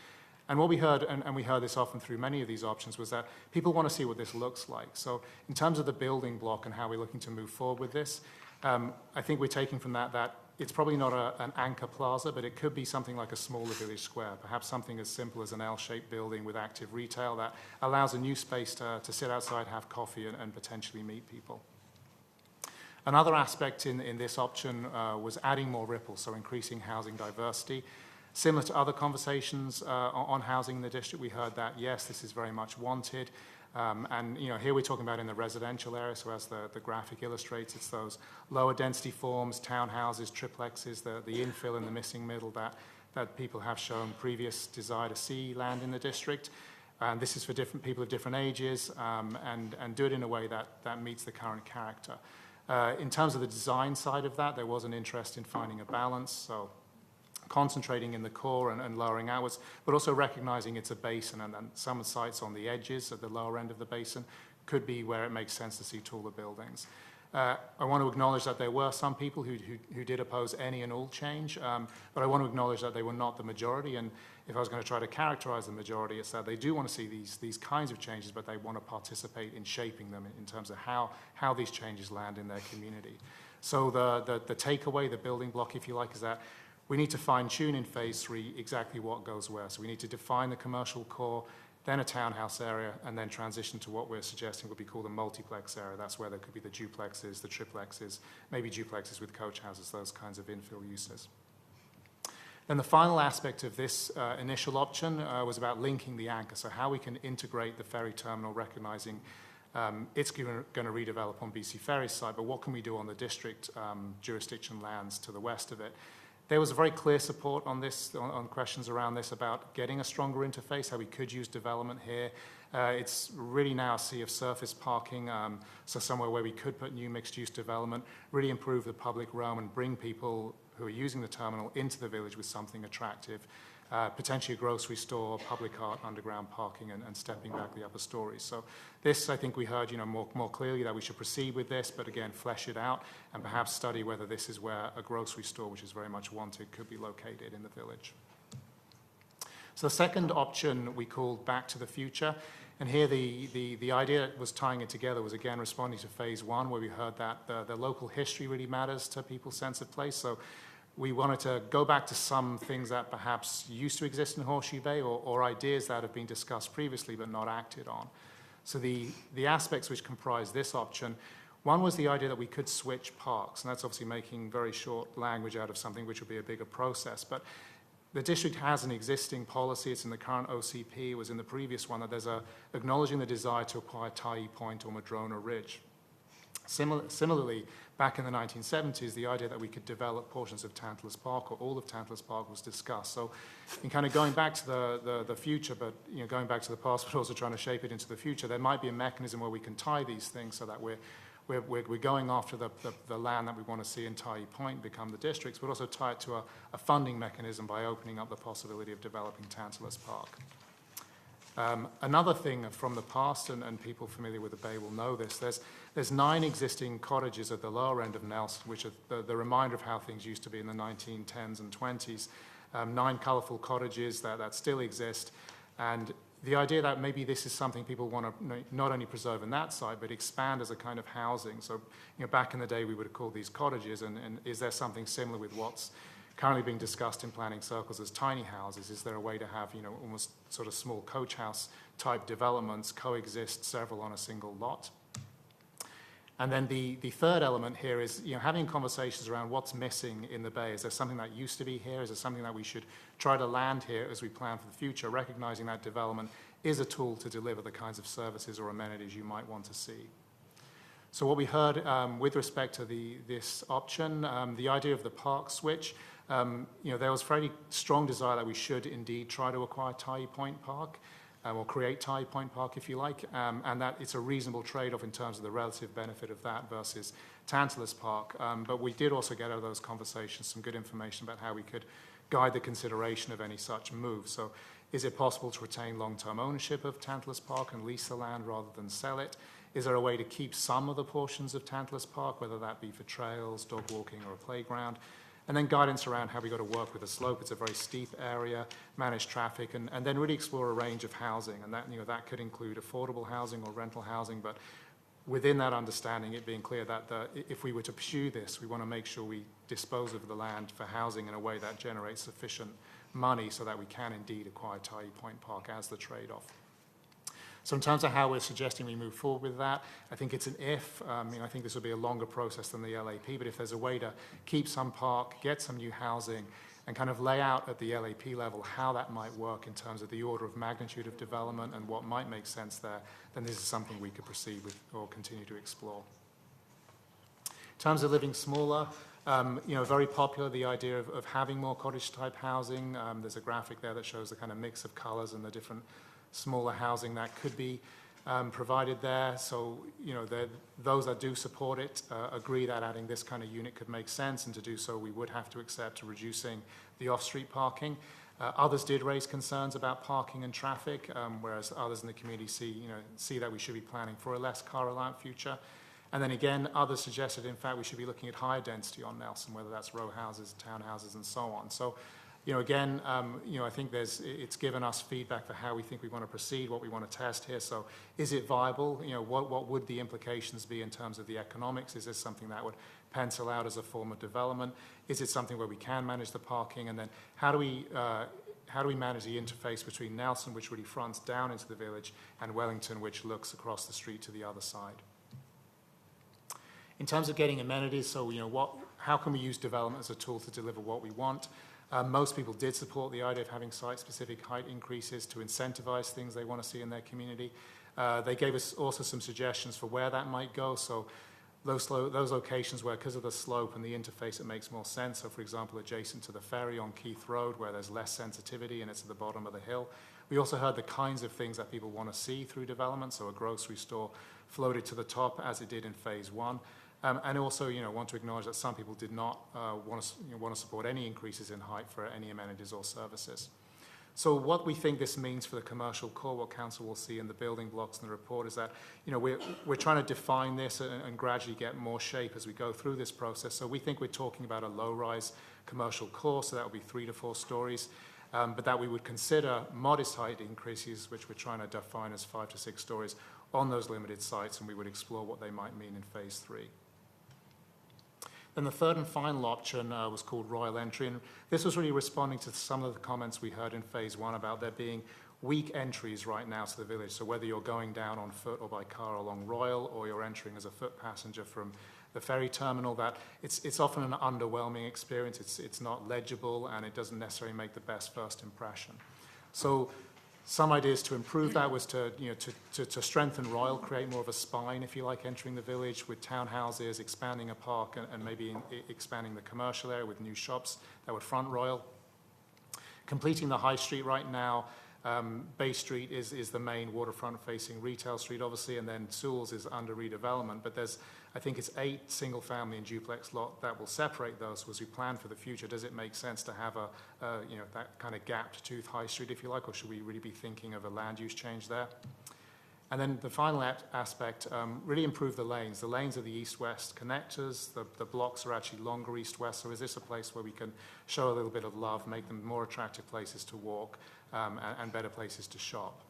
And what we heard, and we heard this often through many of these options, was that people want to see what this looks like. So in terms of the building block and how we're looking to move forward with this, I think we're taking from that it's probably not an anchor plaza, but it could be something like a smaller village square, perhaps something as simple as an L-shaped building with active retail that allows a new space to sit outside, have coffee, and potentially meet people. Another aspect in this option was adding more ripples, so increasing housing diversity. Similar to other conversations on housing in the district, we heard that, yes, this is very much wanted. And here we're talking about in the residential area, so as the graphic illustrates, it's those lower density forms, townhouses, triplexes, the infill in the missing middle that people have shown previous desire to see land in the district. And this is for different people of different ages, and do it in a way that meets the current character. In terms of the design side of that, there was an interest in finding a balance, so concentrating in the core and lowering outwards, but also recognizing it's a basin, and some sites on the edges at the lower end of the basin could be where it makes sense to see taller buildings. I want to acknowledge that there were some people who did oppose any and all change, but I want to acknowledge that they were not the majority, and if I was going to try to characterize the majority, it's that they do want to see these kinds of changes, but they want to participate in shaping them in terms of how these changes land in their community. So the takeaway, the building block, if you like, is that we need to fine-tune in Phase 3 exactly what goes where. So we need to define the commercial core, then a townhouse area, and then transition to what we're suggesting would be called a multiplex area. That's where there could be the duplexes, the triplexes, maybe duplexes with coach houses, those kinds of infill uses. Then the final aspect of this initial option was about linking the anchor, so how we can integrate the ferry terminal, recognizing it's going to redevelop on BC Ferry's side, but what can we do on the district jurisdiction lands to the west of it? There was a very clear support on this, on questions around this about getting a stronger interface, how we could use development here. It's really now a sea of surface parking, so somewhere where we could put new mixed-use development, really improve the public realm and bring people who are using the terminal into the village with something attractive, potentially a grocery store, public art, underground parking, and stepping back the upper stories. So this, I think we heard, more clearly that we should proceed with this, but again, flesh it out and perhaps study whether this is where a grocery store, which is very much wanted, could be located in the village. So the second option we called Back to the Future. And here the idea that was tying it together was, again, responding to Phase 1, where we heard that the local history really matters to people's sense of place. So we wanted to go back to some things that perhaps used to exist in Horseshoe Bay or ideas that have been discussed previously but not acted on. So the aspects which comprise this option, one was the idea that we could switch parks, and that's obviously making very short language out of something which would be a bigger process. But the district has an existing policy. It's in the current OCP. It was in the previous one that there's acknowledging the desire to acquire Tyee Point or Madrona Ridge. Similarly, back in the 1970s, the idea that we could develop portions of Tantalus Park or all of Tantalus Park was discussed. So in kind of going back to the future, but going back to the past, but also trying to shape it into the future, there might be a mechanism where we can tie these things so that we're going after the land that we want to see in Tyee Point become the districts, but also tie it to a funding mechanism by opening up the possibility of developing Tantalus Park. Another thing from the past, and people familiar with the Bay will know this, there's 9 existing cottages at the lower end of Nelson, which are the reminder of how things used to be in the 1910s and 20s. 9 colourful cottages that still exist. And the idea that maybe this is something people want to not only preserve in that site, but expand as a kind of housing. So, back in the day, we would have called these cottages, and is there something similar with what's currently being discussed in planning circles as tiny houses? Is there a way to have, almost sort of small coach house type developments coexist several on a single lot? And then the third element here is, having conversations around what's missing in the bay. Is there something that used to be here? Is there something that we should try to land here as we plan for the future, recognizing that development is a tool to deliver the kinds of services or amenities you might want to see? So what we heard with respect to this option, the idea of the park switch, there was very strong desire that we should indeed try to acquire Tyee Point Park, or create Tyee Point Park, if you like, and that it's a reasonable trade-off in terms of the relative benefit of that versus Tantalus Park. But we did also get out of those conversations some good information about how we could guide the consideration of any such move. So is it possible to retain long-term ownership of Tantalus Park and lease the land rather than sell it? Is there a way to keep some of the portions of Tantalus Park, whether that be for trails, dog walking, or a playground? And then guidance around how we got to work with the slope. It's a very steep area, manage traffic, and then really explore a range of housing. And that, that could include affordable housing or rental housing, but within that understanding, it being clear that if we were to pursue this, we want to make sure we dispose of the land for housing in a way that generates sufficient money so that we can indeed acquire Tyee Point Park as the trade-off. So in terms of how we're suggesting we move forward with that, I think it's an if. I think this will be a longer process than the LAP, but if there's a way to keep some park, get some new housing, and kind of lay out at the LAP level how that might work in terms of the order of magnitude of development and what might make sense there, then this is something we could proceed with or continue to explore. In terms of living smaller, very popular, the idea of having more cottage-type housing. There's a graphic there that shows the kind of mix of colors and the different smaller housing that could be provided there. So, those that do support it agree that adding this kind of unit could make sense, and to do so we would have to accept reducing the off-street parking. Others did raise concerns about parking and traffic, whereas others in the community see that we should be planning for a less car-reliant future. And then again, others suggested, in fact, we should be looking at higher density on Nelson, whether that's row houses, townhouses, and so on. So, again, I think it's given us feedback for how we think we want to proceed, what we want to test here. So is it viable? What would the implications be in terms of the economics? Is this something that would pencil out as a form of development? Is it something where we can manage the parking? And then how do we manage the interface between Nelson, which really fronts down into the village, and Wellington, which looks across the street to the other side? In terms of getting amenities, so how can we use development as a tool to deliver what we want? Most people did support the idea of having site-specific height increases to incentivize things they want to see in their community. They gave us also some suggestions for where that might go. So those locations where, because of the slope and the interface, it makes more sense. So, for example, adjacent to the ferry on Keith Road, where there's less sensitivity and it's at the bottom of the hill. We also heard the kinds of things that people want to see through development. So a grocery store floated to the top, as it did in Phase 1. And also, want to acknowledge that some people did not want to support any increases in height for any amenities or services. So what we think this means for the commercial core, what council will see in the building blocks in the report, is that we're trying to define this and gradually get more shape as we go through this process. So we think we're talking about a low-rise commercial core, so that would be 3 to 4 stories, but that we would consider modest height increases, which we're trying to define as 5 to 6 stories on those limited sites, and we would explore what they might mean in Phase 3. Then the third and final option was called Royal Entry, and this was really responding to some of the comments we heard in Phase 1 about there being weak entries right now to the village. So whether you're going down on foot or by car along Royal, or you're entering as a foot passenger from the ferry terminal, that it's often an underwhelming experience. It's not legible, and it doesn't necessarily make the best first impression. So some ideas to improve that was to strengthen Royal, create more of a spine, if you like, entering the village with townhouses, expanding a park, and maybe expanding the commercial area with new shops that would front Royal. Completing the high street right now, Bay Street is the main waterfront-facing retail street, obviously, and then Sewell's is under redevelopment. But there's, I think it's 8 single-family and duplex lot that will separate those. So as we plan for the future, does it make sense to have that kind of gapped tooth high street, if you like, or should we really be thinking of a land use change there? And then the final aspect, really improve the lanes. The lanes are the east-west connectors. The blocks are actually longer east-west. So is this a place where we can show a little bit of love, make them more attractive places to walk and better places to shop?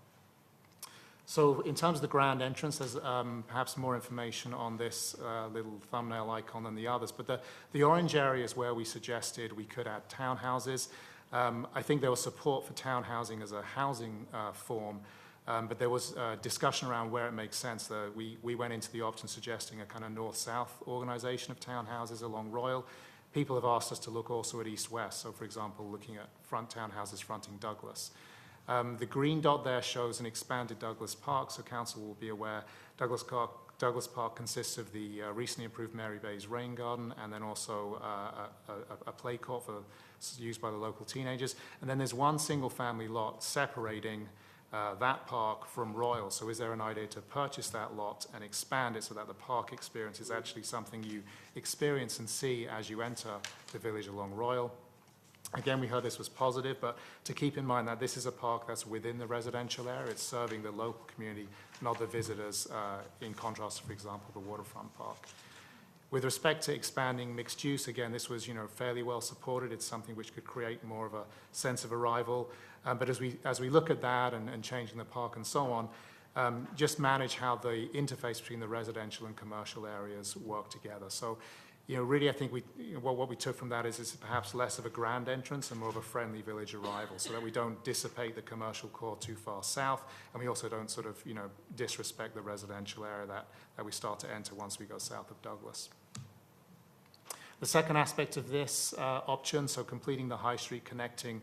So in terms of the grand entrance, there's perhaps more information on this little thumbnail icon than the others. But the orange area is where we suggested we could add townhouses. I think there was support for townhousing as a housing form. But there was discussion around where it makes sense. We went into the option suggesting a kind of north-south organization of townhouses along Royal. People have asked us to look also at east-west. So, for example, looking at front townhouses fronting Douglas. The green dot there shows an expanded Douglas Park. So council will be aware Douglas Park consists of the recently improved Mary Bay's Rain Garden and then also a play court used by the local teenagers. And then there's one single-family lot separating that park from Royal. So is there an idea to purchase that lot and expand it so that the park experience is actually something you experience and see as you enter the village along Royal? Again, we heard this was positive, but to keep in mind that this is a park that's within the residential area. It's serving the local community, not the visitors, in contrast to, for example, the waterfront park. With respect to expanding mixed use, again, this was fairly well supported. It's something which could create more of a sense of arrival. But as we look at that and changing the park and so on, just manage how the interface between the residential and commercial areas work together. So, really, I think what we took from that is perhaps less of a grand entrance and more of a friendly village arrival, so that we don't dissipate the commercial core too far south, and we also don't sort of disrespect the residential area that we start to enter once we go south of Douglas. The second aspect of this option, so completing the high street, connecting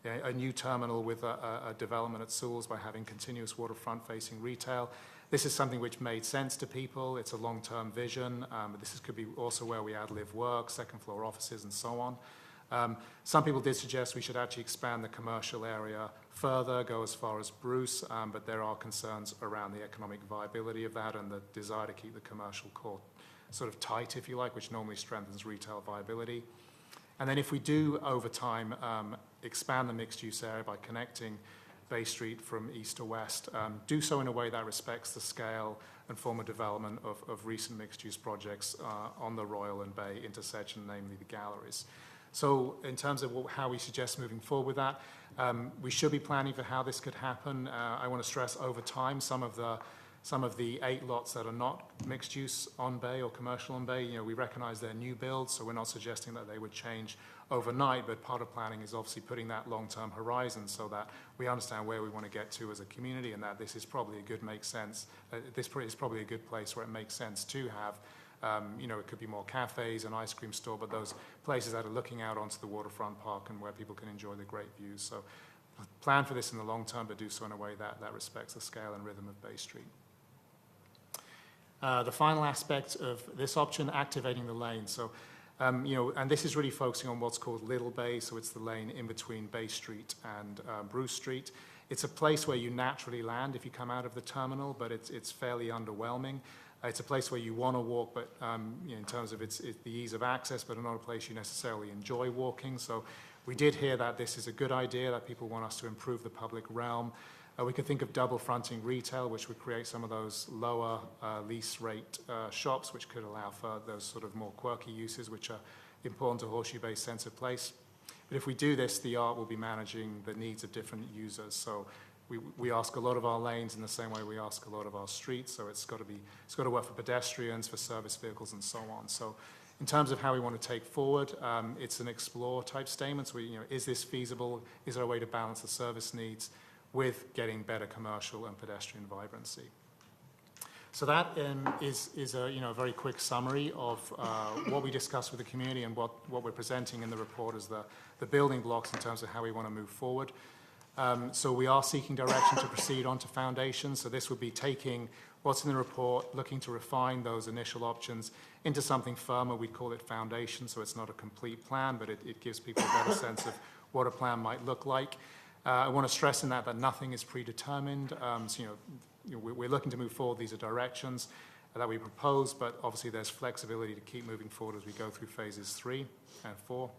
a new terminal with a development at Sewells by having continuous waterfront-facing retail. This is something which made sense to people. It's a long-term vision. This could be also where we add live work, second-floor offices, and so on. Some people did suggest we should actually expand the commercial area further, go as far as Bruce, but there are concerns around the economic viability of that and the desire to keep the commercial core sort of tight, if you like, which normally strengthens retail viability. And then if we do, over time, expand the mixed-use area by connecting Bay Street from east to west, do so in a way that respects the scale and form of development of recent mixed-use projects on the Royal and Bay intersection, namely the galleries. So in terms of how we suggest moving forward with that, we should be planning for how this could happen. I want to stress over time some of the 8 lots that are not mixed use on Bay or commercial on Bay, we recognize they're new builds, so we're not suggesting that they would change overnight, but part of planning is obviously putting that long-term horizon so that we understand where we want to get to as a community, and that this is probably this is probably a good place where it makes sense to have, it could be more cafes, an ice cream store, but those places that are looking out onto the waterfront park and where people can enjoy the great views. So plan for this in the long term, but do so in a way that respects the scale and rhythm of Bay Street. The final aspect of this option, activating the lane. So, and this is really focusing on what's called Little Bay, so it's the lane in between Bay Street and Bruce Street. It's a place where you naturally land if you come out of the terminal, but it's fairly underwhelming. It's a place where you want to walk, but in terms of it's the ease of access, but not a place you necessarily enjoy walking. So we did hear that this is a good idea, that people want us to improve the public realm. We could think of double fronting retail, which would create some of those lower lease rate shops, which could allow for those sort of more quirky uses, which are important to Horseshoe Bay's sense of place. But if we do this, the art will be managing the needs of different users. So we ask a lot of our lanes in the same way we ask a lot of our streets. So it's got to work for pedestrians, for service vehicles, and so on. So in terms of how we want to take forward, it's an explore type statement. So is this feasible? Is there a way to balance the service needs with getting better commercial and pedestrian vibrancy? So that is a very quick summary of what we discussed with the community and what we're presenting in the report as the building blocks in terms of how we want to move forward. So we are seeking direction to proceed onto foundations. So this would be taking what's in the report, looking to refine those initial options into something firmer. We call it foundation, so it's not a complete plan, but it gives people a better sense of what a plan might look like. I want to stress in that nothing is predetermined. We're looking to move forward. These are directions that we propose, but obviously there's flexibility to keep moving forward as we go through phases 3 and 4.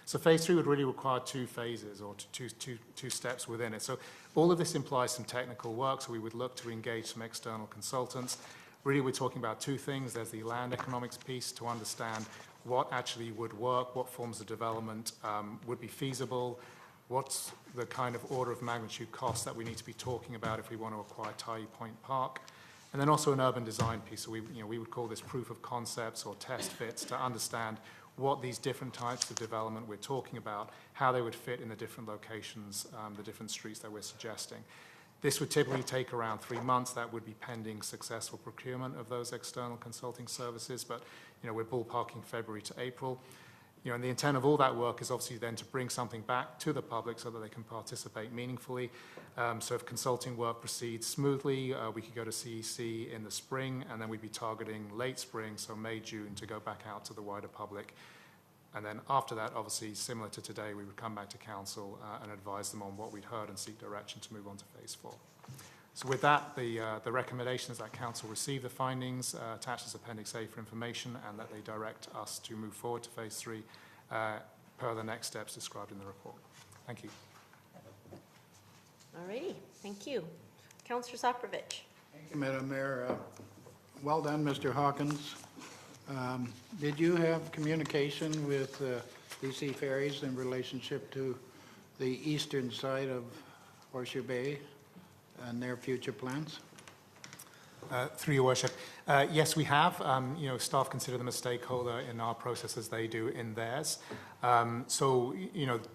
So phase 3 would really require 2 phases or two steps within it. So all of this implies some technical work, so we would look to engage some external consultants. Really, we're talking about 2 things. There's the land economics piece to understand what actually would work, what forms of development would be feasible, what's the kind of order of magnitude cost that we need to be talking about if we want to acquire Tyee Point Park. And then also an urban design piece. So we would call this proof of concepts or test fits to understand what these different types of development we're talking about, how they would fit in the different locations, the different streets that we're suggesting. This would typically take around 3 months. That would be pending successful procurement of those external consulting services, but we're ballparking February to April. And the intent of all that work is obviously then to bring something back to the public so that they can participate meaningfully. So if consulting work proceeds smoothly, we could go to CEC in the spring, and then we'd be targeting late spring, so May, June, to go back out to the wider public. And then after that, obviously, similar to today, we would come back to council and advise them on what we'd heard and seek direction to move on to phase 4. So with that, the recommendation is that council receive the findings attached as Appendix A for information, and that they direct us to move forward to phase 3 per the next steps described in the report. Thank you. All righty, thank you. Councillor Soprovich. Thank you, Madam Mayor. Well done, Mr. Hawkins. Did you have communication with BC Ferries in relationship to the eastern side of Horseshoe Bay and their future plans? Through your worship, yes, we have. Staff consider them a stakeholder in our process as they do in theirs. So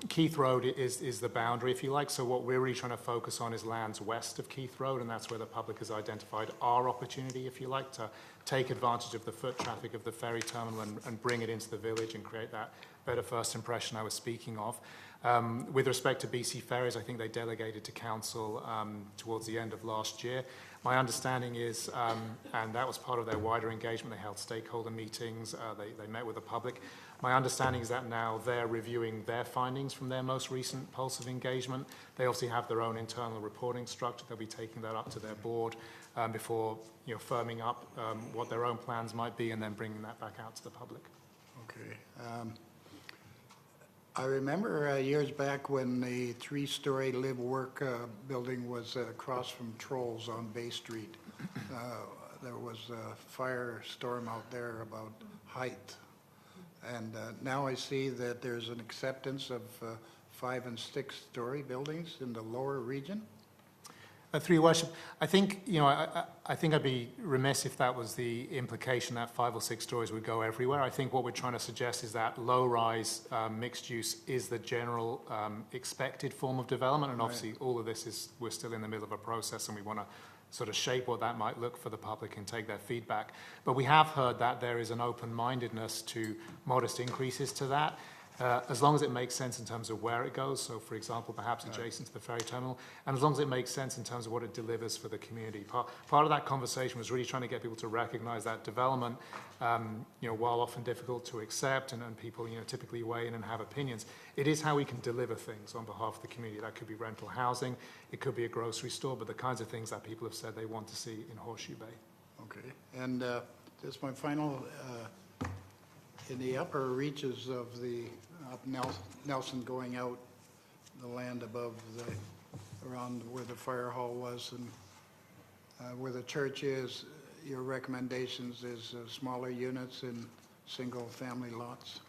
Keith Road is the boundary, if you like. So what we're really trying to focus on is lands west of Keith Road, and that's where the public has identified our opportunity, if you like, to take advantage of the foot traffic of the ferry terminal and bring it into the village and create that better first impression I was speaking of. With respect to BC Ferries, I think they delegated to council towards the end of last year. My understanding is, and that was part of their wider engagement, they held stakeholder meetings, they met with the public. My understanding is that now they're reviewing their findings from their most recent pulse of engagement. They obviously have their own internal reporting structure. They'll be taking that up to their board before firming up what their own plans might be, and then bringing that back out to the public. Okay. I remember years back when the 3-story live-work building was across from Trolls on Bay Street. There was a firestorm out there about height. And now I see that there's an acceptance of 5- and 6-story buildings in the lower region. Through your worship, I think I think I'd be remiss if that was the implication that 5 or 6 stories would go everywhere. I think what we're trying to suggest is that low-rise mixed use is the general expected form of development, and obviously all of this we're still in the middle of a process, and we want to sort of shape what that might look for the public and take their feedback. But we have heard that there is an open-mindedness to modest increases to that. As long as it makes sense in terms of where it goes, so for example, perhaps adjacent to the ferry terminal, and as long as it makes sense in terms of what it delivers for the community. Part of that conversation was really trying to get people to recognize that development, while often difficult to accept, and people typically weigh in and have opinions, it is how we can deliver things on behalf of the community. That could be rental housing, it could be a grocery store, but the kinds of things that people have said they want to see in Horseshoe Bay. Okay, and just my final, in the upper reaches of the Nelson going out, the land above around where the fire hall was and where the church is, your recommendations is smaller units in single-family lots?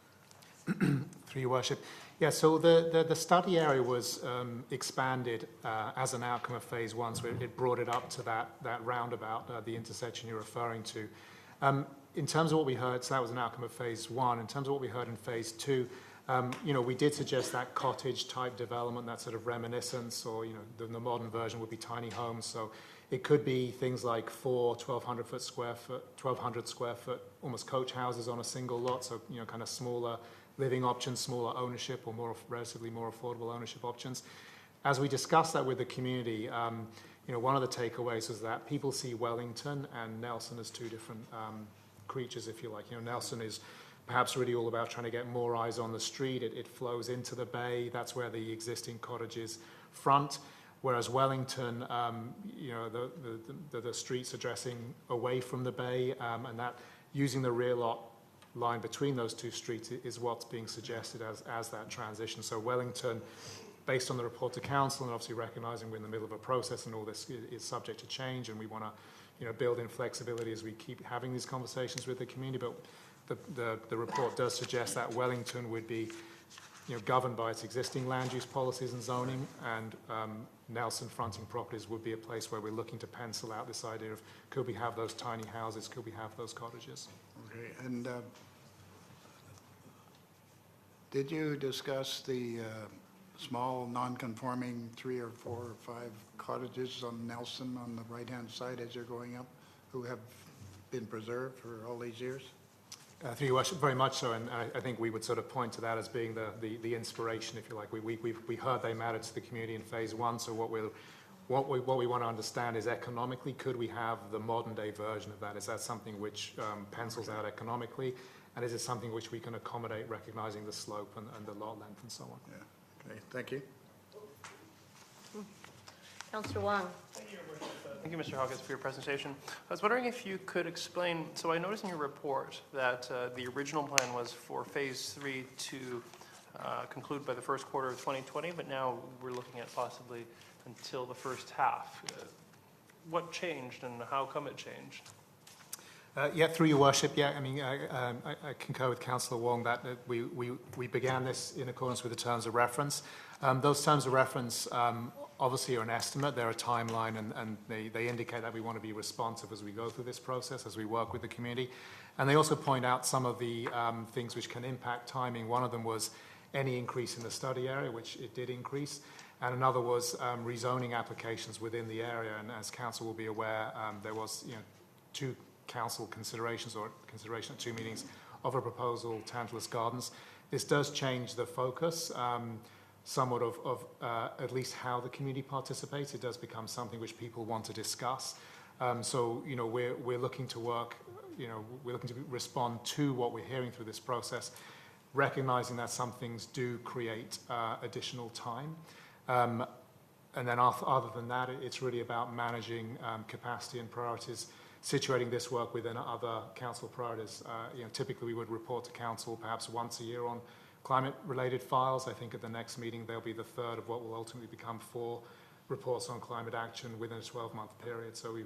Through your worship. Yeah, so the study area was expanded as an outcome of phase 1, so it brought it up to that roundabout, the intersection you're referring to. In terms of what we heard, so that was an outcome of phase 1. In terms of what we heard in phase 2, we did suggest that cottage-type development, that sort of reminiscence, or the modern version would be tiny homes. So it could be things like 4 1,200 square foot, almost coach houses on a single lot. So kind of smaller living options, smaller ownership, or relatively more affordable ownership options. As we discussed that with the community, one of the takeaways was that people see Wellington and Nelson as two different creatures, if you like. Nelson is perhaps really all about trying to get more eyes on the street. It flows into the bay. That's where the existing cottages front. Whereas Wellington, the streets are dressing away from the bay, and that using the rear lot line between those two streets is what's being suggested as that transition. So Wellington, based on the report to council, and obviously recognizing we're in the middle of a process and all this is subject to change, and we want to build in flexibility as we keep having these conversations with the community. But the report does suggest that Wellington would be governed by its existing land use policies and zoning, and Nelson fronting properties would be a place where we're looking to pencil out this idea of could we have those tiny houses, could we have those cottages. Okay, and did you discuss the small non-conforming 3 or 4 or 5 cottages on Nelson on the right-hand side as you're going up, who have been preserved for all these years? Through your worship, very much so, and I think we would sort of point to that as being the inspiration, if you like. We heard they mattered to the community in phase 1, so what we want to understand is economically, could we have the modern day version of that? Is that something which pencils out economically, and is it something which we can accommodate, recognizing the slope and the lot length and so on? Yeah. Okay, thank you. Councillor Wong. Thank you, Mr. Hawkins, for your presentation. I was wondering if you could explain, so I noticed in your report that the original plan was for phase 3 to conclude by the first quarter of 2020, but now we're looking at possibly until the first half. What changed and how come it changed? Yeah, through your worship, yeah, I mean, I concur with Councillor Wong that we began this in accordance with the terms of reference. Those terms of reference obviously are an estimate, they're a timeline, and they indicate that we want to be responsive as we go through this process, as we work with the community. And they also point out some of the things which can impact timing. One of them was any increase in the study area, which it did increase, and another was rezoning applications within the area. And as council will be aware, there was 2 council considerations or consideration at 2 meetings of a proposal, Tantalus Gardens. This does change the focus somewhat of at least how the community participates. It does become something which people want to discuss. So we're looking to work, we're looking to respond to what we're hearing through this process, recognizing that some things do create additional time. And then other than that, it's really about managing capacity and priorities, situating this work within other council priorities. Typically we would report to council perhaps once a year on climate-related files. I think at the next meeting there'll be the 3rd of what will ultimately become 4 reports on climate action within a 12-month period. So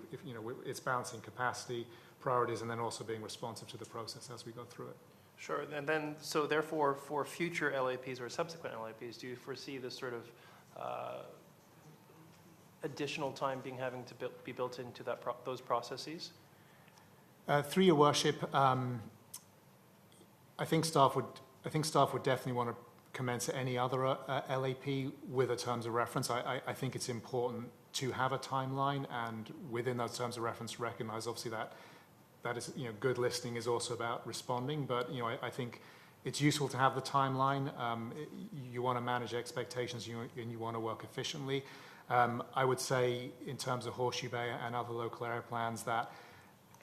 it's balancing capacity, priorities, and then also being responsive to the process as we go through it. Sure, and then, so therefore, for future LAPs or subsequent LAPs, do you foresee this sort of additional time having to be built into those processes? Through your worship, I think staff would definitely want to commence any other LAP with a terms of reference. I think it's important to have a timeline, and within those terms of reference recognize obviously that is, good listening is also about responding, but I think it's useful to have the timeline. You want to manage expectations and you want to work efficiently. I would say in terms of Horseshoe Bay and other local area plans that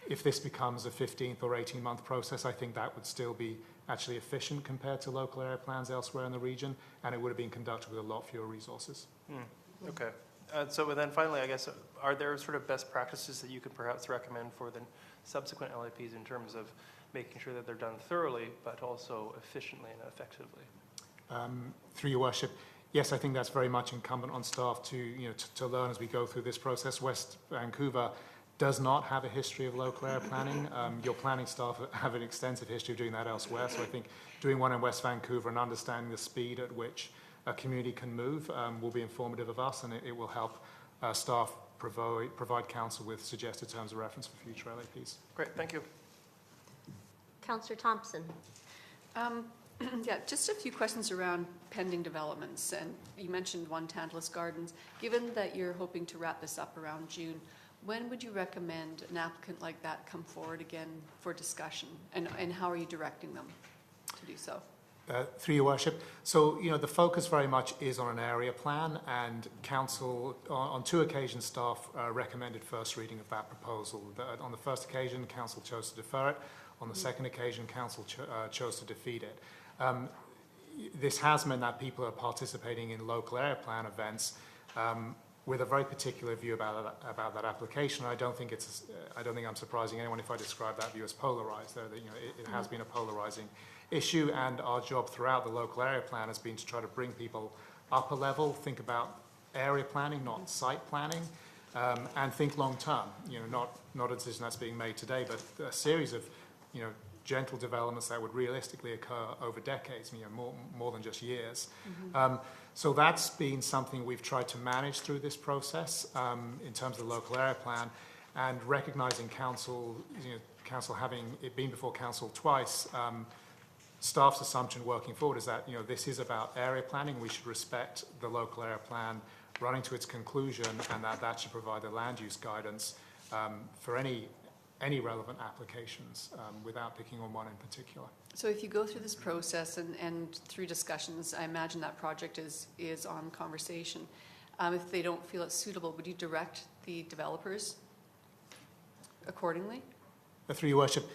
if this becomes a 15th or 18-month process, I think that would still be actually efficient compared to local area plans elsewhere in the region, and it would have been conducted with a lot fewer resources. Okay. So then finally, I guess, are there sort of best practices that you could perhaps recommend for the subsequent LAPs in terms of making sure that they're done thoroughly, but also efficiently and effectively? Through your worship, yes, I think that's very much incumbent on staff to learn as we go through this process. West Vancouver does not have a history of local area planning. Your planning staff have an extensive history of doing that elsewhere, so I think doing one in West Vancouver and understanding the speed at which a community can move will be informative of us, and it will help staff provide council with suggested terms of reference for future LAPs. Great, thank you. Councillor Thompson. Yeah, just a few questions around pending developments. And you mentioned one, Tantalus Gardens. Given that you're hoping to wrap this up around June, when would you recommend an applicant like that come forward again for discussion? And how are you directing them to do so? Through your worship. So, the focus very much is on an area plan, and council, on 2 occasions, staff recommended first reading of that proposal. On the first occasion, council chose to defer it. On the second occasion, council chose to defeat it. This has meant that people are participating in local area plan events with a very particular view about that application. I don't think I'm surprising anyone if I describe that view as polarized. It has been a polarizing issue, and our job throughout the local area plan has been to try to bring people up a level, think about area planning, not site planning, and think long term. Not a decision that's being made today, but a series of gentle developments that would realistically occur over decades, more than just years. So that's been something we've tried to manage through this process in terms of the local area plan, and recognizing council having it been before council twice, staff's assumption working forward is that this is about area planning. We should respect the local area plan running to its conclusion, and that should provide the land use guidance for any relevant applications without picking on one in particular. So if you go through this process and through discussions, I imagine that project is on conversation. If they don't feel it's suitable, would you direct the developers accordingly? Through your worship,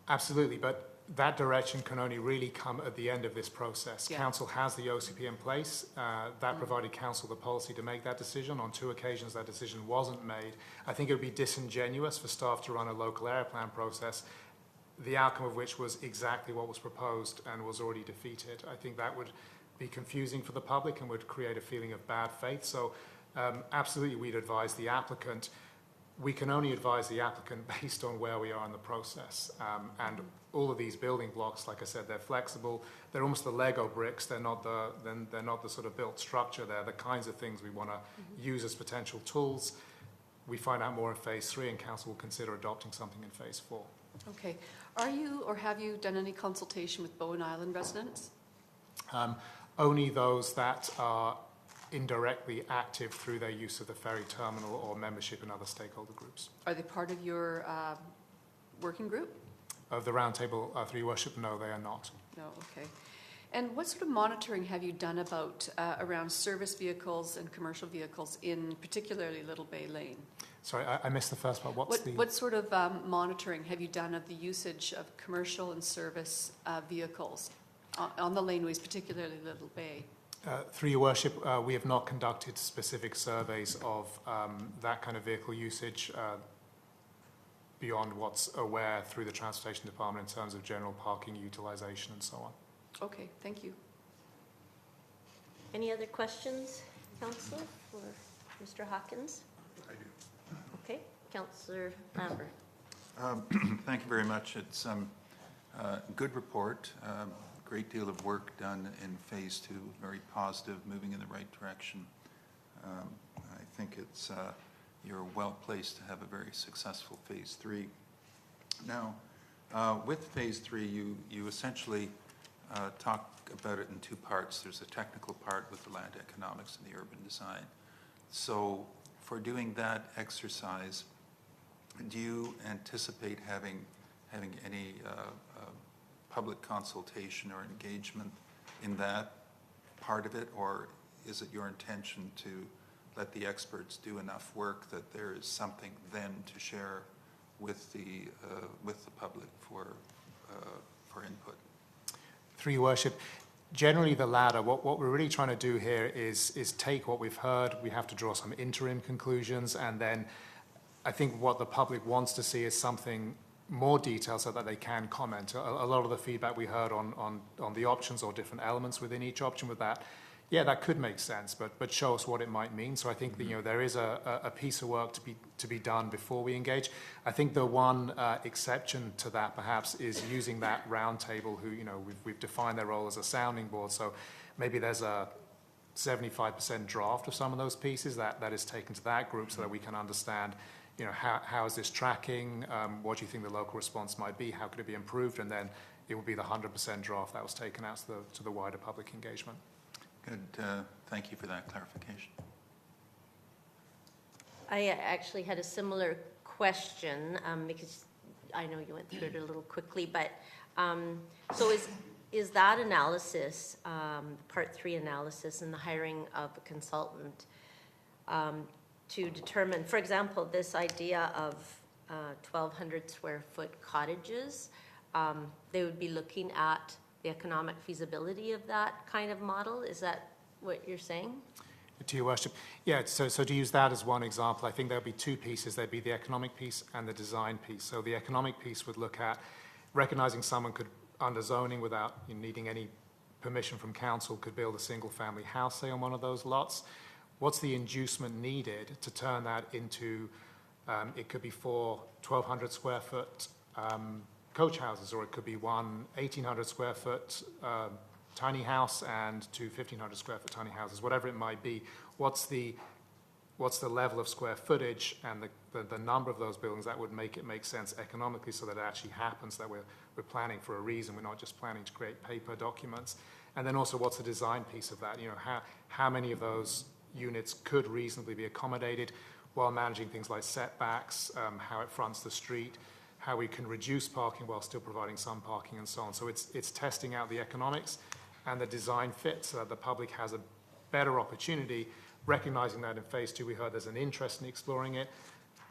absolutely, but that direction can only really come at the end of this process. Yeah. Council has the OCP in place. That provided council the policy to make that decision. On 2 occasions, that decision wasn't made. I think it would be disingenuous for staff to run a local area plan process, the outcome of which was exactly what was proposed and was already defeated. I think that would be confusing for the public and would create a feeling of bad faith. So absolutely, we'd advise the applicant. We can only advise the applicant based on where we are in the process. And all of these building blocks, like I said, they're flexible. They're almost the Lego bricks. They're not the sort of built structure. They're the kinds of things we want to use as potential tools. We find out more in phase 3, and council will consider adopting something in phase 4. Okay. Are you or have you done any consultation with Bowen Island residents? Only those that are indirectly active through their use of the ferry terminal or membership in other stakeholder groups. Are they part of your working group? Of the roundtable, through your worship, no, they are not. No, okay. And what sort of monitoring have you done around service vehicles and commercial vehicles in particularly Little Bay Lane? Sorry, I missed the first part. What sort of monitoring have you done of the usage of commercial and service vehicles on the laneways, particularly Little Bay? Through your worship, we have not conducted specific surveys of that kind of vehicle usage beyond what's aware through the Transportation Department in terms of general parking utilization and so on. Okay, thank you. Any other questions, Councillor, for Mr. Hawkins? I do. Okay, Councillor Lambert. Thank you very much. It's a good report. Great deal of work done in phase 2, very positive, moving in the right direction. I think you're well placed to have a very successful phase 3. Now, with phase 3, you essentially talk about it in 2 parts. There's a technical part with the land economics and the urban design. So for doing that exercise, do you anticipate having any public consultation or engagement in that part of it, or is it your intention to let the experts do enough work that there is something then to share with the public for input? Through your worship, generally the latter. What we're really trying to do here is take what we've heard. We have to draw some interim conclusions, and then I think what the public wants to see is something more detail so that they can comment. A lot of the feedback we heard on the options or different elements within each option with that, yeah, that could make sense, but show us what it might mean. So I think that, there is a piece of work to be done before we engage. I think the one exception to that perhaps is using that roundtable who, we've defined their role as a sounding board. So maybe there's a 75% draft of some of those pieces that is taken to that group so that we can understand how is this tracking? What do you think the local response might be? How could it be improved? And then it will be the 100% draft that was taken out to the wider public engagement. Good. Thank you for that clarification. I actually had a similar question because I know you went through it a little quickly, but so is that analysis, part 3 analysis, and the hiring of a consultant to determine, for example, this idea of 1,200 square foot cottages, they would be looking at the economic feasibility of that kind of model. Is that what you're saying? To your worship, yeah, so to use that as one example, I think there'd be two pieces. There'd be the economic piece and the design piece. So the economic piece would look at recognizing someone could, under zoning, without needing any permission from council, could build a single-family house, say, on one of those lots. What's the inducement needed to turn that into, it could be 4 1,200 square foot coach houses, or it could be one 1,800 square foot tiny house and two 1,500 square foot tiny houses, whatever it might be. What's the level of square footage and the number of those buildings that would make it make sense economically, so that it actually happens, that we're planning for a reason, we're not just planning to create paper documents. And then also, what's the design piece of that? How many of those units could reasonably be accommodated while managing things like setbacks, how it fronts the street, how we can reduce parking while still providing some parking, and so on. So it's testing out the economics and the design fit so that the public has a better opportunity, recognizing that in phase 2 we heard there's an interest in exploring it,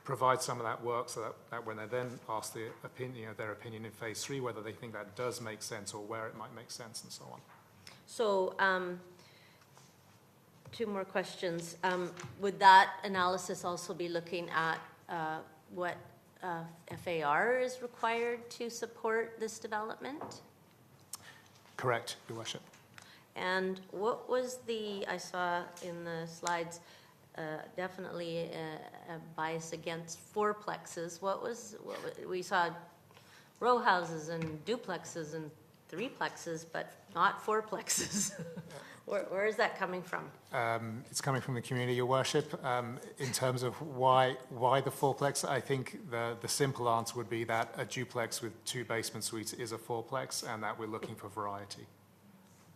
provide some of that work so that when they then ask their opinion in phase 3, whether they think that does make sense or where it might make sense, and so on. So, 2 more questions. Would that analysis also be looking at what FAR is required to support this development? Correct, Your Worship. And what was I saw in the slides, definitely a bias against fourplexes. We saw row houses and duplexes and threeplexes, but not fourplexes. Where is that coming from? It's coming from the community, Your Worship. In terms of why the fourplex, I think the simple answer would be that a duplex with 2 basement suites is a fourplex, and that we're looking for variety.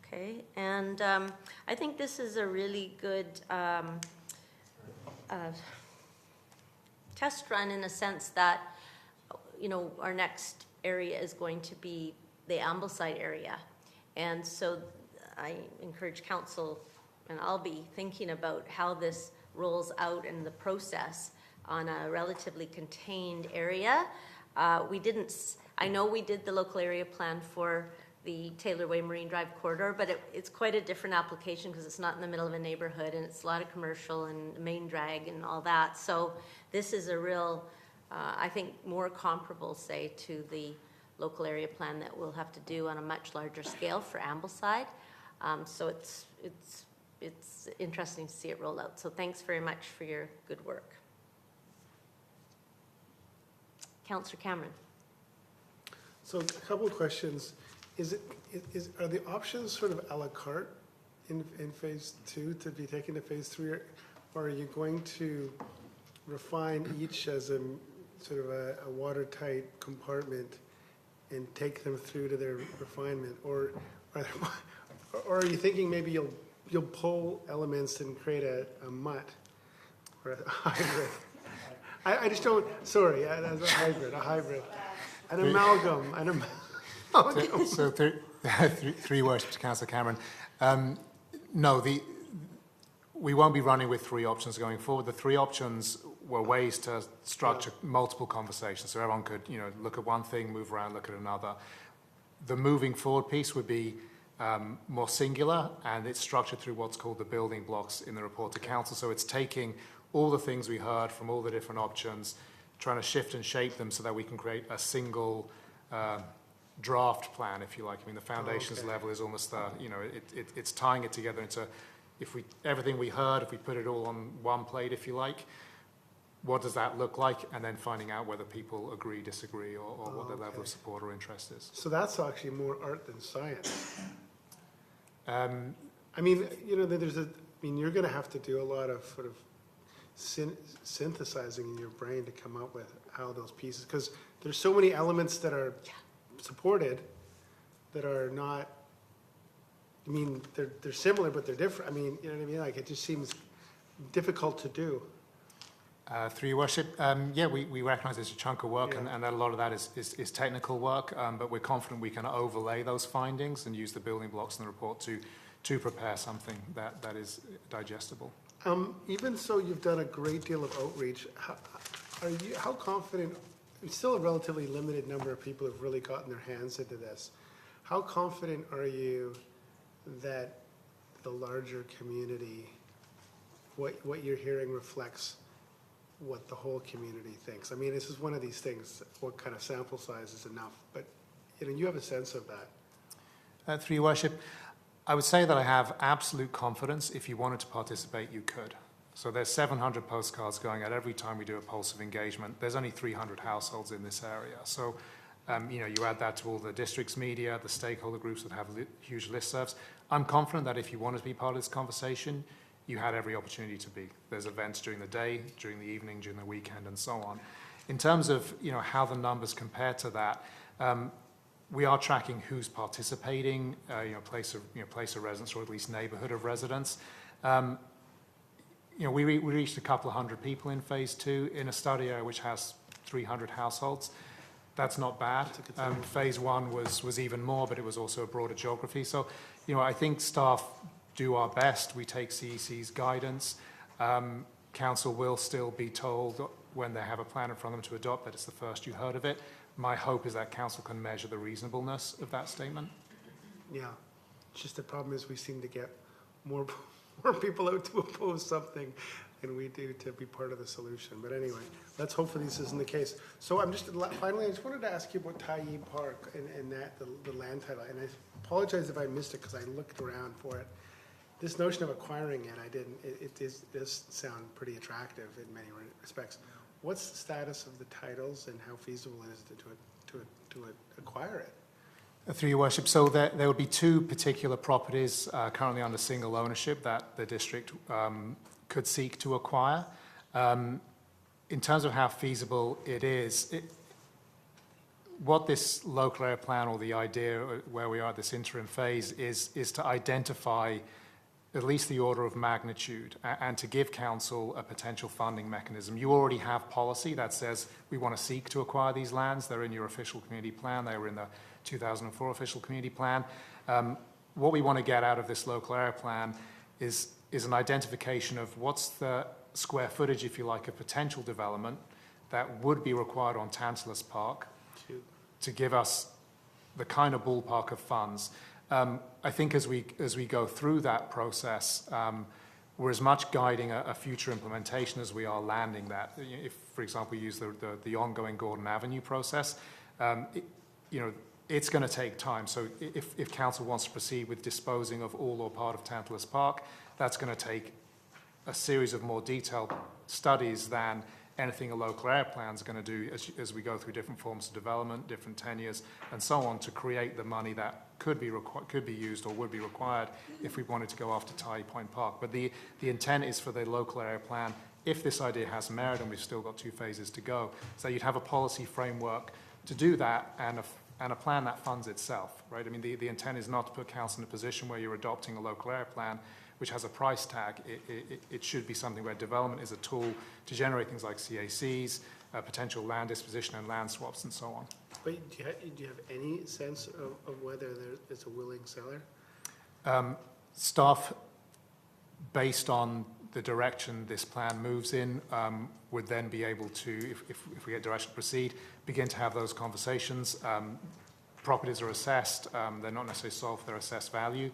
Okay, and I think this is a really good test run, in a sense that, our next area is going to be the Ambleside area. And so I encourage council, and I'll be thinking about how this rolls out in the process on a relatively contained area. I know we did the local area plan for the Taylor Way Marine Drive corridor, but it's quite a different application because it's not in the middle of a neighborhood, and it's a lot of commercial and main drag and all that. So this is a real, I think, more comparable, say, to the local area plan that we'll have to do on a much larger scale for Ambleside. So it's interesting to see it roll out. So thanks very much for your good work. Councillor Cameron. So a couple of questions. Are the options sort of a la carte in phase 2 to be taken to phase 3, or are you going to refine each as a sort of a watertight compartment and take them through to their refinement, or are you thinking maybe you'll pull elements and create a mutt or a hybrid? I just don't. Sorry, that's a hybrid, an amalgam. So 3 words to Councillor Cameron. No, we won't be running with 3 options going forward. The 3 options were ways to structure multiple conversations, so everyone could, look at one thing, move around, look at another. The moving forward piece would be more singular, and it's structured through what's called the building blocks in the report to council. So it's taking all the things we heard from all the different options, trying to shift and shape them so that we can create a single draft plan, if you like. I mean, the foundations level is almost it's tying it together into, everything we heard, if we put it all on one plate, if you like, what does that look like? And then finding out whether people agree, disagree, or what their level of support or interest is. So that's actually more art than science. I mean, you're going to have to do a lot of sort of synthesizing in your brain to come up with how those pieces, because there's so many elements that are supported that are not, they're similar, but they're different. You know what I mean? Like, it just seems difficult to do. Through your worship, we recognise there's a chunk of work, and that a lot of that is technical work, but we're confident we can overlay those findings and use the building blocks in the report to prepare something that is digestible. Even so, you've done a great deal of outreach. How confident? It's still a relatively limited number of people who've really gotten their hands into this. How confident are you that the larger community what you're hearing reflects what the whole community thinks. I mean, this is one of these things, what kind of sample size is enough, but, you know, you have a sense of that. Through your worship, I would say that I have absolute confidence. If you wanted to participate, you could. So there's 700 postcards going out every time we do a pulse of engagement. There's only 300 households in this area. So, you know, you add that to all the district's media, the stakeholder groups that have huge listservs. I'm confident that if you wanted to be part of this conversation, you had every opportunity to be. There's events during the day, during the evening, during the weekend, and so on. In terms of, you know, how the numbers compare to that, we are tracking who's participating, you know, place of residence, or at least neighborhood of residence. You know, we reached a couple of hundred people in phase 2 in a study area which has 300 households. That's not bad. Phase 1 was even more, but it was also a broader geography. So, you know, I think staff do our best. We take CEC's guidance. Council will still be told when they have a plan in front of them to adopt that it's the first you heard of it. My hope is that council can measure the reasonableness of that statement. Yeah, it's just the problem is we seem to get more people out to oppose something than we do to be part of the solution. But anyway, let's hope for this isn't the case. So finally, I just wanted to ask you about Tyee Park and that, the land title. And I apologize if I missed it because I looked around for it. This notion of acquiring it, I didn't, it does sound pretty attractive in many respects. What's the status of the titles and how feasible is it to acquire it? Through your worship, so there would be 2 particular properties currently under single ownership that the district could seek to acquire. In terms of how feasible it is, what this local area plan, or the idea where we are at this interim phase, is to identify at least the order of magnitude and to give council a potential funding mechanism. You already have policy that says we want to seek to acquire these lands. They're in your official community plan. They were in the 2004 official community plan. What we want to get out of this local area plan is an identification of what's the square footage, if you like, of potential development that would be required on Tantalus Park to give us the kind of ballpark of funds. I think as we go through that process, we're as much guiding a future implementation as we are landing that. If, for example, you use the ongoing Gordon Avenue process, you know, it's going to take time. So if council wants to proceed with disposing of all or part of Tantalus Park, that's going to take a series of more detailed studies than anything a local area plan is going to do as we go through different forms of development, different tenures, and so on, to create the money that could be used or would be required if we wanted to go after Tyee Point Park. But the intent is for the local area plan, if this idea has merit, and we've still got 2 phases to go, so you'd have a policy framework to do that and a plan that funds itself, right? I mean, the intent is not to put council in a position where you're adopting a local area plan which has a price tag. It should be something where development is a tool to generate things like CACs, potential land disposition and land swaps, and so on. But do you have any sense of whether there's a willing seller? Staff, based on the direction this plan moves in, would then be able to, if we get direction to proceed, begin to have those conversations. Properties are assessed. They're not necessarily sold for their assessed value.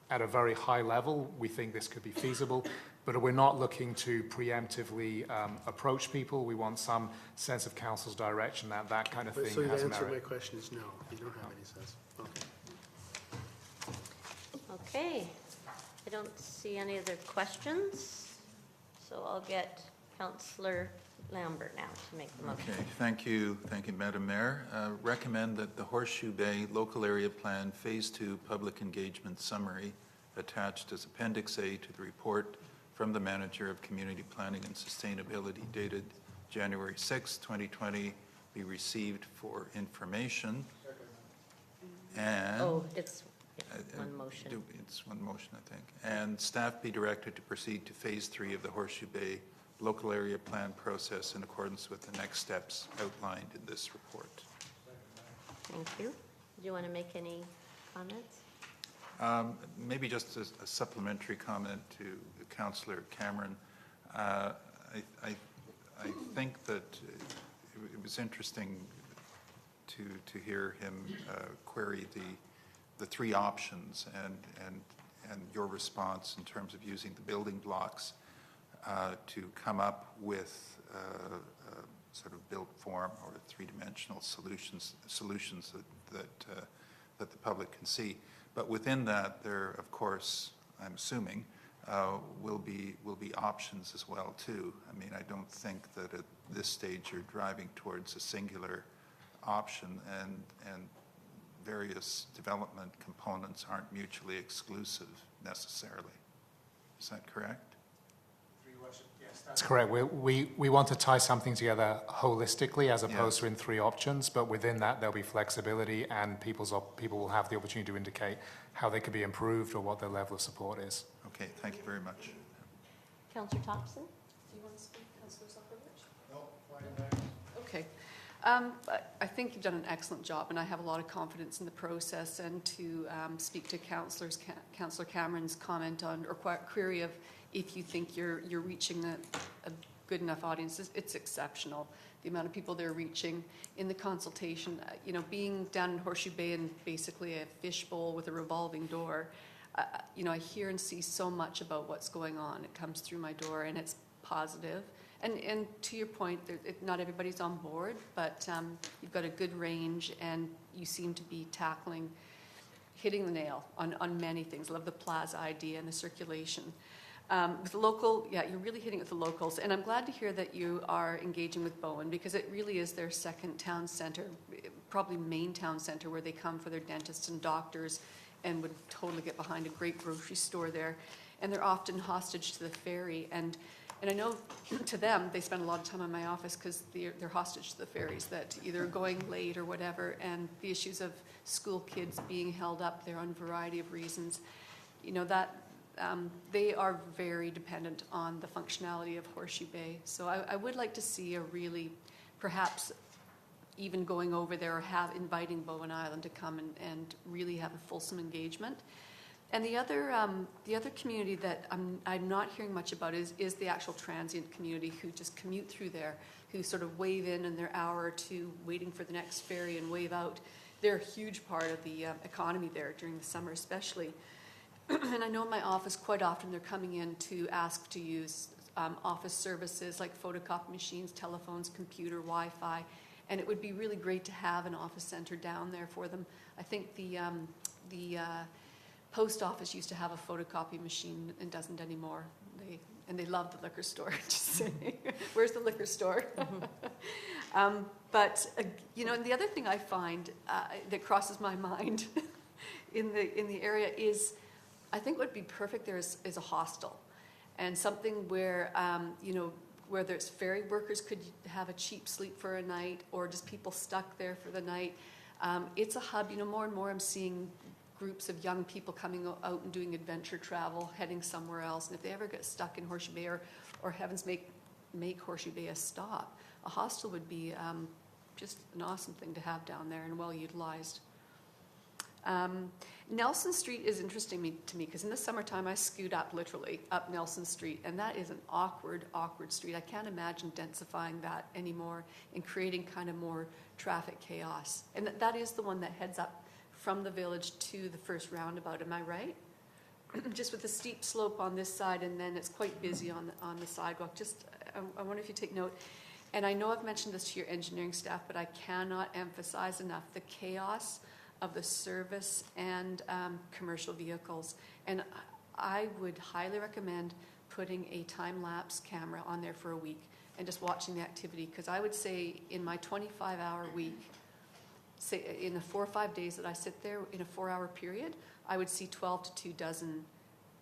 At a very high level, we think this could be feasible, but we're not looking to preemptively approach people. We want some sense of council's direction that kind of thing has merit. So the answer to my question is no, you don't have any sense. Okay. Okay. I don't see any other questions, so I'll get Councillor Lambert now to make the motion. Okay, thank you, Madam Mayor. Recommend that the Horseshoe Bay Local Area Plan Phase 2 Public Engagement Summary, attached as Appendix A to the report from the Manager of Community Planning and Sustainability dated January 6, 2020, be received for information. And it's one motion. It's one motion, I think. And staff be directed to proceed to Phase 3 of the Horseshoe Bay Local Area Plan process in accordance with the next steps outlined in this report. Thank you. Do you want to make any comments? Maybe just a supplementary comment to Councillor Cameron. I think that it was interesting to hear him query the 3 options, and your response in terms of using the building blocks to come up with sort of built form or three-dimensional solutions that the public can see. But within that, there, of course, I'm assuming, will be options as well too. I mean, I don't think that at this stage you're driving towards a singular option, and various development components aren't mutually exclusive necessarily. Is that correct? That's correct. We want to tie something together holistically as opposed to in three options, but within that there'll be flexibility, and people will have the opportunity to indicate how they could be improved or what their level of support is. Okay, thank you very much. Councillor Thompson? Do you want to speak, Councillor Zuckerberg? No, fine. Okay. I think you've done an excellent job, and I have a lot of confidence in the process. And to speak to Councillor Cameron's comment on, or query of, if you think you're reaching a good enough audience, it's exceptional. The amount of people they're reaching in the consultation, being down in Horseshoe Bay and basically a fishbowl with a revolving door, I hear and see so much about what's going on. It comes through my door, and it's positive. And to your point, not everybody's on board, but you've got a good range, and you seem to be hitting the nail on many things. I love the plaza idea and the circulation. With the local, you're really hitting it with the locals, and I'm glad to hear that you are engaging with Bowen, because it really is their second town centre, probably main town centre, where they come for their dentists and doctors, and would totally get behind a great grocery store there. And they're often hostage to the ferry, and I know to them, they spend a lot of time in my office because they're hostage to the ferries, that either going late or whatever, and the issues of school kids being held up there on a variety of reasons. They are very dependent on the functionality of Horseshoe Bay. So I would like to see a really, perhaps even going over there, or inviting Bowen Island to come and really have a fulsome engagement. And the other community that I'm not hearing much about is the actual transient community, who just commute through there, who sort of wave in their hour or two waiting for the next ferry and wave out. They're a huge part of the economy there during the summer especially. And I know in my office quite often they're coming in to ask to use office services like photocopy machines, telephones, computer, Wi-Fi, and it would be really great to have an office center down there for them. I think the post office used to have a photocopy machine and doesn't anymore. They love the liquor store. Just saying, where's the liquor store? But and the other thing I find that crosses my mind in the area is, I think what would be perfect there is a hostel, and something where where there's ferry workers could have a cheap sleep for a night, or just people stuck there for the night. It's a hub. More and more I'm seeing groups of young people coming out and doing adventure travel, heading somewhere else. And if they ever get stuck in Horseshoe Bay, or heavens make Horseshoe Bay a stop, a hostel would be just an awesome thing to have down there and well utilized. Nelson Street is interesting to me because in the summertime I scoot literally up Nelson Street, and that is an awkward street. I can't imagine densifying that anymore and creating kind of more traffic chaos. And that is the one that heads up from the village to the first roundabout, am I right? Just with the steep slope on this side, and then it's quite busy on the sidewalk. I wonder if you take note. And I know I've mentioned this to your engineering staff, but I cannot emphasize enough the chaos of the service and commercial vehicles. And I would highly recommend putting a time-lapse camera on there for a week and just watching the activity, because I would say in my 25-hour week, say in the 4 or 5 days that I sit there in a 4-hour period, I would see 12 to 2 dozen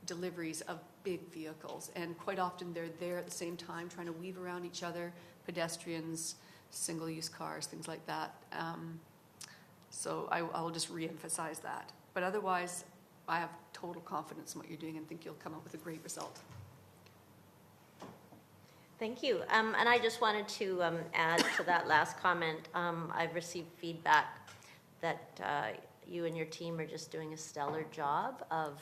deliveries of big vehicles, and quite often they're there at the same time trying to weave around each other, pedestrians, single-use cars, things like that. So I will just re-emphasize that. But otherwise, I have total confidence in what you're doing and think you'll come up with a great result. Thank you. And I just wanted to add to that last comment. I've received feedback that you and your team are just doing a stellar job of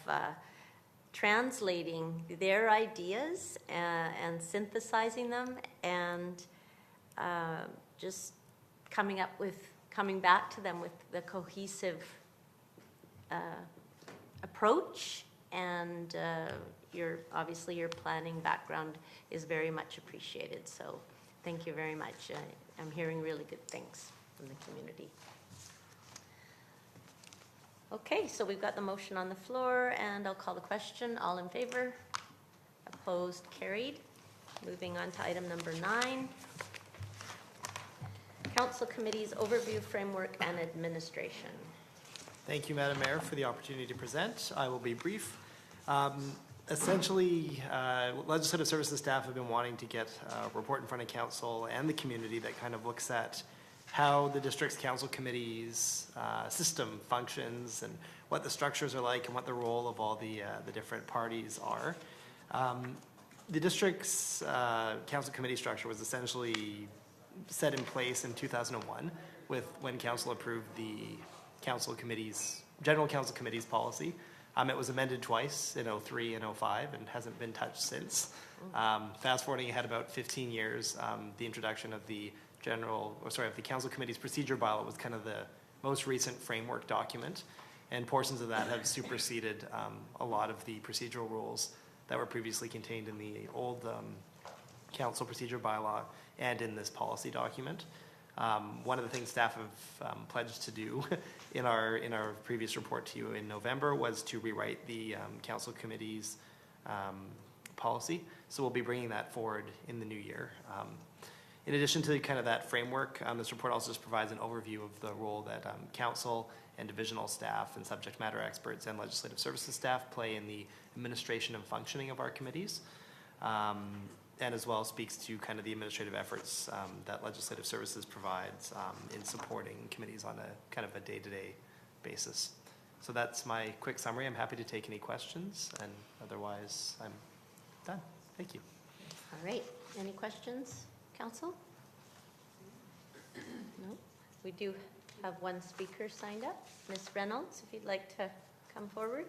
translating their ideas and synthesizing them, and just coming back to them with the cohesive approach and obviously your planning background is very much appreciated. So thank you very much. I'm hearing really good things from the community. Okay, so we've got the motion on the floor, and I'll call the question. All in favor? Opposed? Carried. Moving on to item number 9. Council Committee's Overview, Framework, and Administration. Thank you, Madam Mayor, for the opportunity to present. I will be brief. Essentially, Legislative Services staff have been wanting to get a report in front of council and the community that kind of looks at how the district's council committee's system functions and what the structures are like and what the role of all the different parties are. The district's council committee structure was essentially set in place in 2001 when council approved the general council committee's policy. It was amended twice in 03 and 05 and hasn't been touched since. Fast forwarding ahead about 15 years, the introduction of the council committee's procedure bylaw was kind of the most recent framework document, and portions of that have superseded a lot of the procedural rules that were previously contained in the old council procedure bylaw and in this policy document. One of the things staff have pledged to do in our previous report to you in November was to rewrite the council committee's policy. So we'll be bringing that forward in the new year. In addition to kind of that framework, this report also just provides an overview of the role that council and divisional staff and subject matter experts and legislative services staff play in the administration and functioning of our committees, and as well speaks to kind of the administrative efforts that legislative services provides in supporting committees on a kind of a day-to-day basis. So that's my quick summary. I'm happy to take any questions, and otherwise I'm done. Thank you. All right. Any questions, council? No? We do have one speaker signed up. Ms. Reynolds, if you'd like to come forward.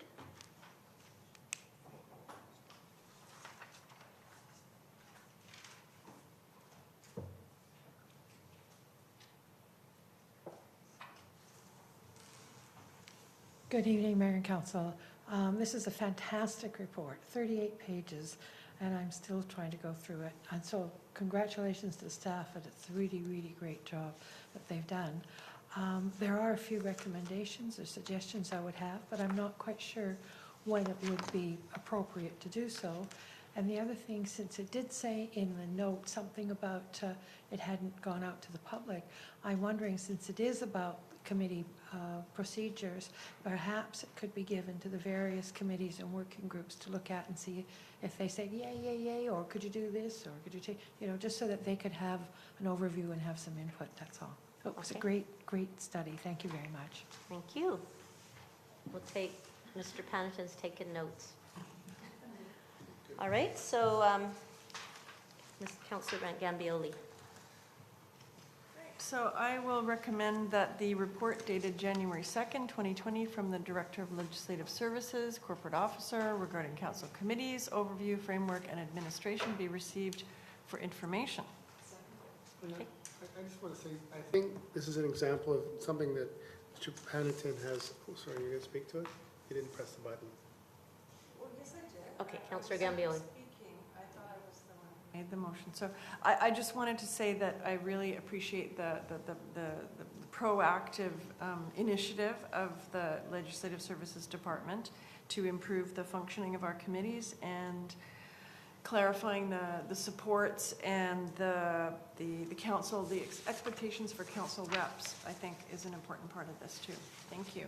Good evening, Mayor and Council. This is a fantastic report, 38 pages, and I'm still trying to go through it. And so congratulations to the staff, and it's a really, really great job that they've done. There are a few recommendations or suggestions I would have, but I'm not quite sure when it would be appropriate to do so. And the other thing, since it did say in the note something about it hadn't gone out to the public, I'm wondering, since it is about committee procedures, perhaps it could be given to the various committees and working groups to look at and see if they say, yay, or could you do this, or could you take, just so that they could have an overview and have some input, that's all. So it was a great study. Thank you very much. Thank you. We'll take, Mr. Panatin's taken notes. All right, so Councillor Gambioli. So I will recommend that the report dated January 2nd, 2020 from the Director of Legislative Services, Corporate Officer regarding council committees, overview, framework, and administration be received for information. Okay. I just want to say, I think this is an example of something that Mr. Panatin has, sorry, you're going to speak to it? You didn't press the button. Well, yes, I did. Okay, Councillor Gambioli. Made the motion. So I just wanted to say that I really appreciate the proactive initiative of the Legislative Services Department to improve the functioning of our committees, and clarifying the supports and the council, the expectations for council reps, I think is an important part of this too. Thank you.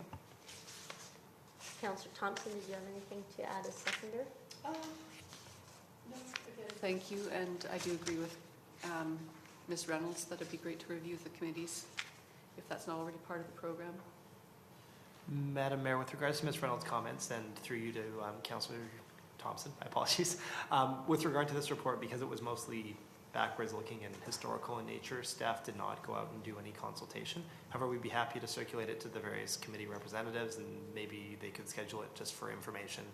Councillor Thompson, did you have anything to add as seconder? No, again, thank you, and I do agree with Ms. Reynolds that it'd be great to review the committees if that's not already part of the program. Madam Mayor, with regards to Ms. Reynolds' comments, and through you to Councillor Thompson, my apologies. With regard to this report, because it was mostly backwards looking and historical in nature, staff did not go out and do any consultation. However, we'd be happy to circulate it to the various committee representatives, and maybe they could schedule it just for information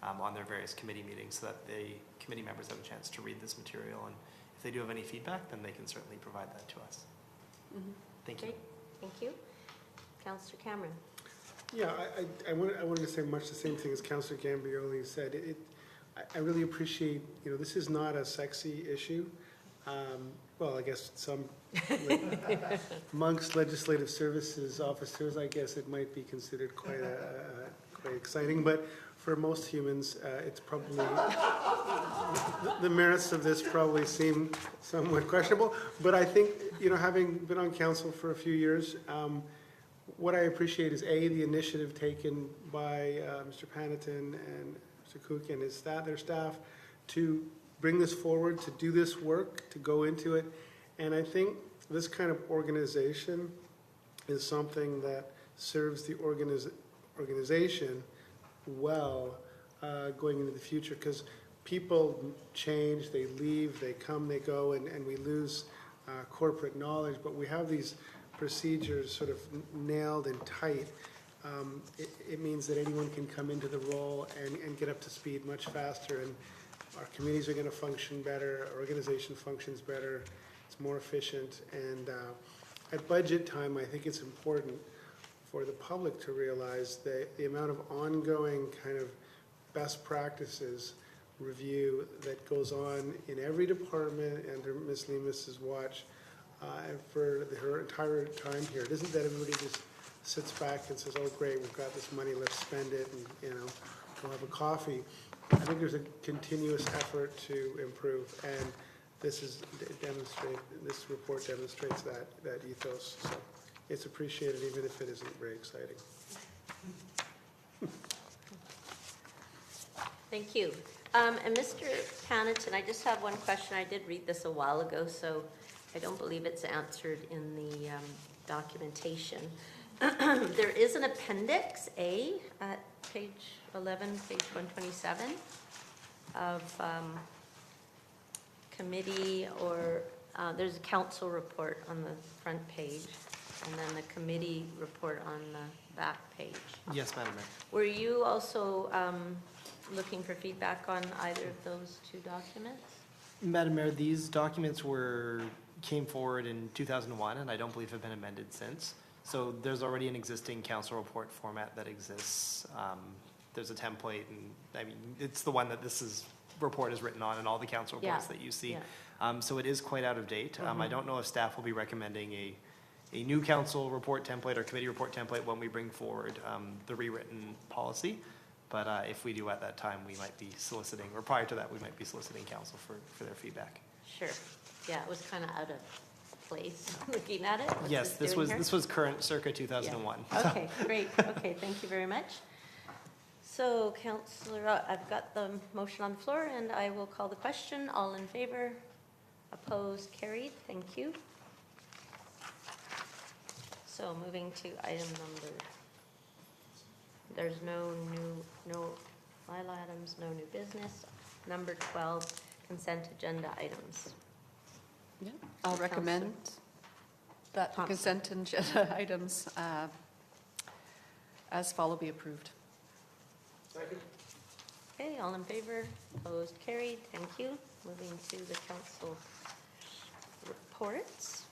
on their various committee meetings, so that the committee members have a chance to read this material, and if they do have any feedback, then they can certainly provide that to us. Thank you. Great. Thank you. Councillor Cameron. Yeah, I wanted to say much the same thing as Councillor Gambioli said. I really appreciate, this is not a sexy issue. Well, I guess some, amongst legislative services officers, I guess it might be considered quite exciting, but for most humans, it's probably, the merits of this probably seem somewhat questionable. But I think, having been on council for a few years, what I appreciate is the initiative taken by Mr. Panneton and Mr. Cook and their staff to bring this forward, to do this work, to go into it. And I think this kind of organization is something that serves the organization well going into the future, because people change, they leave, they come, they go, and we lose corporate knowledge. But we have these procedures sort of nailed and tight. It means that anyone can come into the role and get up to speed much faster, and our committees are going to function better, our organization functions better, it's more efficient. And at budget time, I think it's important for the public to realize the amount of ongoing kind of best practices review that goes on in every department under Ms. Lemus's watch for her entire time here. It isn't that everybody just sits back and says, oh great, we've got this money, let's spend it, and go have a coffee. I think there's a continuous effort to improve, and this report demonstrates that ethos. So it's appreciated, even if it isn't very exciting. Thank you. And Mr. Panneton, I just have one question. I did read this a while ago, so I don't believe it's answered in the documentation. There is an Appendix A at page 11, page 127 of committee, or there's a council report on the front page, and then the committee report on the back page. Yes, Madam Mayor. Were you also looking for feedback on either of those two documents? Madam Mayor, these documents came forward in 2001, and I don't believe have been amended since. So there's already an existing council report format that exists. There's a template, and I mean, it's the one that report is written on, and all the council reports that you see. Yeah. So it is quite out of date. I don't know if staff will be recommending a new council report template or committee report template when we bring forward the rewritten policy. But if we do at that time, we might be soliciting, or prior to that, we might be soliciting council for their feedback. Sure. Yeah, it was kind of out of place looking at it. Yes, this was current, circa 2001. Yeah. Okay, great. Okay, thank you very much. So, Councillor, I've got the motion on the floor, and I will call the question. All in favor? Opposed? Carried. Thank you. So, moving to item number. There's no file items, no new business. Number 12, consent agenda items. Yeah, I'll recommend that the consent agenda items as follow be approved. Second. Okay, all in favor? Opposed? Carried. Thank you. Moving to the council reports.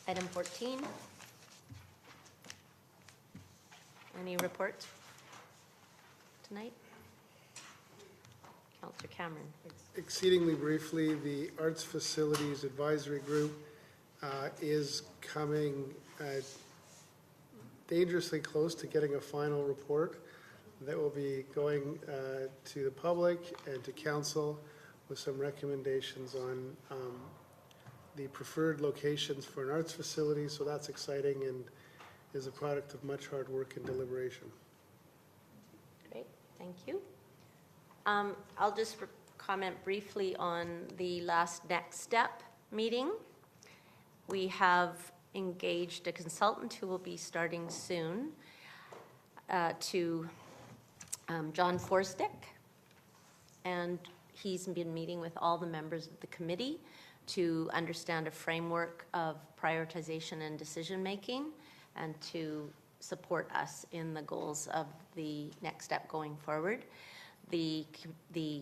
Item 14. Any reports tonight? Councillor Cameron. Exceedingly briefly, the Arts Facilities Advisory Group is coming dangerously close to getting a final report that will be going to the public and to council with some recommendations on the preferred locations for an arts facility. So that's exciting and is a product of much hard work and deliberation. Great, thank you. I'll just comment briefly on the last Next Step meeting. We have engaged a consultant who will be starting soon to John Forstick, and he's been meeting with all the members of the committee to understand a framework of prioritization and decision making, and to support us in the goals of the Next Step going forward. The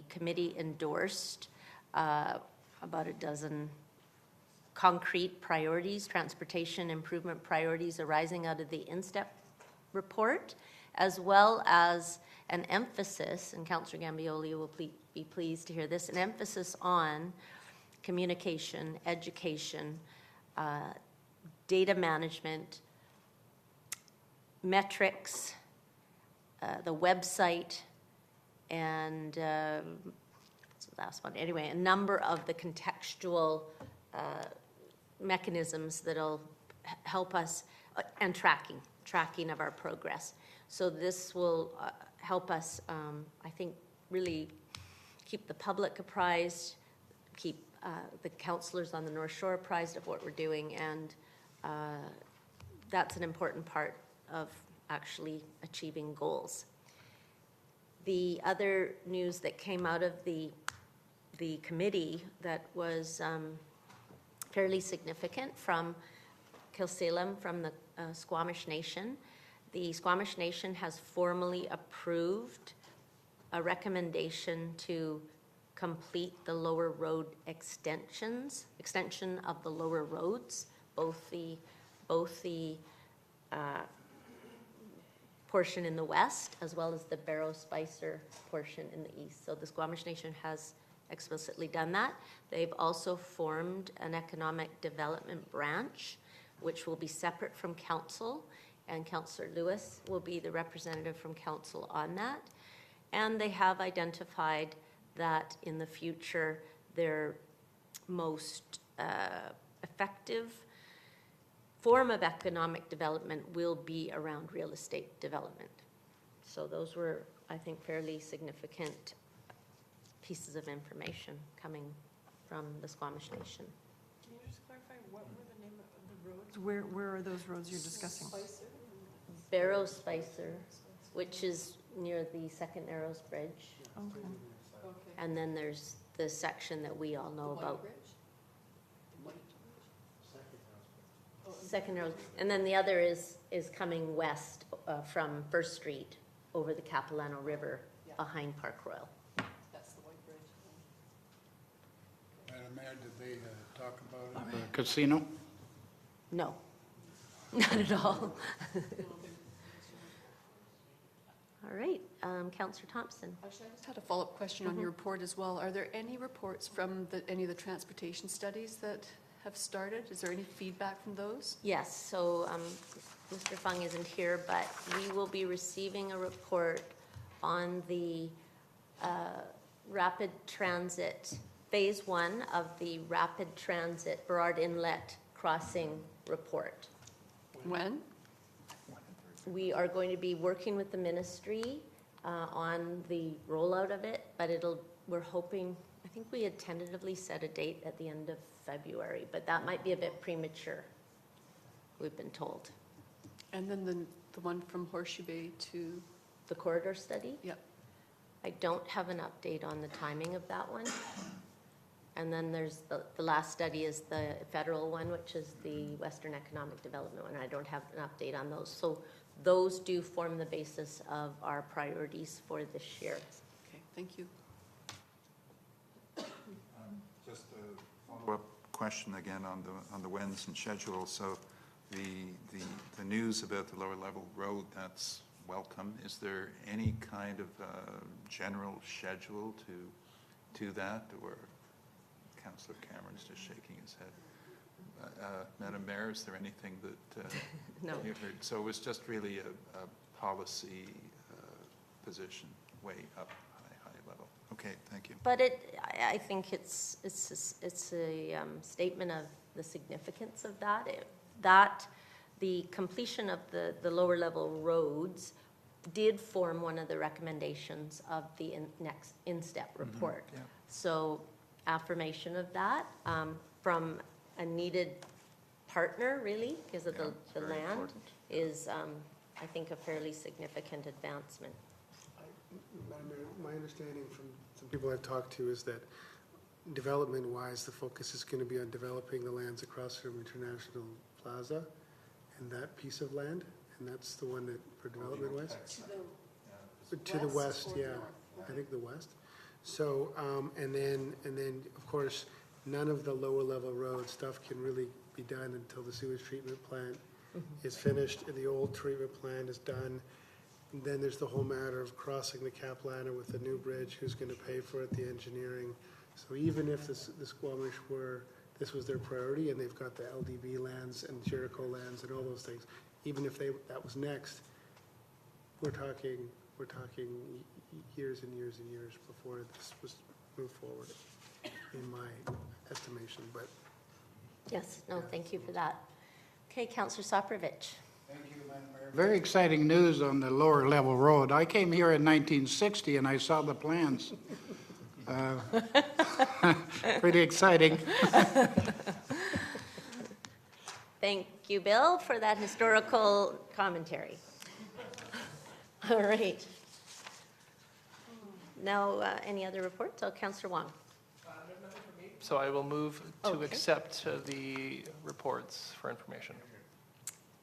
committee endorsed about a dozen concrete priorities, transportation improvement priorities arising out of the InStep report, as well as an emphasis, and Councillor Gambioli will be pleased to hear this, an emphasis on communication, education, data management, metrics, the website, and what's the last one? Anyway, a number of the contextual mechanisms that'll help us, and tracking of our progress. So this will help us, I think, really keep the public apprised, keep the councillors on the North Shore apprised of what we're doing, and that's an important part of actually achieving goals. The other news that came out of the committee that was fairly significant from Kilsalem, from the Squamish Nation. The Squamish Nation has formally approved a recommendation to complete the lower road extension of the lower roads, both the portion in the west as well as the Barrow Spicer portion in the east. So the Squamish Nation has explicitly done that. They've also formed an economic development branch, which will be separate from council, and Councillor Lewis will be the representative from council on that. And they have identified that in the future their most effective form of economic development will be around real estate development. So those were, I think, fairly significant pieces of information coming from the Squamish Nation. Can you just clarify what were the name of the roads? Where are those roads you're discussing? Barrow Spicer, which is near the Second Narrows Bridge. Okay. And then there's the section that we all know about. Second Narrows. And then the other is coming west from First Street over the Capilano River behind Park Royal. That's the White Bridge. Madam Mayor, did they talk about a casino? No, not at all. All right, Councillor Thompson. Actually, I just had a follow-up question on your report as well. Are there any reports from any of the transportation studies that have started? Is there any feedback from those? Yes, so Mr. Fung isn't here, but we will be receiving a report on the rapid transit, phase 1 of the rapid transit Burrard Inlet crossing report. When? We are going to be working with the ministry on the rollout of it, but we're hoping, I think we had tentatively set a date at the end of February, but that might be a bit premature, we've been told. And then the one from Horseshoe Bay to? The corridor study? Yep. I don't have an update on the timing of that one. And then there's the last study is the federal one, which is the Western Economic Development one. I don't have an update on those. So those do form the basis of our priorities for this year. Okay, thank you. Just a follow-up question again on the wins and schedule. So the news about the lower level road, that's welcome. Is there any kind of general schedule to that, or Councillor Cameron's just shaking his head? Madam Mayor, is there anything that No. you heard? So it was just really a policy position way up high level. Okay, thank you. But I think it's a statement of the significance of that. The completion of the lower level roads did form one of the recommendations of the next in-step report. Yeah. So affirmation of that from a needed partner, really, because of the land, important. is, I think, a fairly significant advancement. Madam Mayor, my understanding from some people I've talked to is that development-wise, the focus is going to be on developing the lands across from International Plaza and that piece of land, and that's the one that, for development-wise? To the west, yeah, I think the west. So, and then, of course, none of the lower level road stuff can really be done until the sewage treatment plant is finished, and the old treatment plant is done. And then there's the whole matter of crossing the Capilano with the new bridge, who's going to pay for it, the engineering. So even if the Squamish this was their priority, and they've got the LDB lands and Jericho lands and all those things, even if that was next, we're talking years and years and years before this was moved forward, in my estimation, but. Yes, no, thank you for that. Okay, Councillor Soprovich. Thank you, Madam Mayor. Very exciting news on the lower level road. I came here in 1960 and I saw the plans. Pretty exciting. Thank you, Bill, for that historical commentary. All right. Now, any other reports? Oh, Councillor Wong. So I will move to Okay. accept the reports for information.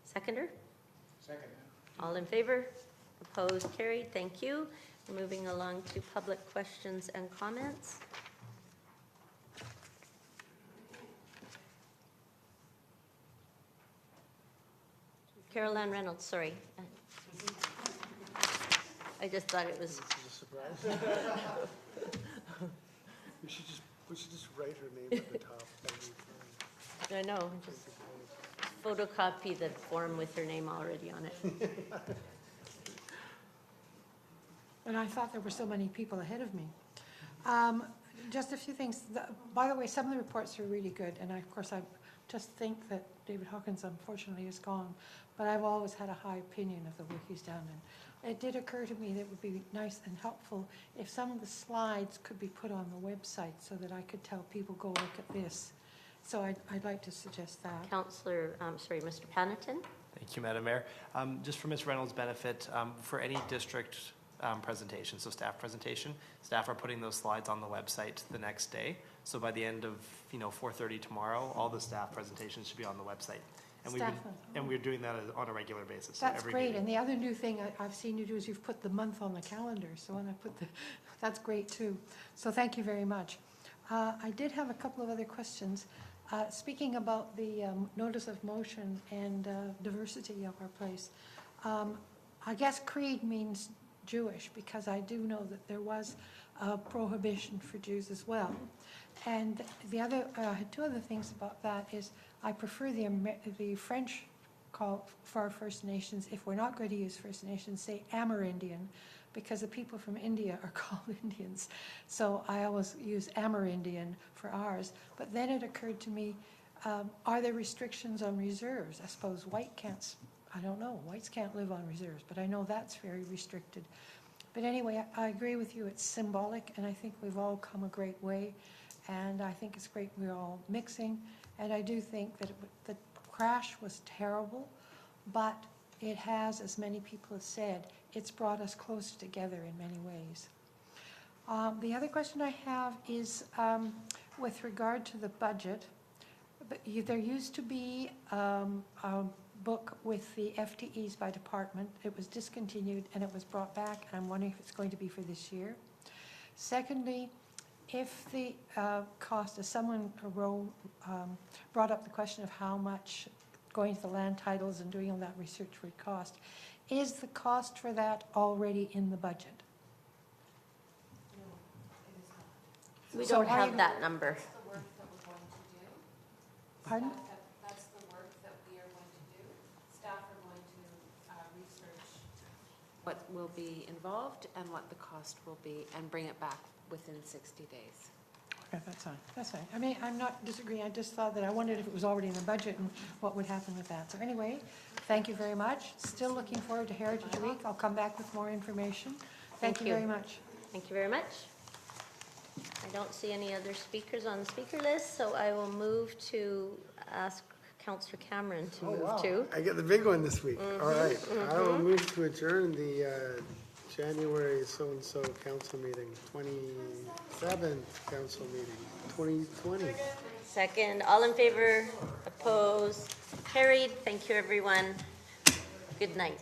Seconder? Second. All in favor? Opposed? Carried. Thank you. Moving along to public questions and comments. Carol Ann Reynolds, sorry. I just thought it was. We should just write her name at the top. I know, just photocopy the form with her name already on it. And I thought there were so many people ahead of me. Just a few things. By the way, some of the reports are really good, and of course, I just think that David Hawkins unfortunately is gone, but I've always had a high opinion of the work he's done. And it did occur to me that it would be nice and helpful if some of the slides could be put on the website so that I could tell people, go look at this. So I'd like to suggest that. Councillor, Mr. Panneton. Thank you, Madam Mayor. Just for Ms. Reynolds' benefit, for any district presentation, so staff presentation, staff are putting those slides on the website the next day. So by the end of 4:30 tomorrow, all the staff presentations should be on the website. And we're doing that on a regular basis. So That's every great. meeting. And the other new thing I've seen you do is you've put the month on the calendar. So when I put that's great too. So thank you very much. I did have a couple of other questions. Speaking about the notice of motion and diversity of our place, I guess creed means Jewish, because I do know that there was a prohibition for Jews as well. And the other, two other things about that is I prefer the French call for our First Nations, if we're not going to use First Nations, say Amerindian, because the people from India are called Indians. So I always use Amerindian for ours. But then it occurred to me, are there restrictions on reserves? I suppose I don't know, whites can't live on reserves, but I know that's very restricted. But anyway, I agree with you, it's symbolic, and I think we've all come a great way, and I think it's great we're all mixing, and I do think that the crash was terrible, but it has, as many people have said, it's brought us closer together in many ways. The other question I have is with regard to the budget. There used to be a book with the FTEs by department. It was discontinued and it was brought back, and I'm wondering if it's going to be for this year. Secondly, if the cost, as someone brought up the question of how much going to the land titles and doing all that research would cost, is the cost for that already in the budget? We don't have that number. Pardon? That's the work that we are going to do. Staff are going to research what will be involved and what the cost will be, and bring it back within 60 days. Okay, that's fine. That's fine. I mean, I'm not disagreeing. I just thought that I wondered if it was already in the budget and what would happen with that. So anyway, thank you very much. Still looking forward to Heritage Week. I'll come back with more information. Thank you very much. Thank you very much. I don't see any other speakers on the speaker list, so I will move to ask Councillor Cameron to move to. I get the big one this week. All right. I will move to adjourn the January so-and-so council meeting, 27th council meeting, 2020. Second. All in favor? Opposed? Carried. Thank you, everyone. Good night.